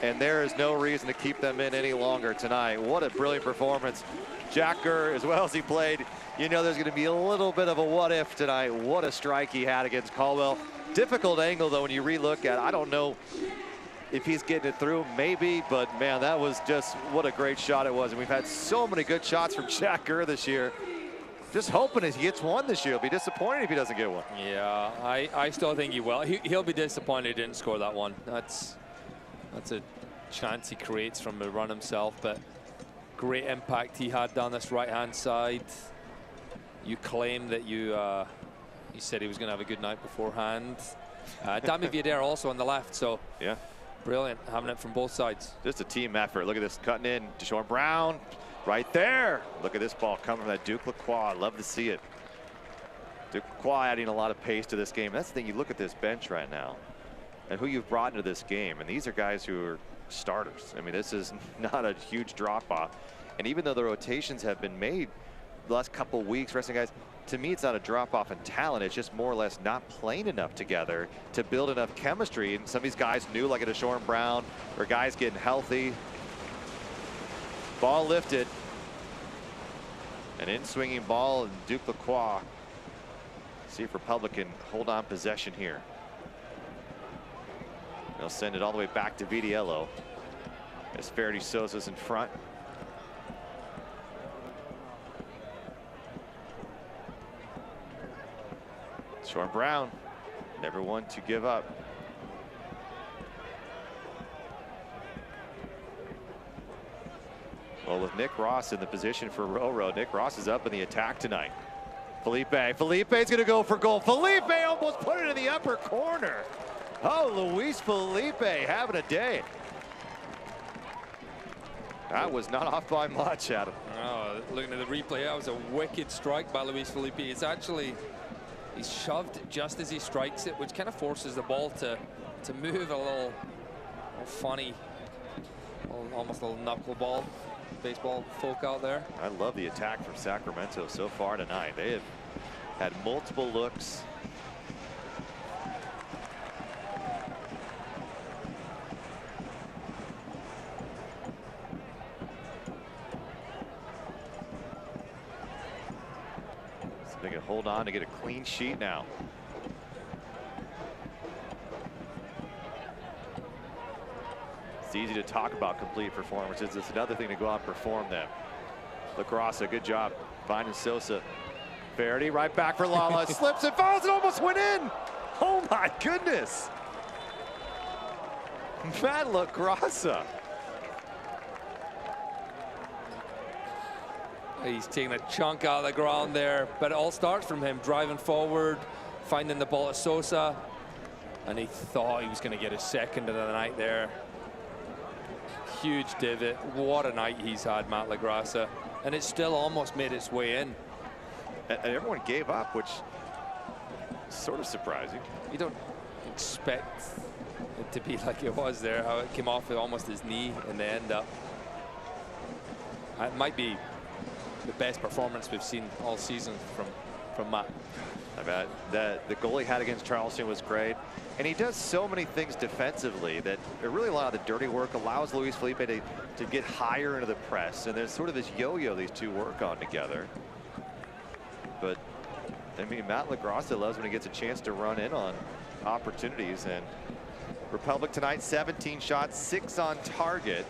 S1: and there is no reason to keep them in any longer tonight. What a brilliant performance. Jack Gerd, as well as he played, you know there's going to be a little bit of a what if tonight. What a strike he had against Caldwell. Difficult angle, though, when you relook at it. I don't know if he's getting it through, maybe, but man, that was just what a great shot it was. And we've had so many good shots from Jack Gerd this year. Just hoping if he gets one this year. He'll be disappointed if he doesn't get one.
S2: Yeah, I still think he will. He'll be disappointed he didn't score that one. That's a chance he creates from the run himself, but great impact he had down this right-hand side. You claim that you said he was going to have a good night beforehand. Dami Vidier also on the left, so
S1: yeah,
S2: brilliant having it from both sides.
S1: Just a team effort. Look at this, cutting in. Deshaun Brown. Right there. Look at this ball coming from that Duke Lacroix. Love to see it. Duke Lacroix adding a lot of pace to this game. That's the thing. You look at this bench right now and who you've brought into this game. And these are guys who are starters. I mean, this is not a huge drop off. And even though the rotations have been made the last couple weeks, resting guys, to me, it's not a drop off in talent. It's just more or less not playing enough together to build enough chemistry. And some of these guys new, like a Deshaun Brown, or guys getting healthy. Ball lifted. An in-swinging ball, and Duke Lacroix. See if Republic can hold on possession here. They'll send it all the way back to Vidiello as Ferdy Sosa's in front. Sean Brown, never one to give up. Well, with Nick Ross in the position for Roro, Nick Ross is up in the attack tonight. Felipe's gonna go for goal. Felipe almost put it in the upper corner. Oh, Luis Felipe having a day. That was not off by much, Adam.
S2: Oh, looking at the replay, that was a wicked strike by Luis Felipe. It's actually, he's shoved just as he strikes it, which kind of forces the ball to move a little funny, almost a little knuckleball. Baseball folk out there.
S1: I love the attack from Sacramento so far tonight. They have had multiple looks. So they can hold on to get a clean sheet now. It's easy to talk about complete performances. It's another thing to go out and perform them. Lacrosse, good job finding Sosa. Ferdy right back for Lala. Slips and falls and almost went in. Oh my goodness. Matt Lacrosse.
S2: He's taking a chunk out of the ground there, but it all starts from him driving forward, finding the ball at Sosa, and he thought he was going to get a second of the night there. Huge divot. What a night he's had, Matt LaGrassa. And it still almost made its way in.
S1: And everyone gave up, which is sort of surprising.
S2: You don't expect it to be like it was there, how it came off with almost his knee in the end up. It might be the best performance we've seen all season from from Matt.
S1: I bet the goal he had against Charleston was great. And he does so many things defensively that really a lot of the dirty work allows Luis Felipe to get higher into the press. And there's sort of this yo-yo these two work on together. But, I mean, Matt LaGrassa loves when he gets a chance to run in on opportunities. And Republic tonight, 17 shots, 6 on target.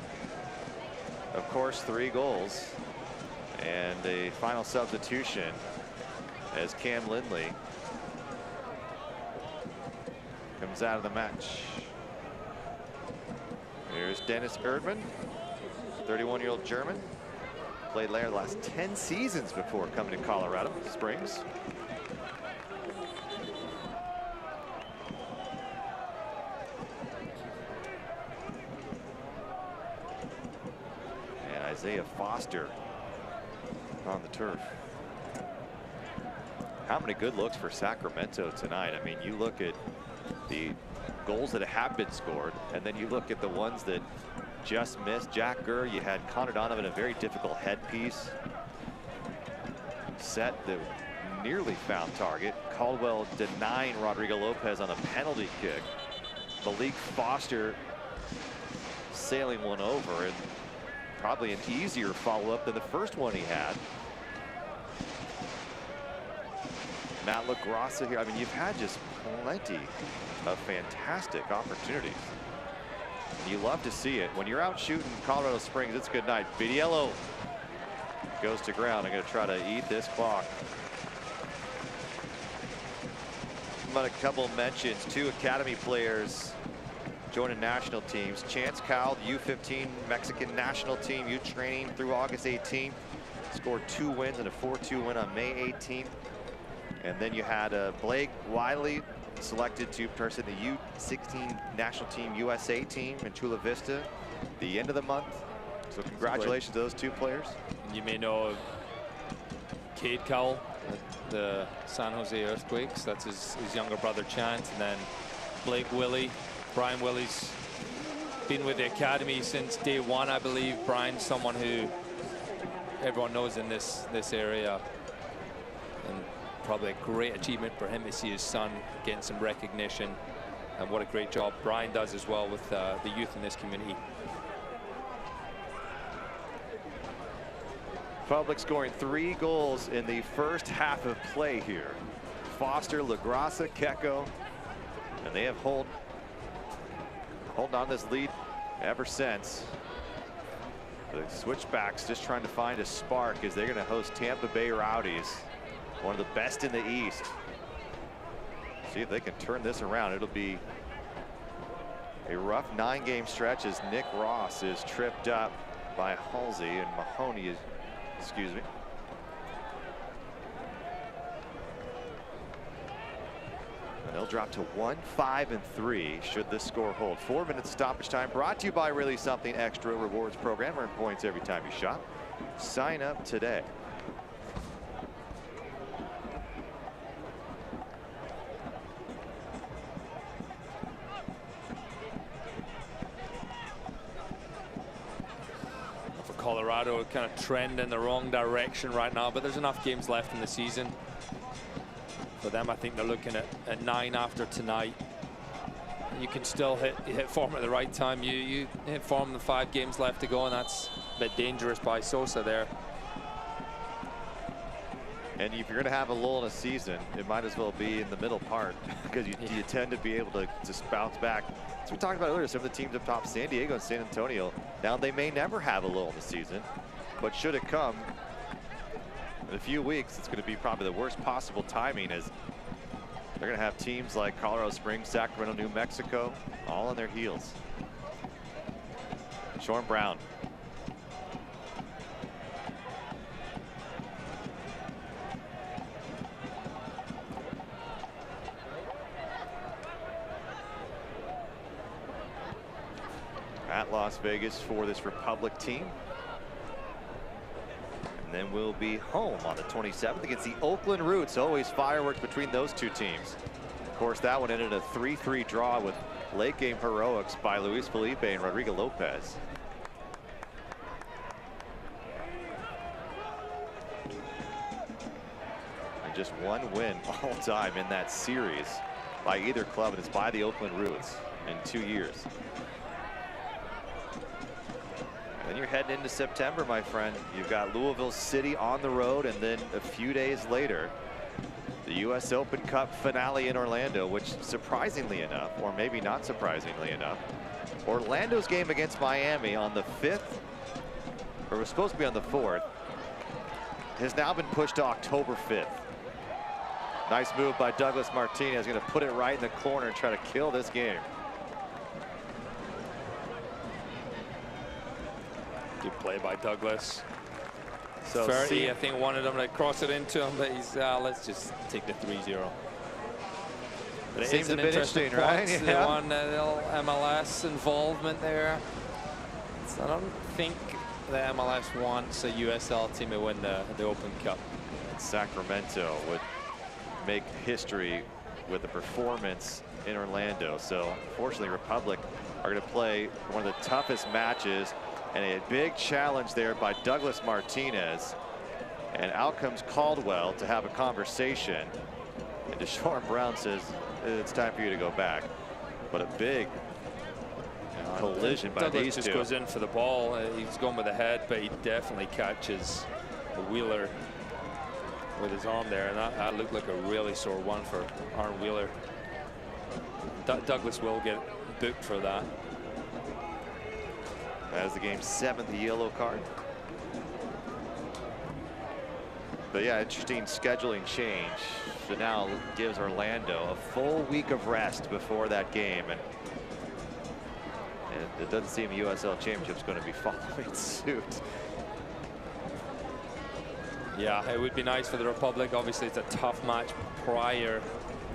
S1: Of course, 3 goals. And a final substitution as Cam Lindley comes out of the match. Here's Dennis Erdmann, 31-year-old German. Played there the last 10 seasons before coming to Colorado Springs. And Isaiah Foster on the turf. How many good looks for Sacramento tonight? I mean, you look at the goals that have been scored, and then you look at the ones that just missed. Jack Gurr, you had Connor Donovan, a very difficult headpiece set that nearly found target. Caldwell denying Rodrigo Lopez on a penalty kick. Malik Foster sailing one over, and probably an easier follow-up than the first one he had. Matt LaGrassa here. I mean, you've had just plenty of fantastic opportunities. You love to see it. When you're out shooting Colorado Springs, it's a good night. Vitiello goes to ground. I'm going to try to eat this clock. About a couple mentions. 2 academy players joining national teams. Chance Cowell, U15 Mexican national team, youth training through August 18th. Scored 2 wins and a 4-2 win on May 18th. And then you had Blake Wiley, selected to person the U16 national team USA team in Chula Vista the end of the month. So congratulations to those 2 players.
S2: You may know Cade Cowell, the San Jose Earthquakes. That's his younger brother Chance. And then Blake Willie. Brian Willie's been with the academy since day 1, I believe. Brian's someone who everyone knows in this area. And probably a great achievement for him to see his son getting some recognition, and what a great job Brian does as well with the youth in this community.
S1: Republic scoring 3 goals in the first half of play here. Foster, LaGrassa, Kecko, and they have holding on this lead ever since. The Switchbacks just trying to find a spark as they're going to host Tampa Bay Rowdies, one of the best in the East. See if they can turn this around. It'll be a rough 9-game stretch as Nick Ross is tripped up by Halsey, and Mahoney is, excuse me. And they'll drop to 1-5-3 should this score hold. 4 minutes stoppage time, brought to you by Really Something Extra Rewards Program. Earn points every time you shop. Sign up today.
S2: Colorado kind of trend in the wrong direction right now, but there's enough games left in the season. For them, I think they're looking at 9 after tonight. You can still hit form at the right time. You hit form the 5 games left to go, and that's a bit dangerous by Sosa there.
S1: And if you're going to have a lull in a season, it might as well be in the middle part, because you tend to be able to just bounce back. As we talked about earlier, some of the teams up top, San Diego and San Antonio, now they may never have a lull in the season, but should it come in a few weeks, it's going to be probably the worst possible timing, as they're going to have teams like Colorado Springs, Sacramento, New Mexico, all on their heels. Sean Brown. At Las Vegas for this Republic team. And then we'll be home on the 27th against the Oakland Roots. Always fireworks between those 2 teams. Of course, that one ended a 3-3 draw with late game heroics by Luis Felipe and Rodrigo Lopez. And just one win all time in that series by either club, and it's by the Oakland Roots in 2 years. Then you're heading into September, my friend. You've got Louisville City on the road, and then a few days later, the US Open Cup finale in Orlando, which surprisingly enough, or maybe not surprisingly enough, Orlando's game against Miami on the 5th, or was supposed to be on the 4th, has now been pushed to October 5th. Nice move by Douglas Martinez, going to put it right in the corner and try to kill this game.
S2: Good play by Douglas.
S1: So
S2: 30, I think, wanted him to cross it into him, but he's, let's just take the 3-0. But it
S1: seems
S2: is
S1: a
S2: an
S1: bit interesting, right?
S2: The
S1: Yeah.
S2: one little MLS involvement there. So I don't think the MLS wants a USL team to win the Open Cup.
S1: Sacramento would make history with the performance in Orlando. So unfortunately, Republic are going to play one of the toughest matches, and a big challenge there by Douglas Martinez. And out comes Caldwell to have a conversation. And Deshaun Brown says, it's time for you to go back. But a big collision by
S2: Douglas
S1: these
S2: just
S1: two.
S2: goes in for the ball. He's going with the head, but he definitely catches the Wheeler with his arm there. And that looked like a really sore one for Aaron Wheeler. Douglas will get booked for that.
S1: That is the game's 7th yellow card. But yeah, interesting scheduling change. So now gives Orlando a full week of rest before that game. And it doesn't seem the USL Championship is going to be following suit.
S2: Yeah, it would be nice for the Republic. Obviously, it's a tough match prior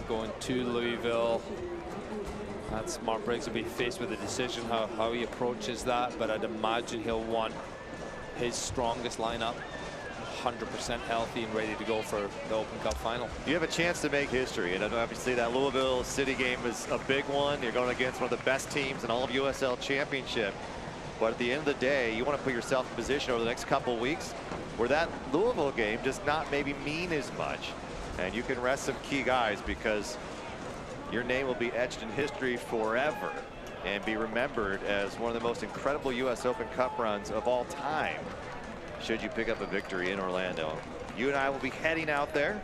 S2: going to Louisville. That's Mark Briggs will be faced with a decision how he approaches that, but I'd imagine he'll want his strongest lineup 100% healthy and ready to go for the Open Cup final.
S1: You have a chance to make history, and obviously that Louisville City game is a big one. You're going against one of the best teams in all of USL Championship. But at the end of the day, you want to put yourself in position over the next couple of weeks where that Louisville game does not maybe mean as much. And you can rest some key guys, because your name will be etched in history forever and be remembered as one of the most incredible US Open Cup runs of all time, should you pick up a victory in Orlando. You and I will be heading out there.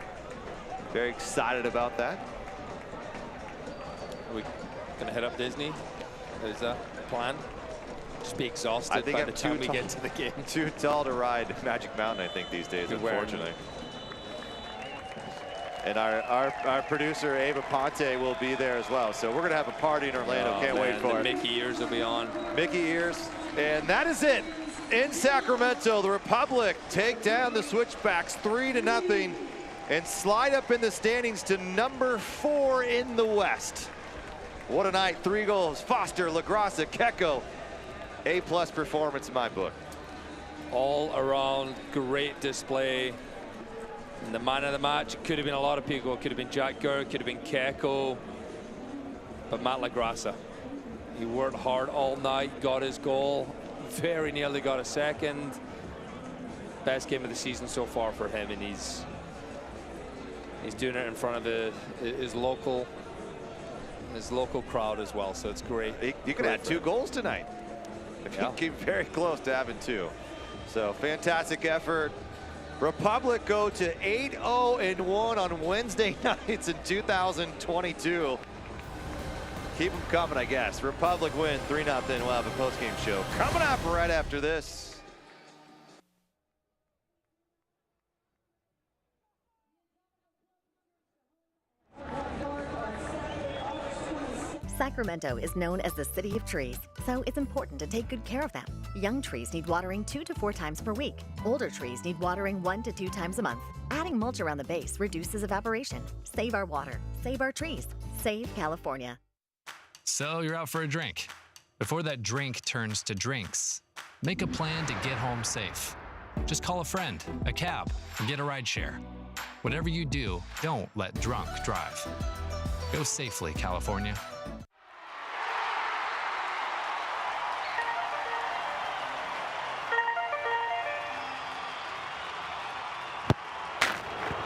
S1: Very excited about that.
S2: Are we gonna head up Disney? Is that the plan? Just be exhausted
S1: I think
S2: by
S1: I'm
S2: the time
S1: too
S2: we
S1: tall,
S2: get to the game.
S1: Too tall to ride Magic Mountain, I think, these days, unfortunately. And our producer, Ava Ponte, will be there as well. So we're going to have a party in Orlando. Can't wait for it.
S2: Mickey ears will be on.
S1: Mickey ears. And that is it. In Sacramento, the Republic take down the Switchbacks 3-0 and slide up in the standings to number 4 in the West. What a night. 3 goals. Foster, LaGrassa, Kecko. A+ performance in my book.
S2: All around great display. And the man of the match, it could have been a lot of people. It could have been Jack Gurr, could have been Kecko, but Matt LaGrassa. He worked hard all night, got his goal, very nearly got a second. Best game of the season so far for him, and he's doing it in front of his local crowd as well. So it's great.
S1: You could have 2 goals tonight. If you keep very close to having 2. So fantastic effort. Republic go to 8-0-1 on Wednesday nights in 2022. Keep them coming, I guess. Republic win 3-0. We'll have a post-game show coming up right after this.
S12: Sacramento is known as the city of trees, so it's important to take good care of them. Young trees need watering 2 to 4 times per week. Older trees need watering 1 to 2 times a month. Adding mulch around the base reduces evaporation. Save our water. Save our trees. Save California.
S6: So you're out for a drink. Before that drink turns to drinks, make a plan to get home safe. Just call a friend, a cab, or get a ride share. Whatever you do, don't let drunk drive. Go safely, California.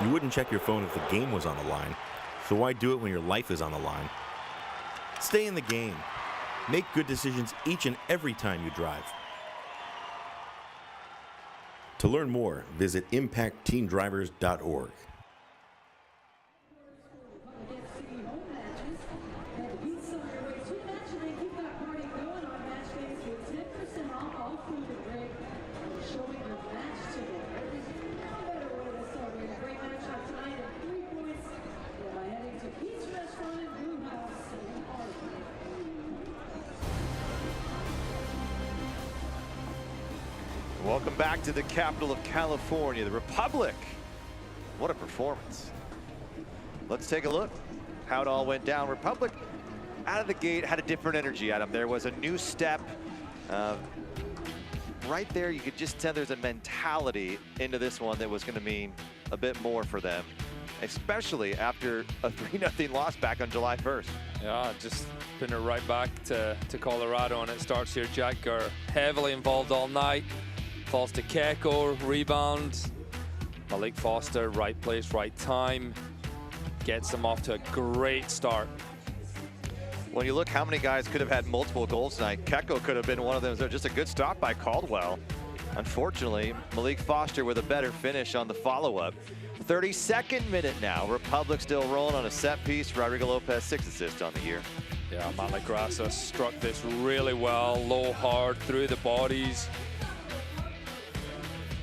S13: You wouldn't check your phone if the game was on the line, so why do it when your life is on the line? Stay in the game. Make good decisions each and every time you drive. To learn more, visit impactteendrivers.org.
S1: Welcome back to the capital of California, the Republic. What a performance. Let's take a look how it all went down. Republic out of the gate had a different energy, Adam. There was a new step. Right there, you could just tell there's a mentality into this one that was going to mean a bit more for them, especially after a 3-0 loss back on July 1st.
S2: Yeah, just putting it right back to Colorado, and it starts here. Jack Gurr heavily involved all night. Falls to Keko, rebound. Malik Foster, right place, right time. Gets them off to a great start.
S1: When you look how many guys could have had multiple goals tonight, Keko could have been one of them. So just a good stop by Caldwell. Unfortunately, Malik Foster with a better finish on the follow-up. 32nd minute now. Republic still rolling on a set piece. Rodrigo Lopez, 6 assists on the year.
S2: Yeah, Malik Grassa struck this really well. Low, hard, through the bodies.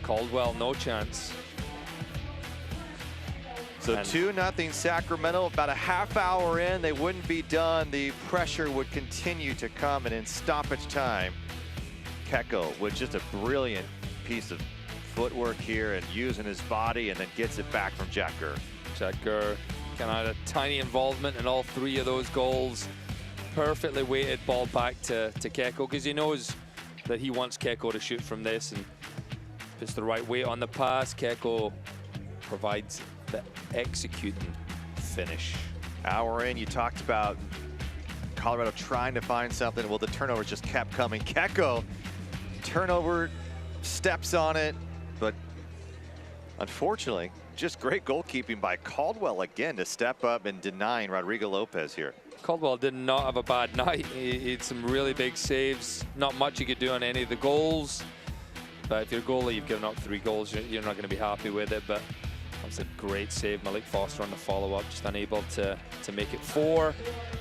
S2: Caldwell, no chance.
S1: So 2-0 Sacramento. About a half hour in, they wouldn't be done. The pressure would continue to come, and in stoppage time, Keko with just a brilliant piece of footwork here and using his body, and then gets it back from Jack Gurr.
S2: Jack Gurr kind of had a tiny involvement in all 3 of those goals. Perfectly weighted ball back to Keko, because he knows that he wants Keko to shoot from this, and puts the right weight on the pass. Keko provides the executing finish.
S1: Hour in, you talked about Colorado trying to find something. Well, the turnovers just kept coming. Keko, turnover, steps on it, but unfortunately, just great goalkeeping by Caldwell again to step up and denying Rodrigo Lopez here.
S2: Caldwell did not have a bad night. He had some really big saves. Not much he could do on any of the goals. But if you're a goalie, you've given up 3 goals, you're not going to be happy with it. But that's a great save. Malik Foster on the follow-up, just unable to make it 4.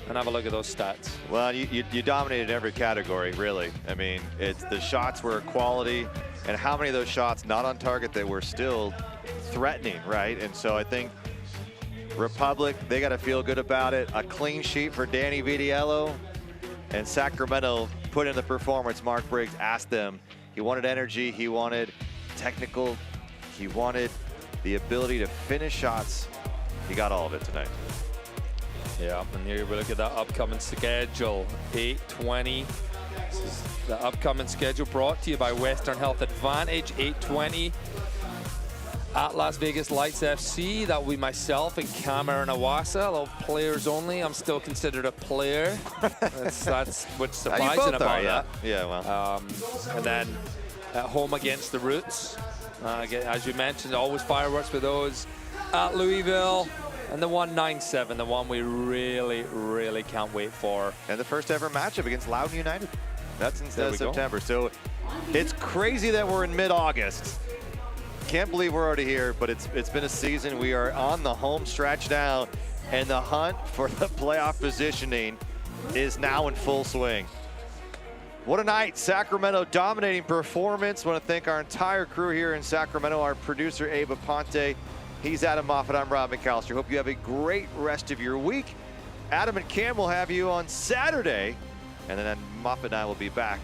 S2: And have a look at those stats.
S1: Well, you dominated every category, really. I mean, the shots were quality, and how many of those shots not on target that were still threatening, right? And so I think Republic, they got to feel good about it. A clean sheet for Danny Vitiello, and Sacramento put in the performance Mark Briggs asked them. He wanted energy, he wanted technical, he wanted the ability to finish shots. He got all of it tonight.
S2: Yeah, and here we look at that upcoming schedule. 8:20. This is the upcoming schedule brought to you by Western Health Advantage. 8:20 at Las Vegas Lights FC. That will be myself and Cameron Awasa. A little players only. I'm still considered a player. That's what's surprising about that.
S1: Yeah, well.
S2: And then at home against the Roots. As you mentioned, always fireworks with those. At Louisville. And the 197, the one we really, really can't wait for.
S1: And the first ever matchup against Loudoun United. That's in September. So it's crazy that we're in mid-August. Can't believe we're already here, but it's been a season. We are on the home stretch now, and the hunt for the playoff positioning is now in full swing. What a night. Sacramento dominating performance. Want to thank our entire crew here in Sacramento, our producer Ava Ponte. He's Adam Moffat. I'm Rob McAllister. Hope you have a great rest of your week. Adam and Cam will have you on Saturday, and then Moffat and I will be back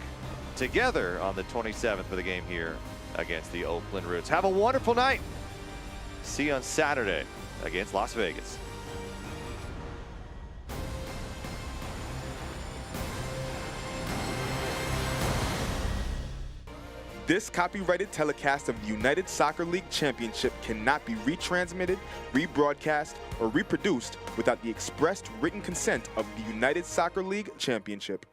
S1: together on the 27th for the game here against the Oakland Roots. Have a wonderful night. See you on Saturday against Las Vegas.
S14: This copyrighted telecast of the United Soccer League Championship cannot be retransmitted, rebroadcast, or reproduced without the expressed written consent of the United Soccer League Championship.